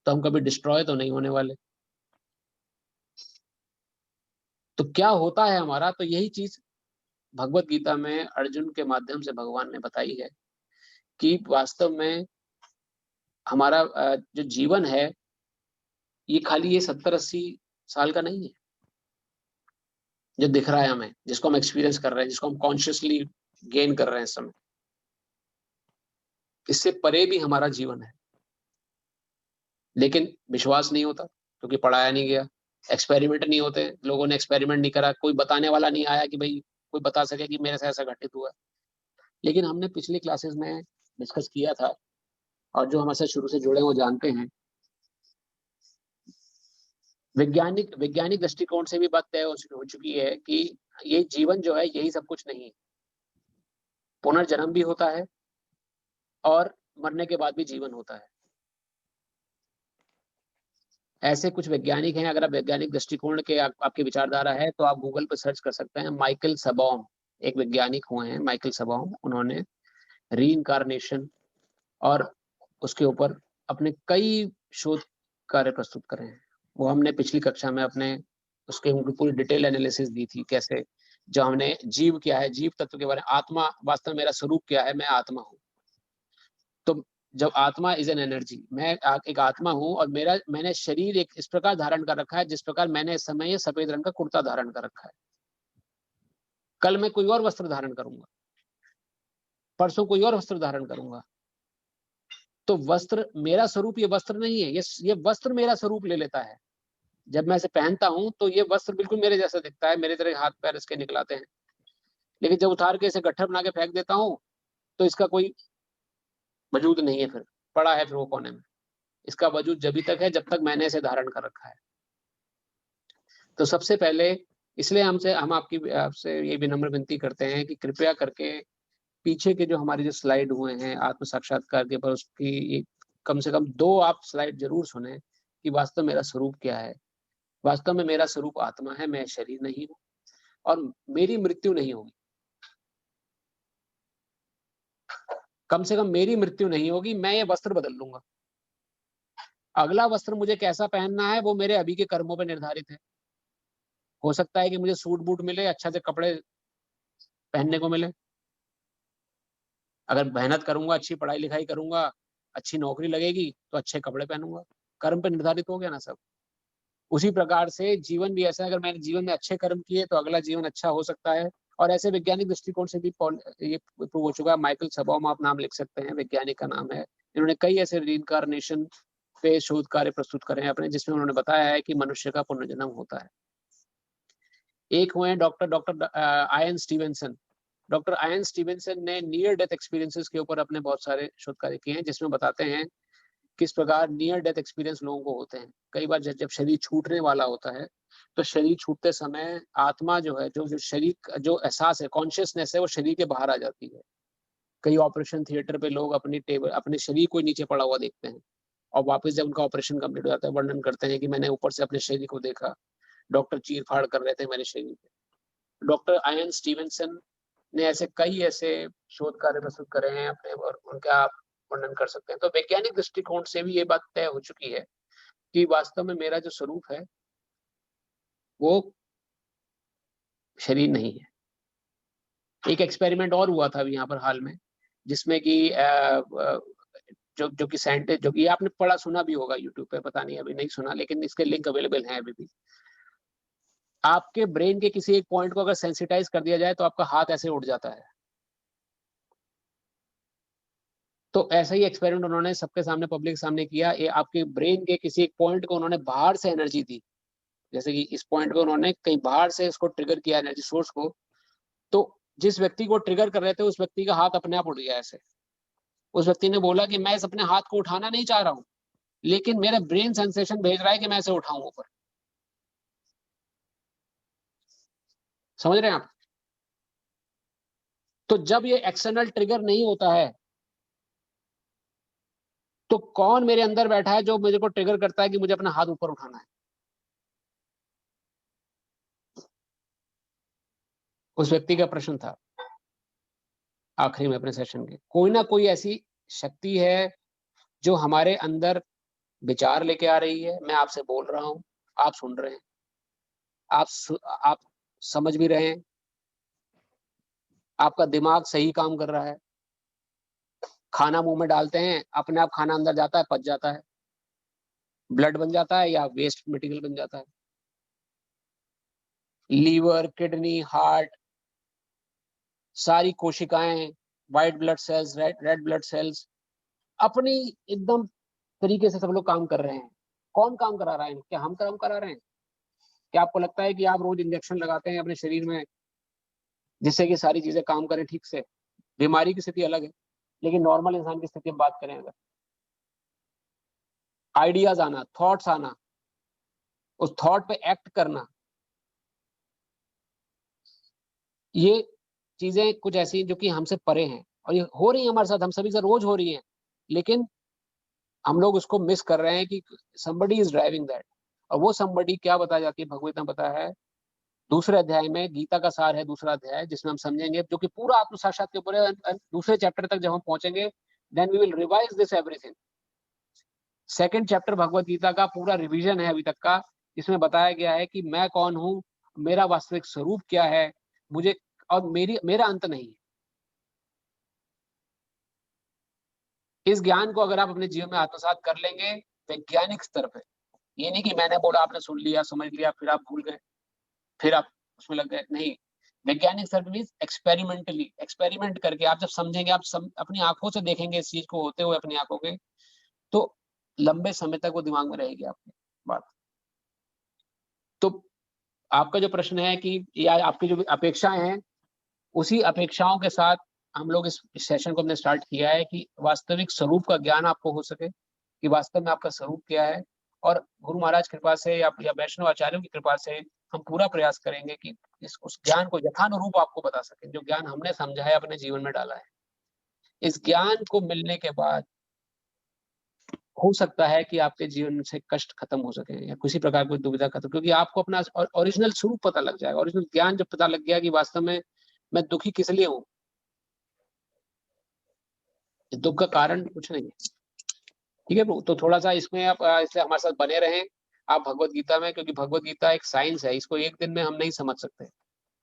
S1: तो हम कभी डिस्ट्रॉय तो नहीं होने वाले। तो क्या होता है हमारा, तो यही चीज भगवत गीता में अर्जुन के माध्यम से भगवान ने बताई है कि वास्तव में हमारा जो जीवन है ये खाली ये 70-80 साल का नहीं है जो दिख रहा है हमें, जिसको हम एक्सपीरियंस कर रहे हैं, जिसको हम कॉन्शियसली गेन कर रहे हैं इस समय। इससे परे भी हमारा जीवन है, लेकिन विश्वास नहीं होता क्योंकि पढ़ाया नहीं गया, एक्सपेरिमेंट नहीं होते, लोगों ने एक्सपेरिमेंट नहीं करा, कोई बताने वाला नहीं आया कि भाई कोई बता सके कि मेरे से ऐसा घटित हुआ। लेकिन हमने पिछली क्लासेस में डिस्कस किया था, और जो हमारे साथ शुरू से जुड़े वो जानते हैं, वैज्ञानिक दृष्टिकोण से भी बात तय हो चुकी है कि ये जीवन जो है यही सब कुछ नहीं है, पुनर्जन्म भी होता है और मरने के बाद भी जीवन होता है। ऐसे कुछ वैज्ञानिक हैं, अगर आप वैज्ञानिक दृष्टिकोण के आपकी विचारधारा है तो आप गूगल पर सर्च कर सकते हैं। माइकल सबॉम एक वैज्ञानिक हुए हैं, माइकल सबॉम, उन्होंने रीइंकार्नेशन और उसके ऊपर अपने कई शोध कार्य प्रस्तुत करे हैं। वो हमने पिछली कक्षा में अपने उसके उनकी पूरी डिटेल एनालिसिस दी थी, कैसे जो हमने जीव क्या है, जीव तत्व के बारे में, आत्मा वास्तव में मेरा स्वरूप क्या है, मैं आत्मा हूँ। तो जब आत्मा इज एन एनर्जी, मैं एक आत्मा हूँ और मैंने शरीर एक इस प्रकार धारण कर रखा है जिस प्रकार मैंने इस समय ये सफेद रंग का कुर्ता धारण कर रखा है। कल मैं कोई और वस्त्र धारण करूंगा, परसों कोई और वस्त्र धारण करूंगा। तो वस्त्र मेरा स्वरूप ये वस्त्र नहीं है, ये वस्त्र मेरा स्वरूप ले लेता है। जब मैं इसे पहनता हूं तो ये वस्त्र बिल्कुल मेरे जैसा दिखता है, मेरे तरह हाथ पैर इसके निकलाते हैं। लेकिन जब उतार के इसे गट्ठर बना के फेंक देता हूं तो इसका कोई वजूद नहीं है, फिर पड़ा है फिर वो कोने में। इसका वजूद जब तक है जब तक मैंने इसे धारण कर रखा है। तो सबसे पहले इसलिए हम आपसे ये विनम्र विनती करते हैं कि कृपया करके पीछे के जो हमारे जो स्लाइड हुए हैं आत्म साक्षात्कार के पर, उसकी कम से कम 2 आप स्लाइड जरूर सुने कि वास्तव मेरा स्वरूप क्या है। वास्तव में मेरा स्वरूप आत्मा है, मैं शरीर नहीं हूं और मेरी मृत्यु नहीं होगी। कम से कम मेरी मृत्यु नहीं होगी, मैं ये वस्त्र बदल लूंगा। अगला वस्त्र मुझे कैसा पहनना है वो मेरे अभी के कर्मों पर निर्धारित है। हो सकता है कि मुझे सूट बूट मिले, अच्छा से कपड़े पहनने को मिले, अगर मेहनत करूंगा, अच्छी पढ़ाई लिखाई करूंगा, अच्छी नौकरी लगेगी तो अच्छे कपड़े पहनूंगा। कर्म पे निर्धारित हो गया ना सब। उसी प्रकार से जीवन भी ऐसा है, अगर मैंने जीवन में अच्छे कर्म किए तो अगला जीवन अच्छा हो सकता है। और ऐसे वैज्ञानिक दृष्टिकोण से भी ये प्रूव हो चुका है। माइकल सबॉम आप नाम लिख सकते हैं, वैज्ञानिक का नाम है। इन्होंने कई ऐसे रीइंकार्नेशन पे शोध कार्य प्रस्तुत करे हैं अपने, जिसमें उन्होंने बताया है कि मनुष्य का पुनर्जन्म होता है। एक हुए doctor ion Stevenson. Doctor ion Stevenson ने नियर डेथ एक्सपीरियंसेस के ऊपर अपने बहुत सारे शोध कार्य किए हैं, जिसमें बताते हैं किस प्रकार नियर डेथ एक्सपीरियंस लोगों को होते हैं। कई बार जब शरीर छूटने वाला होता है तो शरीर छूटते समय आत्मा जो है, जो शरीर का जो एहसास है, कॉन्शियसनेस है, वो शरीर के बाहर आ जाती है। कई ऑपरेशन थिएटर पे लोग अपने शरीर को नीचे पड़ा हुआ देखते हैं और वापस जब उनका ऑपरेशन कंप्लीट हो जाता है वर्णन करते हैं कि मैंने ऊपर से अपने शरीर को देखा, डॉक्टर चीर फाड़ कर रहे थे मेरे शरीर पे। डॉक्टर आयन स्टीवेंसन ने ऐसे शोध कार्य प्रस्तुत करे हैं अपने, और उनका आप वर्णन कर सकते हैं। तो वैज्ञानिक दृष्टिकोण से भी ये बात तय हो चुकी है कि वास्तव में मेरा जो स्वरूप है वो शरीर नहीं है। एक एक्सपेरिमेंट और हुआ था अभी यहाँ पर हाल में, जिसमें कि जो कि साइंटिस्ट, जो कि आपने पढ़ा सुना भी होगा यूट्यूब पे, पता नहीं अभी नहीं सुना, लेकिन इसके लिंक अवेलेबल हैं अभी भी। आपके ब्रेन के किसी एक पॉइंट को अगर सेंसिटाइज कर दिया जाए तो आपका हाथ ऐसे उठ जाता है। तो ऐसा ही एक्सपेरिमेंट उन्होंने सबके सामने, पब्लिक सामने किया। ये आपके ब्रेन के किसी एक पॉइंट को उन्होंने बाहर से एनर्जी दी, जैसे कि इस पॉइंट को उन्होंने कहीं बाहर से इसको ट्रिगर किया एनर्जी सोर्स को, तो जिस व्यक्ति को ट्रिगर कर रहे थे उस व्यक्ति का हाथ अपने आप उठ गया ऐसे। उस व्यक्ति ने बोला कि मैं इस अपने हाथ को उठाना नहीं चाह रहा हूं, लेकिन मेरा ब्रेन सेंसेशन भेज रहा है कि मैं इसे उठाऊं ऊपर। समझ रहे हैं आप? तो जब ये एक्सटर्नल ट्रिगर नहीं होता है तो कौन मेरे अंदर बैठा है जो मुझे को ट्रिगर करता है कि मुझे अपना हाथ ऊपर उठाना है? उस व्यक्ति का प्रश्न था आखिरी में अपने सेशन के। कोई ना कोई ऐसी शक्ति है जो हमारे अंदर विचार लेके आ रही है। मैं आपसे बोल रहा हूं, आप सुन रहे हैं, आप समझ भी रहे हैं, आपका दिमाग सही काम कर रहा है। खाना मुंह में डालते हैं, अपने आप खाना अंदर जाता है, पच जाता है, ब्लड बन जाता है या वेस्ट मटेरियल बन जाता है। लीवर, किडनी, हार्ट, सारी कोशिकाएं, white blood cells, red blood cells अपनी एकदम तरीके से सब लोग काम कर रहे हैं। कौन काम करा रहा है? क्या हम काम करा रहे हैं? क्या आपको लगता है कि आप रोज इंजेक्शन लगाते हैं अपने शरीर में जिससे कि सारी चीजें काम करें ठीक से? बीमारी की स्थिति अलग है, लेकिन नॉर्मल इंसान की स्थिति हम बात करें, अगर आइडियाज आना, थॉट्स आना, उस थॉट पे एक्ट करना, ये चीजें कुछ ऐसी जो कि हमसे परे हैं और ये हो रही है हमारे साथ, हम सभी से रोज हो रही हैं, लेकिन हम लोग उसको मिस कर रहे हैं कि somebody is driving that। और वो somebody क्या बताया जाती है, भगवत में बताया है दूसरे अध्याय में, गीता का सार है दूसरा अध्याय, जिसमें हम समझेंगे, जो कि पूरा आत्म साक्षात के ऊपर है। दूसरे चैप्टर तक जब हम पहुंचेंगे then we will revise this everything. Second chapter Bhagavad Gita का पूरा रिवीजन है अभी तक का, जिसमें बताया गया है कि मैं कौन हूं, मेरा वास्तविक स्वरूप क्या है, मुझे और मेरा अंत नहीं है। इस ज्ञान को अगर आप अपने जीवन में आत्मसात कर लेंगे वैज्ञानिक स्तर पे, ये नहीं कि मैंने बोला आपने सुन लिया समझ लिया फिर आप भूल गए फिर आप उसमें लग गए, नहीं। वैज्ञानिक स्तर पे मींस एक्सपेरिमेंटली, एक्सपेरिमेंट करके आप जब समझेंगे, आप अपनी आंखों से देखेंगे इस चीज को होते हुए अपनी आंखों के, तो लंबे समय तक वो दिमाग में रहेगी आपकी बात। तो आपका जो प्रश्न है कि या आपकी जो अपेक्षाएं हैं, उसी अपेक्षाओं के साथ हम लोग इस सेशन को हमने स्टार्ट किया है कि वास्तविक स्वरूप का ज्ञान आपको हो सके, कि वास्तव में आपका स्वरूप क्या है। और गुरु महाराज कृपा से या वैष्णव आचार्यों की कृपा से हम पूरा प्रयास करेंगे कि उस ज्ञान को यथानुरूप आपको बता सकें, जो ज्ञान हमने समझा है, अपने जीवन में डाला है। इस ज्ञान को मिलने के बाद हो सकता है कि आपके जीवन से कष्ट खत्म हो सके या किसी प्रकार की दुविधा खत्म, क्योंकि आपको अपना ओरिजिनल स्वरूप पता लग जाएगा। ओरिजिनल ज्ञान जब पता लग गया कि वास्तव में मैं दुखी किस लिए हूं, दुख का कारण कुछ नहीं है, ठीक है। तो थोड़ा सा इसमें आप इसलिए हमारे साथ बने रहें आप भगवत गीता में, क्योंकि भगवत गीता एक साइंस है, इसको एक दिन में हम नहीं समझ सकते।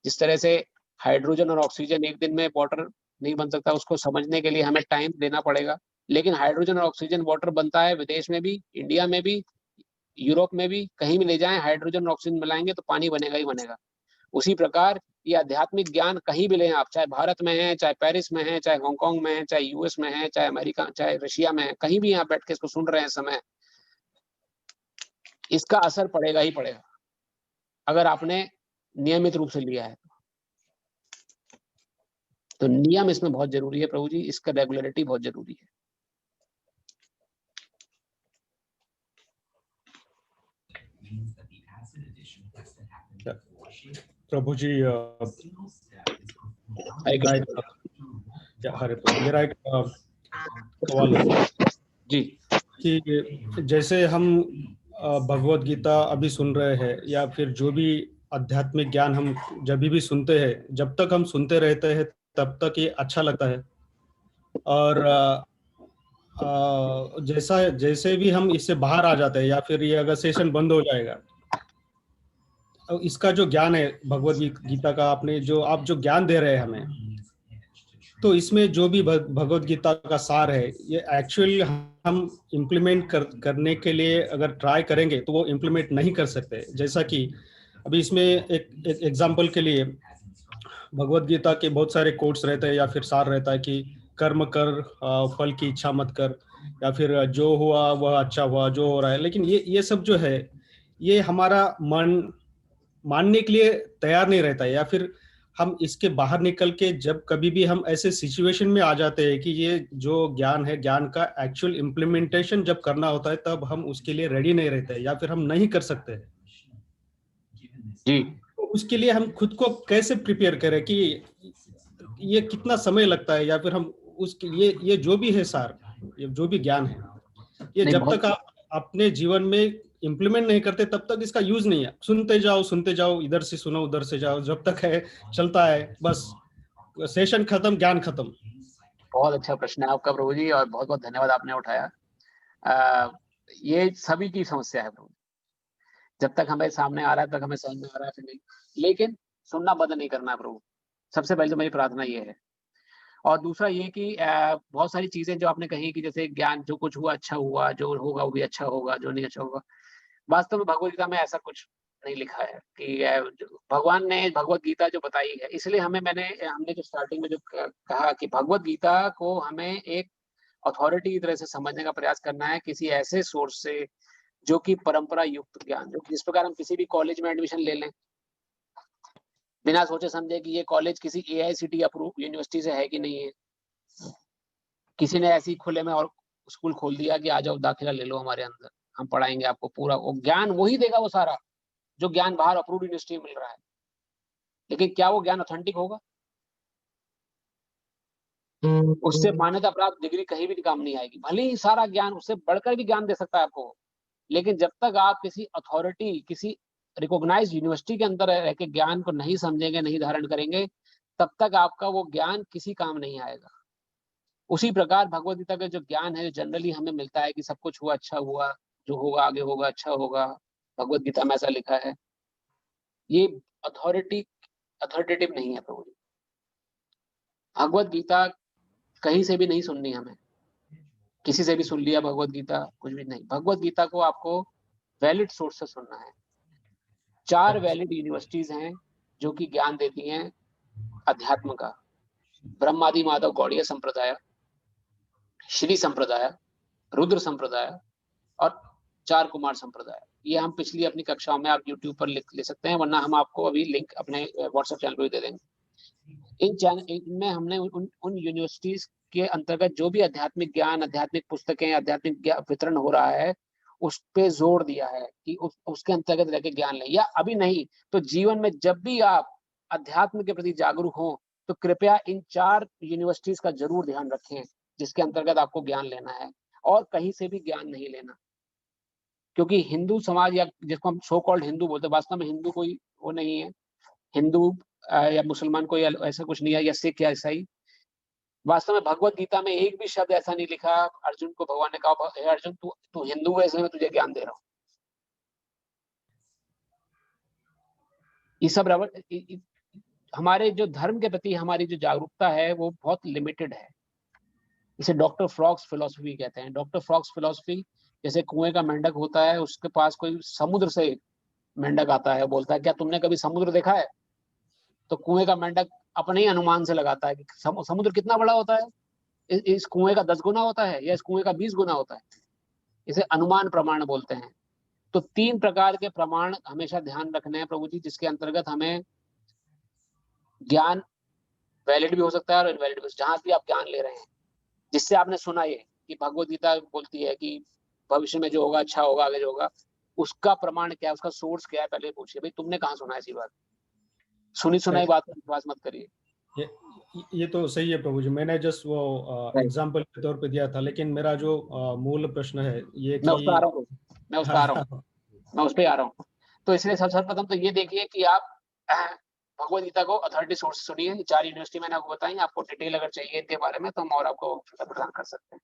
S1: जिस तरह से हाइड्रोजन और ऑक्सीजन एक दिन में वाटर नहीं बन सकता, उसको समझने के लिए हमें टाइम देना पड़ेगा। लेकिन हाइड्रोजन और ऑक्सीजन वाटर बनता है विदेश में भी, इंडिया में भी, यूरोप में भी, कहीं भी ले जाएं हाइड्रोजन और ऑक्सीजन मिलाएंगे तो पानी बनेगा ही बनेगा। उसी प्रकार ये आध्यात्मिक ज्ञान कहीं भी लें आप, चाहे भारत में है, चाहे पेरिस में है, चाहे हांगकांग में है, चाहे यूएस में है, चाहे अमेरिका, चाहे रशिया में है, कहीं भी आप बैठ के इसको सुन रहे हैं समय, इसका असर पड़ेगा ही पड़ेगा अगर आपने नियमित रूप से लिया है। तो नियम इसमें बहुत जरूरी है प्रभु जी, इसका रेगुलरिटी बहुत जरूरी है।
S10: Means that the acid addition has प्रभु जी
S1: हरे
S10: मेरा
S1: कृष्ण।
S10: एक हरे प्रभु, मेरा एक सवाल है
S1: जी
S10: कि जैसे हम भगवत गीता अभी सुन रहे हैं या फिर जो भी आध्यात्मिक ज्ञान हम जब भी सुनते हैं, जब तक हम सुनते रहते हैं तब तक ये अच्छा लगता है, और जैसा जैसे भी हम इससे बाहर आ जाते हैं या फिर ये अगर सेशन बंद हो जाएगा, तो इसका जो ज्ञान है भगवत गीता का, आपने जो आप जो ज्ञान दे रहे हैं हमें, तो इसमें जो भी भगवत गीता का सार है, ये एक्चुअली हम इम्प्लीमेंट करने के लिए अगर ट्राई करेंगे तो वो इम्प्लीमेंट नहीं कर सकते। जैसा कि अभी इसमें एक एग्जांपल के लिए भगवत गीता के बहुत सारे कोट्स रहते हैं या फिर सार रहता है कि कर्म कर, फल की इच्छा मत कर, या फिर जो हुआ वह अच्छा हुआ, जो हो रहा है। लेकिन ये सब जो है, ये हमारा मन मानने के लिए तैयार नहीं रहता है, या फिर हम इसके बाहर निकल के जब कभी भी हम ऐसे सिचुएशन में आ जाते हैं कि ये जो ज्ञान है, ज्ञान का एक्चुअल इम्प्लीमेंटेशन जब करना होता है, तब हम उसके लिए रेडी नहीं रहते हैं या फिर हम नहीं कर सकते।
S1: जी
S10: तो उसके लिए हम खुद को कैसे प्रिपेयर करें कि ये कितना समय लगता है, या फिर हम उसके ये जो भी है सार, ये जो भी ज्ञान है, ये
S1: नहीं,
S10: जब
S1: बहुत
S10: तक आप अपने जीवन में इम्प्लीमेंट नहीं करते तब तक इसका यूज नहीं है। सुनते जाओ, इधर से सुनो उधर से जाओ, जब तक है चलता है, बस सेशन खत्म, ज्ञान खत्म।
S1: बहुत अच्छा प्रश्न है आपका प्रभु जी, और बहुत बहुत धन्यवाद आपने उठाया। ये सभी की समस्या है प्रभु। जब तक हमें सामने आ रहा है तक हमें समझ में आ रहा है, फिर नहीं, लेकिन सुनना बंद नहीं करना है प्रभु। सबसे पहले तो मेरी प्रार्थना ये है। और दूसरा ये कि बहुत सारी चीजें जो आपने कही कि जैसे ज्ञान, जो कुछ हुआ अच्छा हुआ, जो होगा वो भी अच्छा होगा, जो नहीं अच्छा होगा, वास्तव में भगवत गीता में ऐसा कुछ नहीं लिखा है कि भगवान ने भगवत गीता जो बताई है, इसलिए हमने जो स्टार्टिंग में जो कहा कि भगवत गीता को हमें एक अथॉरिटी की तरह से समझने का प्रयास करना है, किसी ऐसे सोर्स से जो कि परंपरा युक्त ज्ञान, जो जिस प्रकार हम किसी भी कॉलेज में एडमिशन ले लें बिना सोचे समझे कि ये कॉलेज किसी AICTE अप्रूव यूनिवर्सिटी से है कि नहीं है। किसी ने ऐसी खुले में और स्कूल खोल दिया कि आ जाओ दाखिला ले लो हमारे अंदर, हम पढ़ाएंगे आपको पूरा, वो ज्ञान वही देगा वो सारा जो ज्ञान बाहर अप्रूव्ड यूनिवर्सिटी में मिल रहा है। लेकिन क्या वो ज्ञान ऑथेंटिक होगा? उससे मान्यता प्राप्त डिग्री कहीं भी काम नहीं आएगी, भले ही सारा ज्ञान, उससे बढ़कर भी ज्ञान दे सकता है आपको, लेकिन जब तक आप किसी अथॉरिटी, किसी रिकॉग्नाइज्ड यूनिवर्सिटी के अंदर रह के ज्ञान को नहीं समझेंगे, नहीं धारण करेंगे, तब तक आपका वो ज्ञान किसी काम नहीं आएगा। उसी प्रकार भगवत गीता का जो ज्ञान है, जनरली हमें मिलता है कि सब कुछ हुआ अच्छा हुआ, जो होगा आगे होगा अच्छा होगा, भगवत गीता में ऐसा लिखा है, ये अथॉरिटेटिव नहीं है प्रभु जी। भगवत गीता कहीं से भी नहीं सुननी, हमें किसी से भी सुन लिया भगवत गीता, कुछ भी नहीं। भगवत गीता को आपको वैलिड सोर्स से सुनना है। 4 वैलिड यूनिवर्सिटीज हैं जो कि ज्ञान देती हैं अध्यात्म का। ब्रह्मादि माधव गौड़ीय संप्रदाय, श्री संप्रदाय, रुद्र संप्रदाय और 4 कुमार संप्रदाय। ये हम पिछली अपनी कक्षाओं में आप YouTube पर ले सकते हैं, वरना हम आपको अभी लिंक अपने व्हाट्सएप चैनल पर दे देंगे। इनमें हमने उन यूनिवर्सिटीज के अंतर्गत जो भी आध्यात्मिक ज्ञान, आध्यात्मिक पुस्तकें, आध्यात्मिक वितरण हो रहा है, उस पे जोर दिया है कि उसके अंतर्गत रहकर ज्ञान लें, या अभी नहीं तो जीवन में जब भी आप अध्यात्म के प्रति जागरूक हो तो कृपया इन 4 यूनिवर्सिटीज का जरूर ध्यान रखें जिसके अंतर्गत आपको ज्ञान लेना है, और कहीं से भी ज्ञान नहीं लेना। क्योंकि हिंदू समाज, या जिसको हम सो कॉल्ड हिंदू बोलते हैं, वास्तव में हिंदू कोई वो नहीं है, हिंदू या मुसलमान कोई ऐसा कुछ नहीं है, या सिख या ईसाई। वास्तव में भगवत गीता में एक भी शब्द ऐसा नहीं लिखा अर्जुन को भगवान ने कहा, हे अर्जुन तू हिंदू है इसलिए मैं तुझे ज्ञान दे रहा हूँ। ये सब हमारे जो धर्म के प्रति हमारी जो जागरूकता है वो बहुत लिमिटेड है। इसे डॉक्टर फ्रॉक्स फिलॉसफी कहते हैं। डॉक्टर फ्रॉक्स फिलॉसफी, जैसे कुएं का मेंढक होता है, उसके पास कोई समुद्र से मेंढक आता है, बोलता है क्या तुमने कभी समुद्र देखा है? तो कुएं का मेंढक अपने ही अनुमान से लगाता है कि समुद्र कितना बड़ा होता है, इस कुएं का 10 गुना होता है या इस कुएं का 20 गुना होता है। इसे अनुमान प्रमाण बोलते हैं। तो 3 प्रकार के प्रमाण हमेशा ध्यान रखने हैं प्रभु जी, जिसके अंतर्गत हमें ज्ञान वैलिड भी हो सकता है और इनवैलिड भी। जहां भी आप ज्ञान ले रहे हैं, जिससे आपने सुना ये कि भगवत गीता बोलती है कि भविष्य में जो होगा अच्छा होगा, आगे जो होगा, उसका प्रमाण क्या है, उसका सोर्स क्या है, पहले पूछिए भाई तुमने कहाँ सुना ऐसी बात। सुनी सुनाई बात पर विश्वास मत करिए।
S10: ये तो सही है प्रभु जी, मैंने जस्ट वो एग्जांपल के तौर पे दिया था, लेकिन मेरा जो मूल प्रश्न है ये
S1: मैं
S10: कि
S1: उस पर आ रहा हूँ, मैं उस पर आ रहा हूँ। तो इसलिए सर्वप्रथम तो ये देखिए कि आप भगवद गीता को अथॉरिटी सोर्स सुनिए। 4 यूनिवर्सिटी मैंने आपको बताई, आपको डिटेल अगर चाहिए इनके बारे में तो हम और आपको प्रदान कर सकते हैं।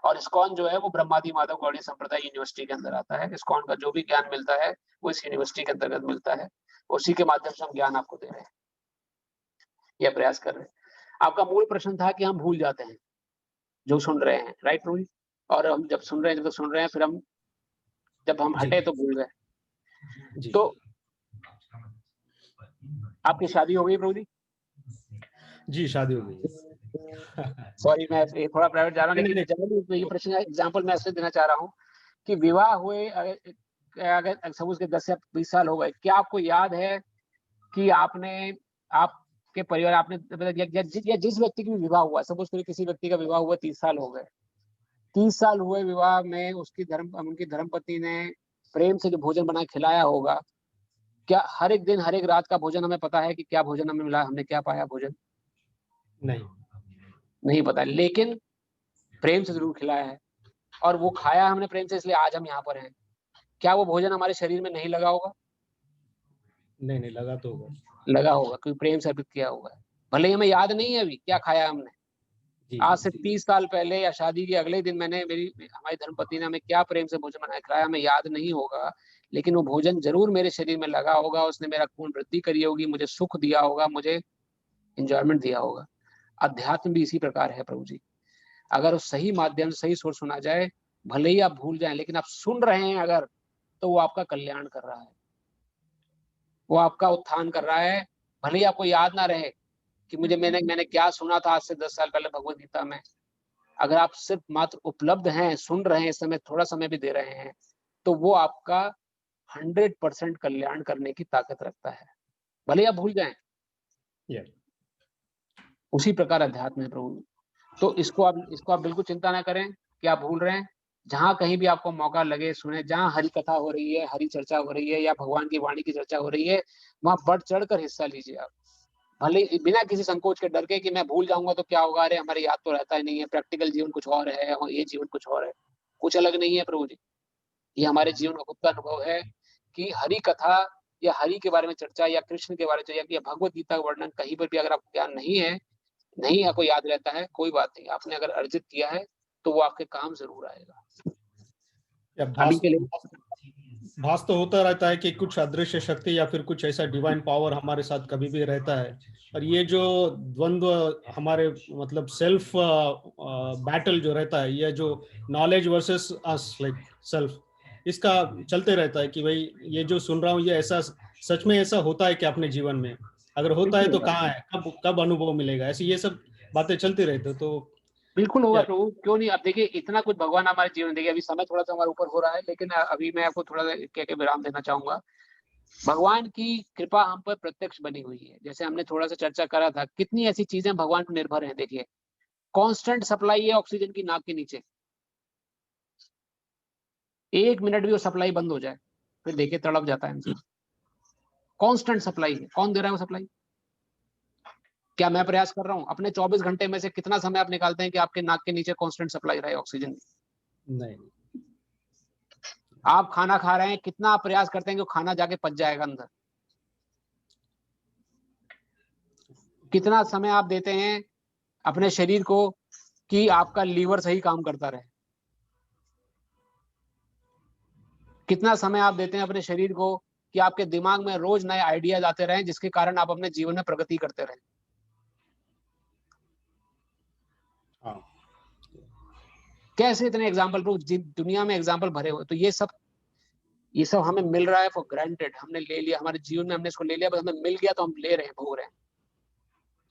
S1: और इस्कॉन जो है वो ब्रह्मादि माधव गौड़ी संप्रदाय यूनिवर्सिटी के अंदर आता है। इस्कॉन का जो भी ज्ञान मिलता है वो इस यूनिवर्सिटी के अंतर्गत मिलता है, उसी के माध्यम से हम ज्ञान आपको दे रहे हैं, यह प्रयास कर रहे हैं। आपका मूल प्रश्न था कि हम भूल जाते हैं जो सुन रहे हैं, राइट प्रभु जी? और हम जब सुन रहे हैं तो सुन रहे हैं, फिर हम जब हम हटे तो भूल गए। तो आपकी शादी हो गई प्रभु जी?
S10: जी शादी हो गई।
S1: सॉरी मैं थोड़ा प्राइवेट जा रहा हूँ, लेकिन जनरली ये प्रश्न एग्जांपल मैं ऐसे देना चाह रहा हूँ कि विवाह हुए अगर सपोज के 10 या 20 साल हो गए, क्या आपको याद है कि आपने आपके परिवार आपने या जिस व्यक्ति की भी विवाह हुआ, सपोज करिए किसी व्यक्ति का विवाह हुआ 30 साल हो गए, 30 साल हुए विवाह में उनकी धर्मपत्नी ने प्रेम से जो भोजन बना खिलाया होगा, क्या हर एक दिन हर एक रात का भोजन हमें पता है कि क्या भोजन हमें मिला, हमने क्या पाया भोजन? नहीं पता, लेकिन प्रेम से जरूर खिलाया है और वो खाया हमने प्रेम से, इसलिए आज हम यहाँ पर हैं। क्या वो भोजन हमारे शरीर में नहीं लगा होगा?
S10: नहीं लगा तो होगा,
S1: लगा होगा क्योंकि प्रेम से अर्पित किया होगा। भले ही हमें याद नहीं है अभी क्या खाया हमने, आज से 30 साल पहले या शादी के अगले दिन हमारी धर्मपत्नी ने हमें क्या प्रेम से भोजन बनाया खिलाया, हमें याद नहीं होगा, लेकिन वो भोजन जरूर मेरे शरीर में लगा होगा, उसने मेरा खून वृद्धि करी होगी, मुझे सुख दिया होगा, मुझे एंजॉयमेंट दिया होगा। अध्यात्म भी इसी प्रकार है प्रभु जी। अगर उस सही माध्यम से सही सुर सुना जाए, भले ही आप भूल जाएं, लेकिन आप सुन रहे हैं अगर, तो वो आपका कल्याण कर रहा है, वो आपका उत्थान कर रहा है। भले ही आपको याद ना रहे कि मैंने क्या सुना था आज से 10 साल पहले भगवद गीता में, अगर आप सिर्फ मात्र उपलब्ध हैं, सुन रहे हैं, इस समय थोड़ा समय भी दे रहे हैं, तो वो आपका 100% कल्याण करने की ताकत रखता है, भले आप भूल जाएं। उसी प्रकार अध्यात्म है प्रभु। तो इसको आप बिल्कुल चिंता ना करें कि आप भूल रहे हैं। जहां कहीं भी आपको मौका लगे सुने, जहां हरि कथा हो रही है, हरि चर्चा हो रही है या भगवान की वाणी की चर्चा हो रही है, वहां बढ़ चढ़ कर हिस्सा लीजिए आप, भले बिना किसी संकोच के, डर के कि मैं भूल जाऊंगा तो क्या होगा, अरे हमारे याद तो रहता ही नहीं है, प्रैक्टिकल जीवन कुछ और है और ये जीवन कुछ और है। कुछ अलग नहीं है प्रभु जी, ये हमारे जीवन का खुद का अनुभव है कि हरि कथा या हरि के बारे में चर्चा या कृष्ण के बारे में या भगवद गीता का वर्णन कहीं पर भी अगर आपको ज्ञान नहीं आपको याद रहता है, कोई बात नहीं, आपने अगर अर्जित किया है तो वो आपके काम जरूर आएगा।
S10: भास तो होता रहता है कि कुछ अदृश्य शक्ति या फिर कुछ ऐसा डिवाइन पावर हमारे साथ कभी भी रहता है, और ये जो द्वंद्व हमारे मतलब सेल्फ बैटल जो रहता है, ये जो knowledge versus us like self, इसका चलते रहता है कि भाई ये जो सुन रहा हूँ ये ऐसा सच में ऐसा होता है कि अपने जीवन में अगर होता है तो कहाँ है, कब अनुभव मिलेगा, ऐसी ये सब बातें चलती रहती है। तो
S1: बिल्कुल होगा प्रभु, क्यों नहीं। अब देखिए इतना कुछ भगवान हमारे जीवन, देखिए अभी समय थोड़ा सा हमारे ऊपर हो रहा है, लेकिन अभी मैं आपको थोड़ा कह के विराम देना चाहूंगा। भगवान की कृपा हम पर प्रत्यक्ष बनी हुई है, जैसे हमने थोड़ा सा चर्चा करा था, कितनी ऐसी चीजें भगवान पर निर्भर हैं। देखिए कांस्टेंट सप्लाई है ऑक्सीजन की नाक के नीचे, 1 मिनट भी वो सप्लाई बंद हो जाए फिर देखिए तड़प जाता है इंसान। कांस्टेंट सप्लाई है, कौन दे रहा है वो सप्लाई? क्या मैं प्रयास कर रहा हूं? अपने 24 घंटे में से कितना समय आप निकालते हैं कि आपके नाक के नीचे कांस्टेंट सप्लाई रहे ऑक्सीजन की?
S10: नहीं।
S1: आप खाना खा रहे हैं, कितना आप प्रयास करते हैं कि वो खाना जाके पच जाएगा अंदर? कितना समय आप देते हैं अपने शरीर को कि आपका लीवर सही काम करता रहे? कितना समय आप देते हैं अपने शरीर को कि आपके दिमाग में रोज नए आइडियाज आते रहें, जिसके कारण आप अपने जीवन में प्रगति करते रहें? कैसे इतने एग्जाम्पल दुनिया में एग्जाम्पल भरे हुए। तो ये सब हमें मिल रहा है फॉर ग्रांटेड, हमने ले लिया हमारे जीवन में, हमने इसको ले लिया, बस हमें मिल गया तो हम ले रहे हैं, भोग रहे हैं।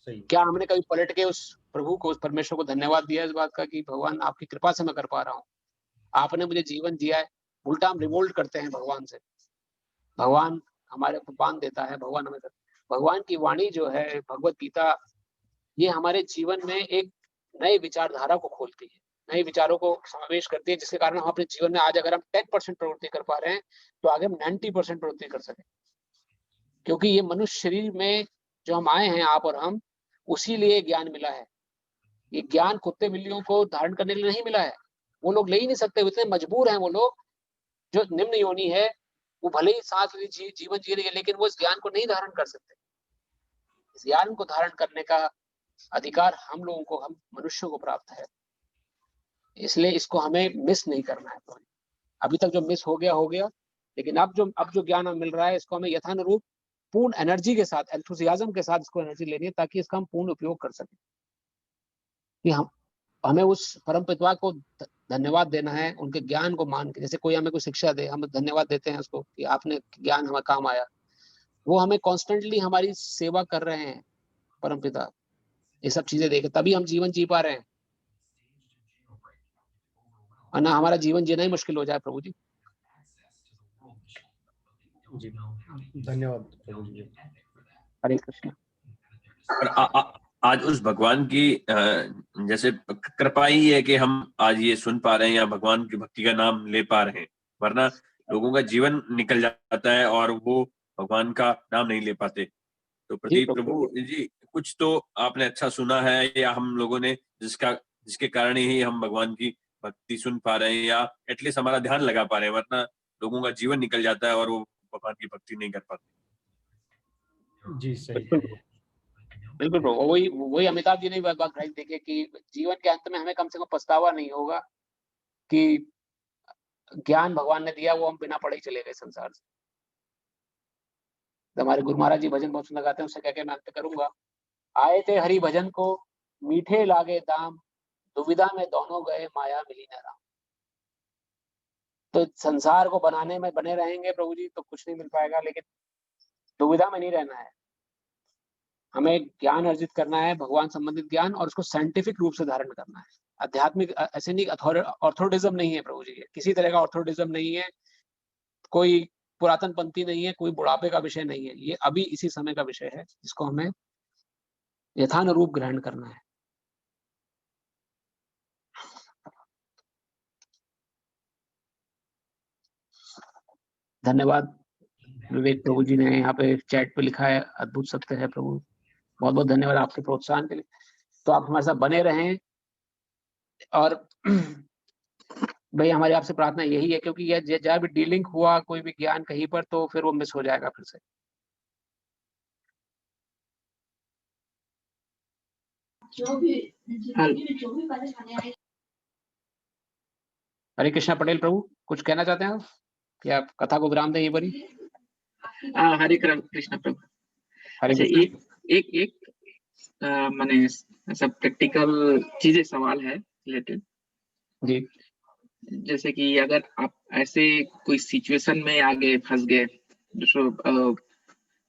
S1: सही। क्या हमने कभी पलट के उस प्रभु को, उस परमेश्वर को धन्यवाद दिया इस बात का कि भगवान आपकी कृपा से मैं कर पा रहा हूँ, आपने मुझे जीवन दिया है? उल्टा हम रिवोल्ट करते हैं भगवान से, भगवान हमारे को बांध देता है, भगवान हमें। भगवान की वाणी जो है भगवत गीता, ये हमारे जीवन में एक नए विचारधारा को खोलती है, नए विचारों को समावेश करती है, जिसके कारण हम अपने जीवन में आज अगर हम 10% प्रवृत्ति कर पा रहे हैं तो आगे हम 90% प्रवृत्ति कर सकें। क्योंकि ये मनुष्य शरीर में जो हम आए हैं, आप और हम, उसी लिए ज्ञान मिला है। ये ज्ञान कुत्ते बिल्लियों को धारण करने के लिए नहीं मिला है, वो लोग ले ही नहीं सकते, इतने मजबूर हैं वो लोग। जो निम्न योनि है वो भले ही सांस जीवन जी रही है, लेकिन वो इस ज्ञान को नहीं धारण कर सकते। इस ज्ञान को धारण करने का अधिकार हम लोगों को, हम मनुष्यों को प्राप्त है, इसलिए इसको हमें मिस नहीं करना है। अभी तक जो मिस हो गया, लेकिन अब जो ज्ञान हमें मिल रहा है, इसको हमें यथानुरूप पूर्ण एनर्जी के साथ, एंथुसियाज्म के साथ इसको एनर्जी लेनी है, ताकि इसका हम पूर्ण उपयोग कर सकें। कि हमें उस परम पिता को धन्यवाद देना है, उनके ज्ञान को मान के। जैसे कोई हमें कोई शिक्षा दे, हम धन्यवाद देते हैं उसको कि आपने ज्ञान हमें काम आया। वो हमें कॉन्स्टेंटली हमारी सेवा कर रहे हैं परम पिता। ये सब चीजें देखे तभी हम जीवन जी पा रहे हैं, वरना हमारा जीवन जीना ही मुश्किल हो जाए। प्रभु जी
S10: जी धन्यवाद प्रभु जी।
S1: हरे कृष्ण।
S5: और आज उस भगवान की जैसे कृपा ही है कि हम आज ये सुन पा रहे हैं या भगवान की भक्ति का नाम ले पा रहे हैं, वरना लोगों का जीवन निकल जाता है और वो भगवान का नाम नहीं ले पाते। तो प्रदीप प्रभु जी, कुछ तो आपने अच्छा सुना है या हम लोगों ने जिसके कारण ही हम भगवान की भक्ति सुन पा रहे हैं या एटलीस्ट हमारा ध्यान लगा पा रहे हैं, वरना लोगों का जीवन निकल जाता है और वो भगवान की भक्ति नहीं कर पाते।
S10: जी सही।
S1: बिल्कुल प्रभु, वही अमिताभ जी ने बात कही देखिए कि जीवन के अंत में हमें कम से कम पछतावा नहीं होगा कि ज्ञान भगवान ने दिया, वो हम बिना पढ़े ही चले गए संसार से। तो हमारे गुरु महाराज जी भजन बहुत सुंदर गाते हैं, उससे कह के मैं अंत करूंगा। आए थे हरि भजन को, मीठे लागे दाम, दुविधा में दोनों गए, माया मिली न राम। तो संसार को बनाने में बने रहेंगे प्रभु जी तो कुछ नहीं मिल पाएगा, लेकिन दुविधा में नहीं रहना है। हमें ज्ञान अर्जित करना है, भगवान संबंधित ज्ञान, और उसको साइंटिफिक रूप से धारण करना है। आध्यात्मिक ऐसे नहीं, ऑर्थोडिज्म नहीं है प्रभु जी, किसी तरह का ऑर्थोडिज्म नहीं है, कोई पुरातन पंथी नहीं है, कोई बुढ़ापे का विषय नहीं है। ये अभी इसी समय का विषय है जिसको हमें यथानुरूप ग्रहण करना है। धन्यवाद विवेक प्रभु जी ने यहाँ पे चैट पे लिखा है, अद्भुत सत्य है प्रभु। बहुत बहुत धन्यवाद आपके प्रोत्साहन के लिए। तो आप हमारे साथ बने रहें, और भाई हमारी आपसे प्रार्थना यही है, क्योंकि यह जब भी डीलिंग हुआ कोई भी ज्ञान कहीं पर, तो फिर वो मिस हो जाएगा फिर से। हरे कृष्णा पटेल प्रभु, कुछ कहना चाहते हैं आप, कि आप कथा को विराम दें ये बड़ी?
S11: हरे कृष्ण प्रभु।
S1: हरे
S11: अच्छा,
S1: कृष्ण।
S11: एक माने सब प्रैक्टिकल चीजें सवाल है रिलेटेड
S1: जी।
S11: जैसे कि अगर आप ऐसे कोई सिचुएशन में आगे फंस गए,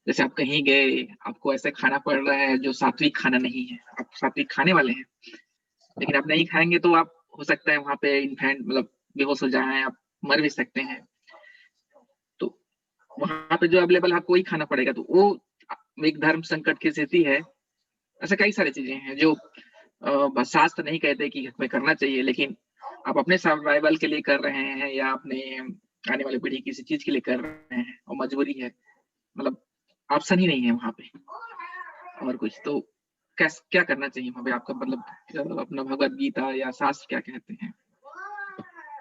S11: जैसे आप कहीं गए, आपको ऐसा खाना पड़ रहा है जो सात्विक खाना नहीं है, आप सात्विक खाने वाले हैं, लेकिन आप नहीं खाएंगे तो आप हो सकता है वहां पे इन्फेंट मतलब बेहोश हो जाए, आप मर भी सकते हैं। तो वहां पे जो अवेलेबल आपको वही खाना पड़ेगा, तो वो एक धर्म संकट की स्थिति है। ऐसा कई सारी चीजें हैं जो शास्त्र नहीं कहते कि हमें करना चाहिए, लेकिन आप अपने सर्वाइवल के लिए कर रहे हैं या अपने आने वाली पीढ़ी किसी चीज के लिए कर रहे हैं, और मजबूरी है, मतलब ऑप्शन ही नहीं है वहां पे और कुछ। तो क्या करना चाहिए वहां पे आपका, मतलब अपना भगवत गीता या शास्त्र क्या कहते हैं?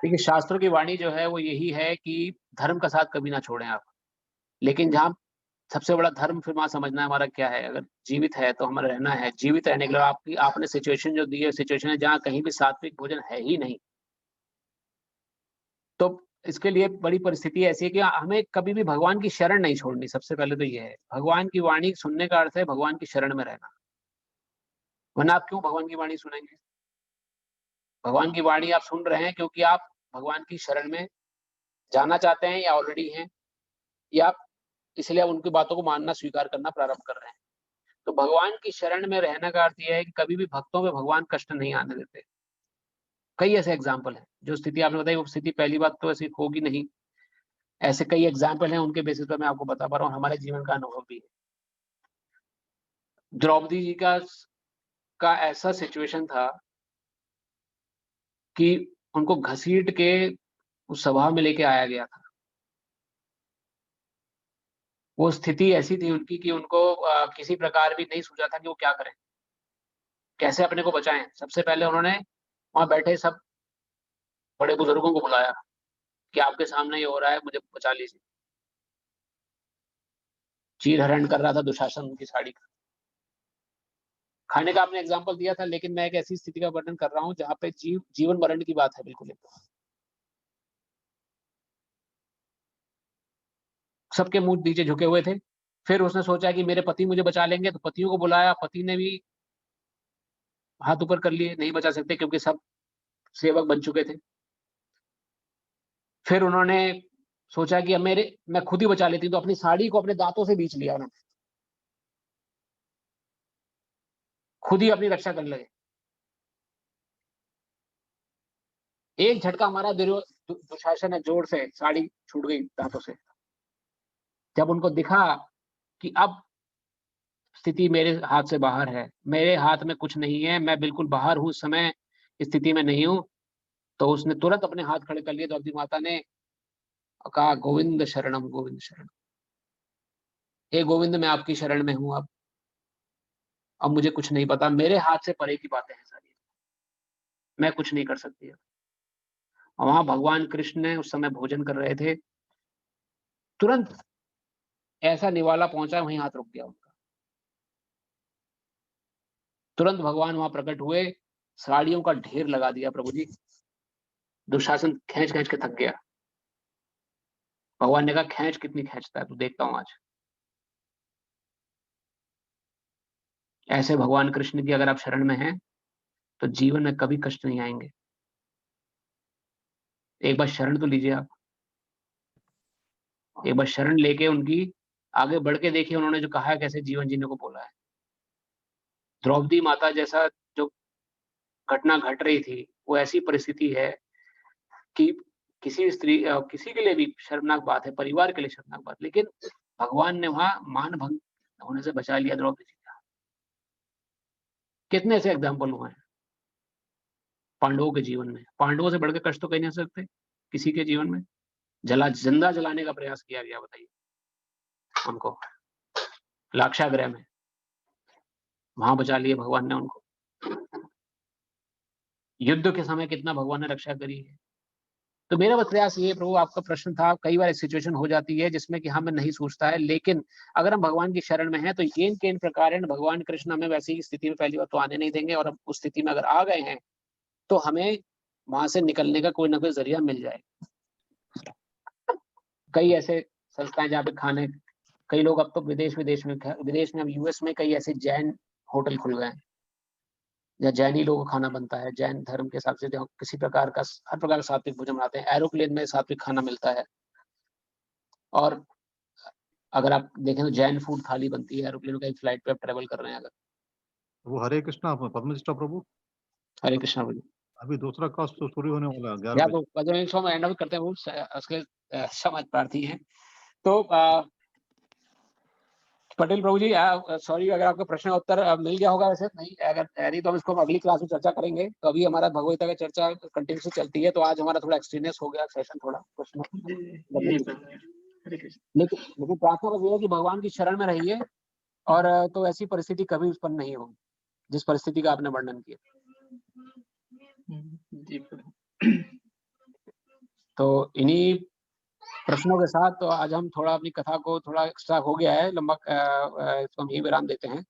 S1: देखिए, शास्त्रों की वाणी जो है वो यही है कि धर्म का साथ कभी ना छोड़ें आप। लेकिन जहाँ सबसे बड़ा धर्म फिर वहां समझना हमारा क्या है। अगर जीवित है तो हमारा रहना है, जीवित रहने के लिए आपने सिचुएशन जो दी है, सिचुएशन है जहाँ कहीं भी सात्विक भोजन है ही नहीं, तो इसके लिए बड़ी परिस्थिति ऐसी है कि हमें कभी भी भगवान की शरण नहीं छोड़नी। सबसे पहले तो ये है, भगवान की वाणी सुनने का अर्थ है भगवान की शरण में रहना। वरना आप क्यों भगवान की वाणी सुनेंगे? भगवान की वाणी आप सुन रहे हैं क्योंकि आप भगवान की शरण में जाना चाहते हैं या ऑलरेडी हैं, या इसलिए आप उनकी बातों को मानना स्वीकार करना प्रारंभ कर रहे हैं। तो भगवान की शरण में रहने का अर्थ यह है कि कभी भी भक्तों में भगवान कष्ट नहीं आने देते। कई ऐसे एग्जाम्पल हैं, जो स्थिति आपने बताई वो स्थिति पहली बात तो ऐसी होगी नहीं, ऐसे कई एग्जाम्पल हैं, उनके बेसिस पर मैं आपको बता पा रहा हूँ, हमारे जीवन का अनुभव भी है। द्रौपदी जी का ऐसा सिचुएशन था कि उनको घसीट के उस सभा में लेके आया गया था। वो स्थिति ऐसी थी उनकी कि उनको किसी प्रकार भी नहीं सूझा था कि वो क्या करें, कैसे अपने को बचाएं। सबसे पहले उन्होंने वहां बैठे सब बड़े बुजुर्गों को बुलाया कि आपके सामने ये हो रहा है, मुझे बचा लीजिए। चीर हरण कर रहा था दुशासन उनकी साड़ी का। खाने का आपने एग्जाम्पल दिया था, लेकिन मैं एक ऐसी स्थिति का वर्णन कर रहा हूँ जहाँ पे जीवन मरण की बात है बिल्कुल। सबके मुंह नीचे झुके हुए थे। फिर उसने सोचा कि मेरे पति मुझे बचा लेंगे, तो पतियों को बुलाया। पति ने भी हाथ ऊपर कर लिए, नहीं बचा सकते क्योंकि सब सेवक बन चुके थे। फिर उन्होंने सोचा कि अब मैं खुद ही बचा लेती हूँ, तो अपनी साड़ी को अपने दांतों से बीच लिया उन्होंने, खुद ही अपनी रक्षा करने लगे। एक झटका मारा दुशासन ने जोर से, साड़ी छूट गई दांतों से। जब उनको दिखा कि अब स्थिति मेरे हाथ से बाहर है, मेरे हाथ में कुछ नहीं है, मैं बिल्कुल बाहर हूं, इस समय स्थिति में नहीं हूं, तो उसने तुरंत अपने हाथ खड़े कर लिए। द्रौपदी माता ने कहा, गोविंद शरणम गोविंद शरणम, हे गोविंद मैं आपकी शरण में हूं। अब मुझे कुछ नहीं पता, मेरे हाथ से परे की बातें हैं सारी, मैं कुछ नहीं कर सकती। और वहां भगवान कृष्ण ने उस समय भोजन कर रहे थे, तुरंत ऐसा निवाला पहुंचा, वहीं हाथ रुक गया उनका। तुरंत भगवान वहां प्रकट हुए, साड़ियों का ढेर लगा दिया प्रभु जी। दुशासन खींच खींच के थक गया। भगवान ने कहा, खींच कितनी खींचता है तू, देखता हूं आज। ऐसे भगवान कृष्ण की अगर आप शरण में हैं तो जीवन में कभी कष्ट नहीं आएंगे। एक बार शरण तो लीजिए आप, एक बार शरण लेके उनकी आगे बढ़ के देखिए उन्होंने जो कहा है, कैसे जीवन जीने को बोला है। द्रौपदी माता जैसा जो घटना घट रही थी, वो ऐसी परिस्थिति है कि किसी स्त्री किसी के लिए भी शर्मनाक बात है, परिवार के लिए शर्मनाक बात, लेकिन भगवान ने वहां मान भंग होने से बचा लिया द्रौपदी जी का। कितने ऐसे एग्जाम्पल हुए हैं पांडवों के जीवन में। पांडवों से बढ़कर कष्ट तो कहीं नहीं हो सकते किसी के जीवन में। जिंदा जलाने का प्रयास किया गया, बताइए उनको लाक्षागृह में, वहां बचा लिए भगवान ने उनको। युद्ध के समय कितना भगवान ने रक्षा करी है। तो मेरा बस प्रयास ये, प्रभु आपका प्रश्न था, कई बार एक सिचुएशन हो जाती है जिसमें कि हमें नहीं सोचता है, लेकिन अगर हम भगवान की शरण में हैं तो येन केन प्रकार भगवान कृष्ण हमें वैसी स्थिति में पहली बार तो आने नहीं देंगे, और हम उस स्थिति में अगर आ गए हैं तो हमें वहां से निकलने का कोई ना कोई जरिया मिल जाए। कई ऐसे संस्थाएं जहाँ पे खाने, कई लोग अब तो विदेश में अब यूएस में कई ऐसे जैन होटल खुल गए हैं जहाँ जैनी लोगों का खाना बनता है, जैन धर्म के हिसाब से जहाँ किसी प्रकार का हर प्रकार का सात्विक भोजन बनाते हैं। एरोप्लेन में सात्विक खाना मिलता है, और अगर आप देखें तो जैन फूड थाली बनती है एरोप्लेन का, एक फ्लाइट पे आप ट्रेवल कर रहे हैं अगर।
S12: वो हरे कृष्णा पद्मनिष्ठा प्रभु,
S1: हरे कृष्णा बोलिए।
S12: अभी दूसरा कास्ट तो शुरू होने वाला है 11
S1: या
S12: बजे।
S1: तो एक सौ में एंड करते हैं वो उसके समाज प्रार्थी हैं। तो पटेल प्रभु जी, सॉरी अगर आपका प्रश्न उत्तर मिल गया होगा, वैसे नहीं, अगर नहीं तो हम इसको अगली क्लास में चर्चा करेंगे। तो अभी हमारा भगवत गीता की चर्चा कंटिन्यूसली चलती है, तो आज हमारा थोड़ा एक्सटेंडेंस हो गया सेशन, थोड़ा प्रश्न। लेकिन प्रार्थना बस ये है कि भगवान की शरण में रहिए, और तो ऐसी परिस्थिति कभी उत्पन्न नहीं होगी जिस परिस्थिति का आपने वर्णन किया। तो इन्हीं प्रश्नों के साथ तो आज हम थोड़ा अपनी कथा को, थोड़ा एक्स्ट्रा हो गया है लंबा, इसको हम यही विराम देते हैं।